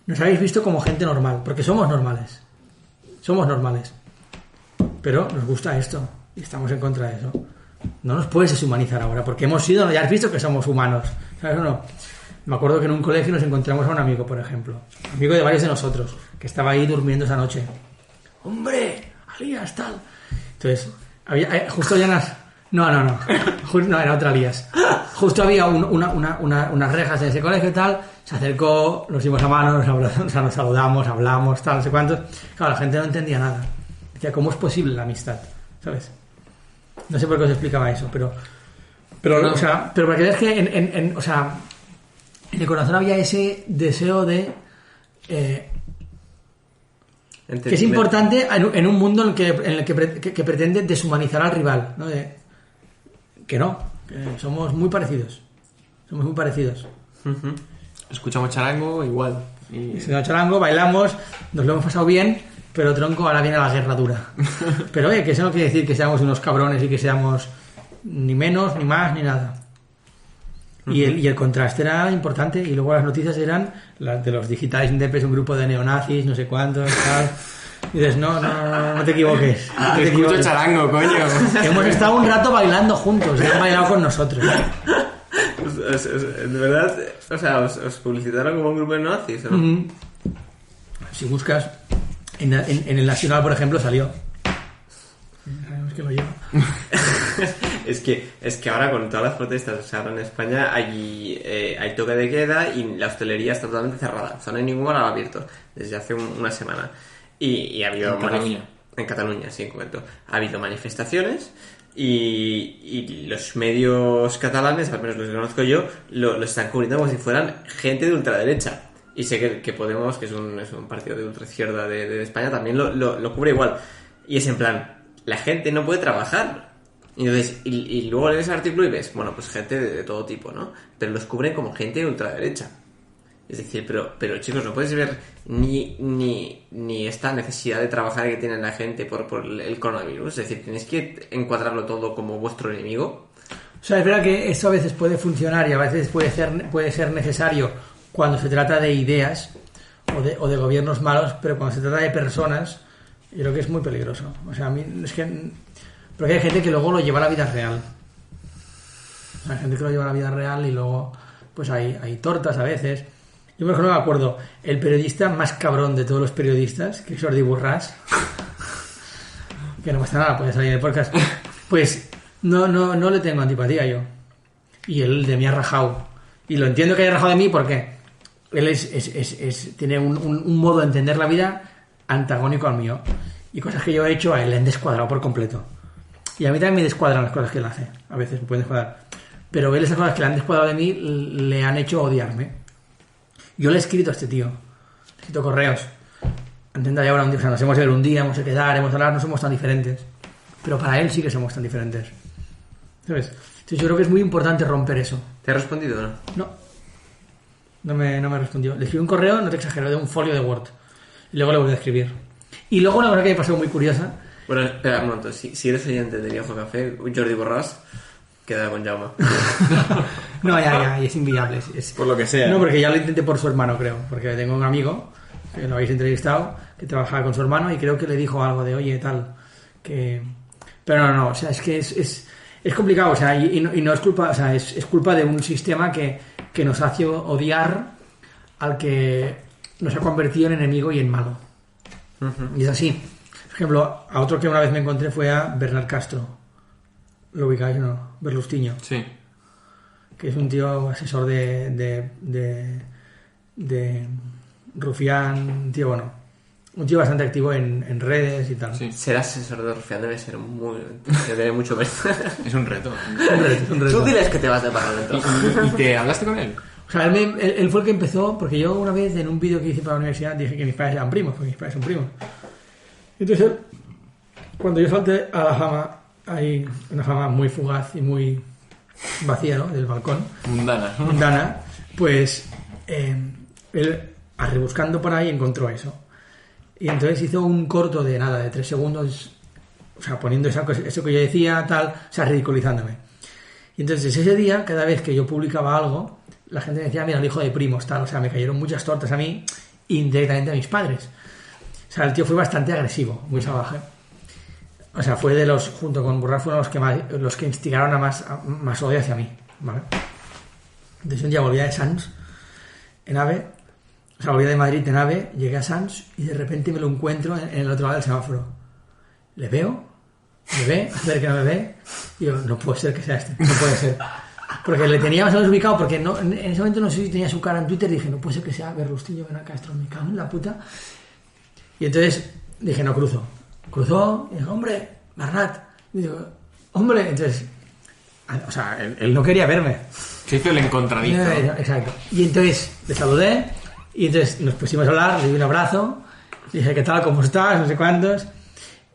Speaker 5: nos habéis visto como gente normal, porque somos normales. Somos normales. Pero nos gusta esto, y estamos en contra de eso. No nos puedes deshumanizar ahora, porque hemos sido, ya has visto que somos humanos, ¿sabes o no? Me acuerdo que en un colegio nos encontramos a un amigo, por ejemplo, amigo de varios de nosotros, que estaba ahí durmiendo esa noche. ¡Hombre! ¡Alías, tal! Entonces, justo ya las... No, era otra Alías. Justo había unas rejas en ese colegio y tal, se acercó, nos dimos la mano, nos saludamos, hablamos, tal, no sé cuántos. Claro, la gente no entendía nada. Decía, ¿cómo es posible la amistad? ¿Sabes? No sé por qué os explicaba eso, pero no. O sea, pero para que veas que en el corazón había ese deseo de que es importante en un mundo en el que pretende deshumanizar al rival, ¿no? Que somos muy parecidos. Somos muy parecidos.
Speaker 3: Uh-huh. Escuchamos charango igual.
Speaker 5: Escuchamos charango, bailamos, nos lo hemos pasado bien, pero tronco, ahora viene la guerra dura. Pero oye, que eso no quiere decir que seamos unos cabrones y que seamos ni menos, ni más, ni nada. Uh-huh. Y el contraste era importante. Y luego las noticias eran las de los digitales indepes, un grupo de neonazis, no sé cuántos, tal. Y dices, no te equivoques. No te
Speaker 3: escucho charango, coño.
Speaker 5: Hemos estado un rato bailando juntos y han bailado con nosotros.
Speaker 3: De verdad, o sea, os publicitaron como un grupo de neonazis, ¿no?
Speaker 5: Mm-hmm. Si buscas, en el Nacional, por ejemplo, salió. Sabemos que lo lleva.
Speaker 3: Es que ahora con todas las protestas, o sea, ahora en España hay toque de queda y la hostelería está totalmente cerrada. O sea, no hay ningún bar abierto desde hace una semana. Y ha habido... En Cataluña, sí, en concreto. Ha habido manifestaciones y los medios catalanes, al menos los que conozco yo, lo están cubriendo como si fueran gente de ultraderecha. Y sé que Podemos, que es un partido de ultraizquierda de España, también lo cubre igual. Y es en plan, la gente no puede trabajar. Y entonces, y luego lees el artículo y ves, bueno, pues gente de todo tipo, ¿no? Pero los cubren como gente de ultraderecha. Es decir, pero chicos, no puedes ver ni esta necesidad de trabajar que tiene la gente por el coronavirus. Es decir, tenéis que encuadrarlo todo como vuestro enemigo.
Speaker 5: O sea, es verdad que esto a veces puede funcionar y a veces puede ser necesario cuando se trata de ideas o de gobiernos malos, pero cuando se trata de personas, yo creo que es muy peligroso. O sea, a mí es que... Porque hay gente que luego lo lleva a la vida real. O sea, hay gente que lo lleva a la vida real y luego pues hay tortas a veces. Yo por ejemplo me acuerdo, el periodista más cabrón de todos los periodistas, que es Jordi Borràs, que no pasa nada, puede salir en el podcast, pues no le tengo antipatía yo. Y él de mí ha rajado. Y lo entiendo que haya rajado de mí porque él tiene un modo de entender la vida antagónico al mío. Y cosas que yo he hecho a él le han descuadrado por completo. Y a mí también me descuadran las cosas que él hace. A veces me pueden descuadrar. Pero él esas cosas que le han descuadrado de mí le han hecho odiarme. Yo le he escrito a este tío. Le he escrito correos. Entiendo ya ahora un día. O sea, nos hemos de ver un día, hemos de quedar, hemos de hablar, no somos tan diferentes. Pero para él sí que somos tan diferentes. ¿Sabes? Entonces yo creo que es muy importante romper eso.
Speaker 3: ¿Te ha respondido o no?
Speaker 5: No me respondió. Le escribí un correo, no te exagero, de un folio de Word. Y luego le volví a escribir. Y luego una cosa que me pasó muy curiosa.
Speaker 3: Bueno, espera un momento. Si eres oyente de Viejo Café, Jordi Borràs queda con Jaume.
Speaker 5: No, ya, es inviable.
Speaker 3: Por lo que sea.
Speaker 5: No, porque ya lo intenté por su hermano, creo. Porque tengo un amigo, que lo habéis entrevistado, que trabajaba con su hermano y creo que le dijo algo de, oye, tal, que... Pero no, o sea, es que es complicado, o sea, y no es culpa, o sea, es culpa de un sistema que nos hace odiar al que nos ha convertido en enemigo y en malo. Uh-huh. Y es así. Por ejemplo, a otro que una vez me encontré fue a Bernard Castro. ¿Lo ubicáis, no? Berlustiño.
Speaker 3: Sí.
Speaker 5: Que es un tío asesor de Rufián, un tío, bueno, un tío bastante activo en redes y tal.
Speaker 3: Sí. Ser asesor de Rufián debe ser debe mucho ver.
Speaker 4: Es un reto.
Speaker 5: Es un reto.
Speaker 3: Tú diles que te vas de Parlamento.
Speaker 4: ¿Y te hablaste con él?
Speaker 5: O sea, él fue el que empezó, porque yo una vez en un vídeo que hice para la universidad dije que mis padres eran primos, porque mis padres son primos. Entonces, cuando yo salté a la fama, hay una fama muy fugaz y muy vacía, ¿no? Del balcón. Mundana. Pues él, rebuscando por ahí, encontró eso. Y entonces hizo un corto de 3 segundos, o sea, poniendo eso que yo decía, tal, o sea, ridiculizándome. Y entonces ese día, cada vez que yo publicaba algo, la gente me decía, mira, el hijo de primos, tal. O sea, me cayeron muchas tortas a mí, indirectamente a mis padres. O sea, el tío fue bastante agresivo, muy salvaje. O sea, fue de los, junto con Burrar, fueron los que instigaron a más odio hacia mí, ¿vale? Entonces un día volvía de Sants, en AVE, o sea, volvía de Madrid en AVE, llegué a Sants y de repente me lo encuentro en el otro lado del semáforo. Le veo, me ve, hacer que no me ve, y yo, no puede ser que sea este, no puede ser. Porque le tenía más o menos ubicado, porque no, en ese momento no sé si tenía su cara en Twitter, y dije, no puede ser que sea Berlustillo, ven a Castro, me cago en la puta. Y entonces dije, no, cruzó, y dije, hombre, Bernat, y digo, hombre, entonces, o sea, él no quería verme.
Speaker 4: Se hizo el encontradito.
Speaker 5: Exacto. Y entonces le saludé, y entonces nos pusimos a hablar, le di un abrazo, le dije, ¿qué tal, cómo estás? No sé cuántos.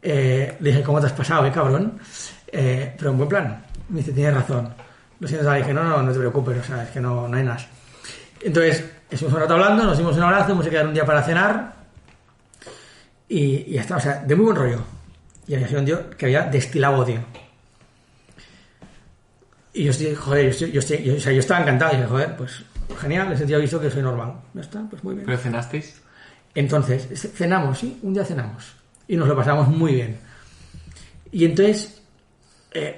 Speaker 5: Le dije, ¿cómo te has pasado, cabrón? Pero en buen plan. Me dice, tienes razón. Lo siento, le dije, no te preocupes, o sea, es que no hay nada. Entonces, estuvimos un rato hablando, nos dimos un abrazo, hemos quedado un día para cenar, y ya está, o sea, de muy buen rollo. Y había sido un tío que había destilado odio. Y yo estaba encantado, y dije, joder, pues genial, ese tío ha visto que soy normal. Ya está, pues muy bien.
Speaker 4: ¿Pero cenasteis?
Speaker 5: Entonces, cenamos, sí, un día cenamos. Y nos lo pasamos muy bien. Y entonces,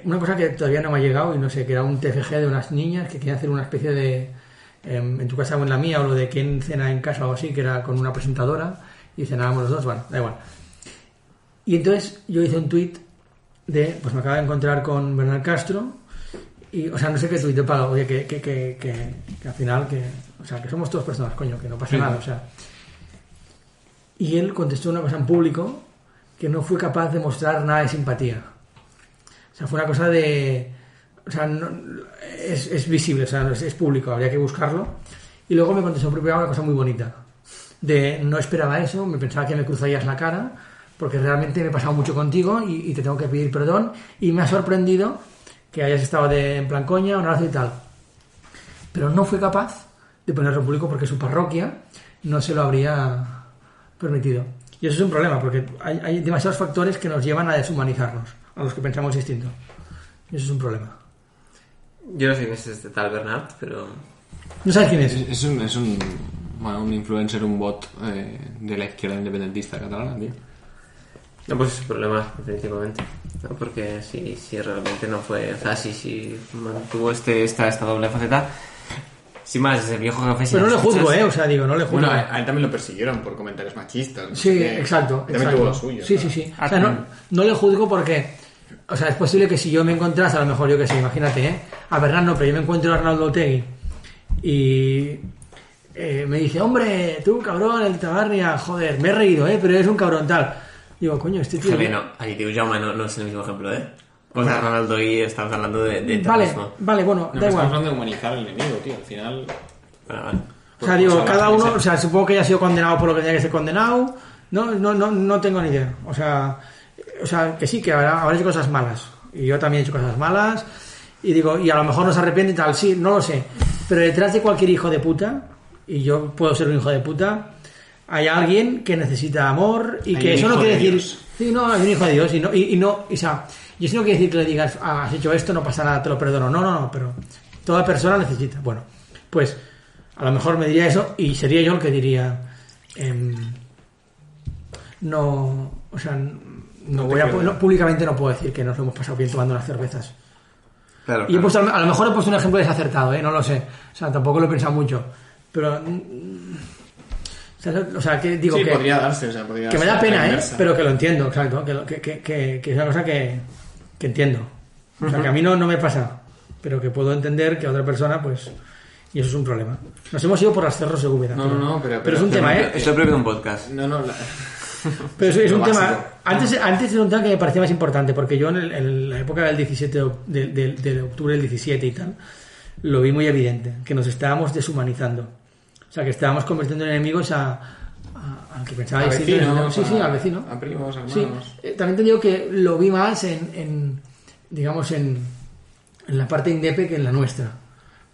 Speaker 5: una cosa que todavía no me ha llegado, y no sé, que era un TFG de unas niñas que querían hacer una especie de, en tu casa o en la mía, o lo de quién cena en casa o así, que era con una presentadora, y cenábamos los dos, bueno, da igual. Y entonces yo hice un tuit de, pues me acabo de encontrar con Bernat Castro, y, o sea, no sé qué tuit, oye, que al final, o sea, que somos todas personas, coño, que no pasa nada, o sea. Y él contestó una cosa en público que no fue capaz de mostrar nada de simpatía. O sea, fue una cosa de... O sea, no, es visible, o sea, es público, habría que buscarlo. Y luego me contestó en privado una cosa muy bonita. De, no esperaba eso, me pensaba que me cruzarías la cara, porque realmente me he pasado mucho contigo y te tengo que pedir perdón. Y me ha sorprendido que hayas estado en plan coña, un abrazo y tal. Pero no fue capaz de ponerlo en público porque su parroquia no se lo habría permitido. Y eso es un problema, porque hay demasiados factores que nos llevan a deshumanizarnos, a los que pensamos distinto. Y eso es un problema.
Speaker 3: Yo no sé quién es este tal Bernat, pero...
Speaker 5: ¿No sabes quién es?
Speaker 4: Es un influencer, un bot de la izquierda independentista catalana, tío.
Speaker 3: No, pues es un problema, definitivamente. ¿No? Porque si realmente no fue... O sea, si mantuvo esta doble faceta... Sin más, ese viejo jefe...
Speaker 5: Pero no le juzgo, o sea, digo, no le juzgo.
Speaker 4: Bueno, a él también lo persiguieron por comentarios machistas.
Speaker 5: Sí, exacto.
Speaker 4: También tuvo lo suyo.
Speaker 5: Sí. O sea, no le juzgo porque... O sea, es posible que si yo me encontrase, a lo mejor yo que sé, imagínate, a Bernat no, pero yo me encuentro a Arnaldo Otegi y me dice, hombre, tú cabrón, el Tabarnia, joder, me he reído, pero eres un cabrón tal. Digo, coño, este tío...
Speaker 3: Joder, no, ahí digo, Jaume no es el mismo ejemplo, Pues a Ronaldo y estamos hablando de
Speaker 5: Vale, bueno, da igual.
Speaker 4: Estamos hablando de humanizar al enemigo, tío, al final...
Speaker 3: Vale.
Speaker 5: O sea, digo, cada uno, o sea, supongo que haya sido condenado por lo que tenía que ser condenado. No tengo ni idea. O sea, que sí, que habrá hecho cosas malas. Y yo también he hecho cosas malas. Y digo, y a lo mejor no se arrepiente y tal, sí, no lo sé. Pero detrás de cualquier hijo de puta, y yo puedo ser un hijo de puta, hay alguien que necesita amor y que eso no quiere decir... Sí, no, hay un hijo de Dios o sea, y eso no quiere decir que le digas, has hecho esto, no pasa nada, te lo perdono. No, pero toda persona necesita. Bueno, pues a lo mejor me diría eso y sería yo el que diría, no, o sea, públicamente no puedo decir que nos lo hemos pasado bien tomando unas cervezas.
Speaker 3: Claro,
Speaker 5: y a lo mejor he puesto un ejemplo desacertado, no lo sé. O sea, tampoco lo he pensado mucho. Pero... O sea, que digo que...
Speaker 4: podría darse, o sea, podría
Speaker 5: que me da pena, pero que lo entiendo, exacto. Que es una cosa que entiendo. O sea, que a mí no me pasa, pero que puedo entender que a otra persona, pues... Y eso es un problema. Nos hemos ido por las cerros de Úbeda.
Speaker 4: No,
Speaker 5: pero es un tema,
Speaker 3: Esto es propio de un podcast.
Speaker 5: Pero es un tema... Antes era un tema que me parecía más importante, porque yo en la época del 17 de octubre del 17 y tal, lo vi muy evidente, que nos estábamos deshumanizando. O sea, que estábamos convirtiendo en enemigos a que pensaba
Speaker 4: al vecino,
Speaker 5: sí, al vecino.
Speaker 4: A primos, hermanos.
Speaker 5: Sí. También te digo que lo vi más en la parte indepe que en la nuestra.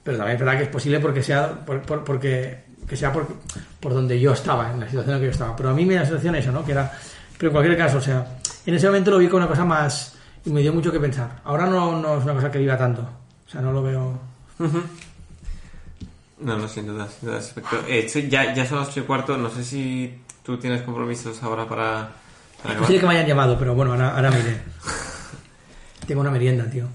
Speaker 5: Pero también es verdad que es posible porque sea por donde yo estaba, en la situación en la que yo estaba. Pero a mí me da la situación eso, ¿no? Que era... Pero en cualquier caso, o sea, en ese momento lo vi como una cosa más... Y me dio mucho que pensar. Ahora no es una cosa que viva tanto. O sea, no lo veo...
Speaker 3: No, sin duda. Ya son las 8:15, no sé si tú tienes compromisos ahora para acabar.
Speaker 5: Posible que me hayan llamado, pero bueno, ahora me iré. Tengo una merienda, tío.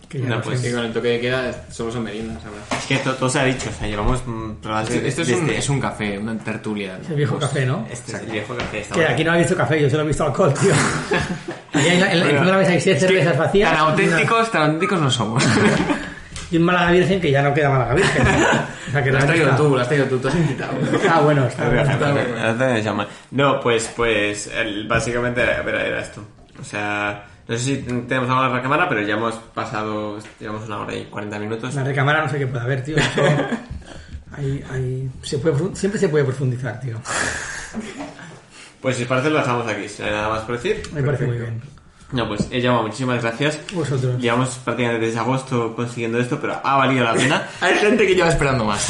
Speaker 5: Que ya
Speaker 3: No,
Speaker 5: no
Speaker 3: pues
Speaker 5: sé.
Speaker 4: Sí, con el toque de queda solo son meriendas ahora.
Speaker 3: Es que todo se ha dicho, o sea, llevamos probablemente...
Speaker 4: Esto es un café, una tertulia.
Speaker 5: Es el viejo café, ¿no?
Speaker 3: Este es el viejo café. está
Speaker 5: Que
Speaker 3: bueno.
Speaker 5: aquí no he visto café, yo solo he visto alcohol, tío. Aquí en la mesa hay 6 cervezas vacías.
Speaker 4: Tan auténticos no somos.
Speaker 5: Y un Málaga Virgen que ya no queda Málaga Virgen. O sea, que
Speaker 4: Lo has
Speaker 5: realmente
Speaker 4: traído
Speaker 5: está-
Speaker 4: tú has invitado.
Speaker 5: Ah, bueno, está bueno.
Speaker 3: Gracias, Jaume. No, pues básicamente era esto. O sea, no sé si tenemos algo en la recámara, pero ya hemos pasado, llevamos 1 hora y 40 minutos.
Speaker 5: La recámara no sé qué puede haber, tío. Eso, siempre se puede profundizar, tío.
Speaker 3: Pues si os parece lo dejamos aquí, si no hay nada más por decir.
Speaker 5: Me parece muy bien.
Speaker 3: No, pues Jaume, muchísimas gracias.
Speaker 5: Vosotros.
Speaker 3: Llevamos prácticamente desde agosto consiguiendo esto, pero ha valido la pena.
Speaker 4: Hay gente que lleva esperando más.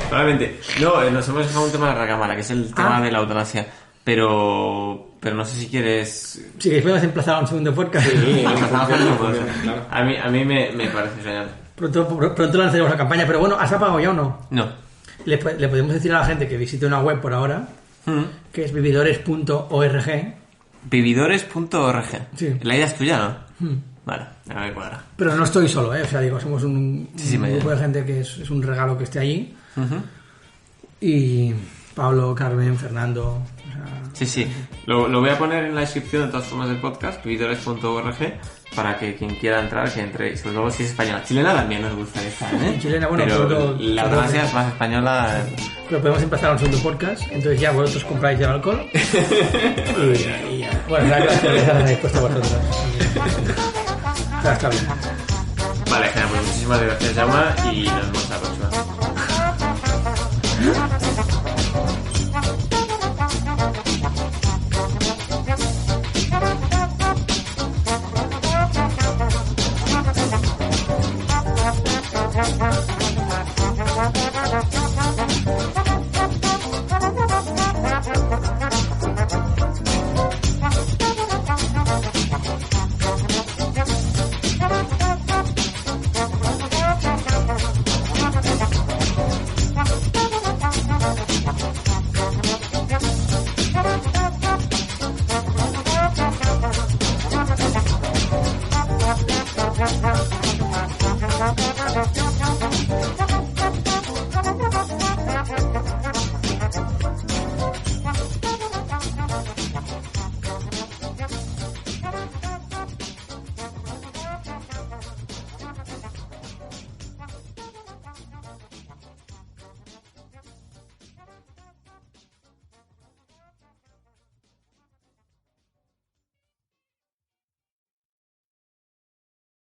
Speaker 3: Probablemente. No, nos hemos dejado un tema de la recámara, que es el tema de la eutanasia. Pero no sé si quieres...
Speaker 5: Si queréis podemos emplazar a un segundo podcast.
Speaker 4: Claro.
Speaker 3: A mí me parece genial.
Speaker 5: Pronto lanzaremos la campaña, pero bueno, ¿has apagado ya o no?
Speaker 3: No.
Speaker 5: Le podemos decir a la gente que visite una web por ahora, que es vividores.org.
Speaker 3: Vividores.org.
Speaker 5: Sí.
Speaker 3: La idea es tuya, ¿no? Vale, a ver cuadra.
Speaker 5: Pero no estoy solo, ¿eh? O sea, digo, somos un
Speaker 3: me
Speaker 5: grupo de gente que es un regalo que esté allí. Y Pablo, Carmen, Fernando... O sea,
Speaker 3: Sí. Lo voy a poner en la descripción de todas formas del podcast, vividores.org, para que quien quiera entrar, que entre. Y sobre todo si es española. Chilena también nos gustaría estar, ¿eh?
Speaker 5: Chilena, bueno,
Speaker 3: pero
Speaker 5: todo-
Speaker 3: la
Speaker 5: todo-
Speaker 3: eutanasia es más española.
Speaker 5: Pero podemos empezar a un segundo podcast, entonces ya vosotros compráis el alcohol. y ya. Bueno, la cerveza la habéis puesto vosotros. O sea, está bien.
Speaker 3: Vale, genial, pues muchísimas gracias, Jaume, y nos vemos la próxima.
Speaker 6: Thank you.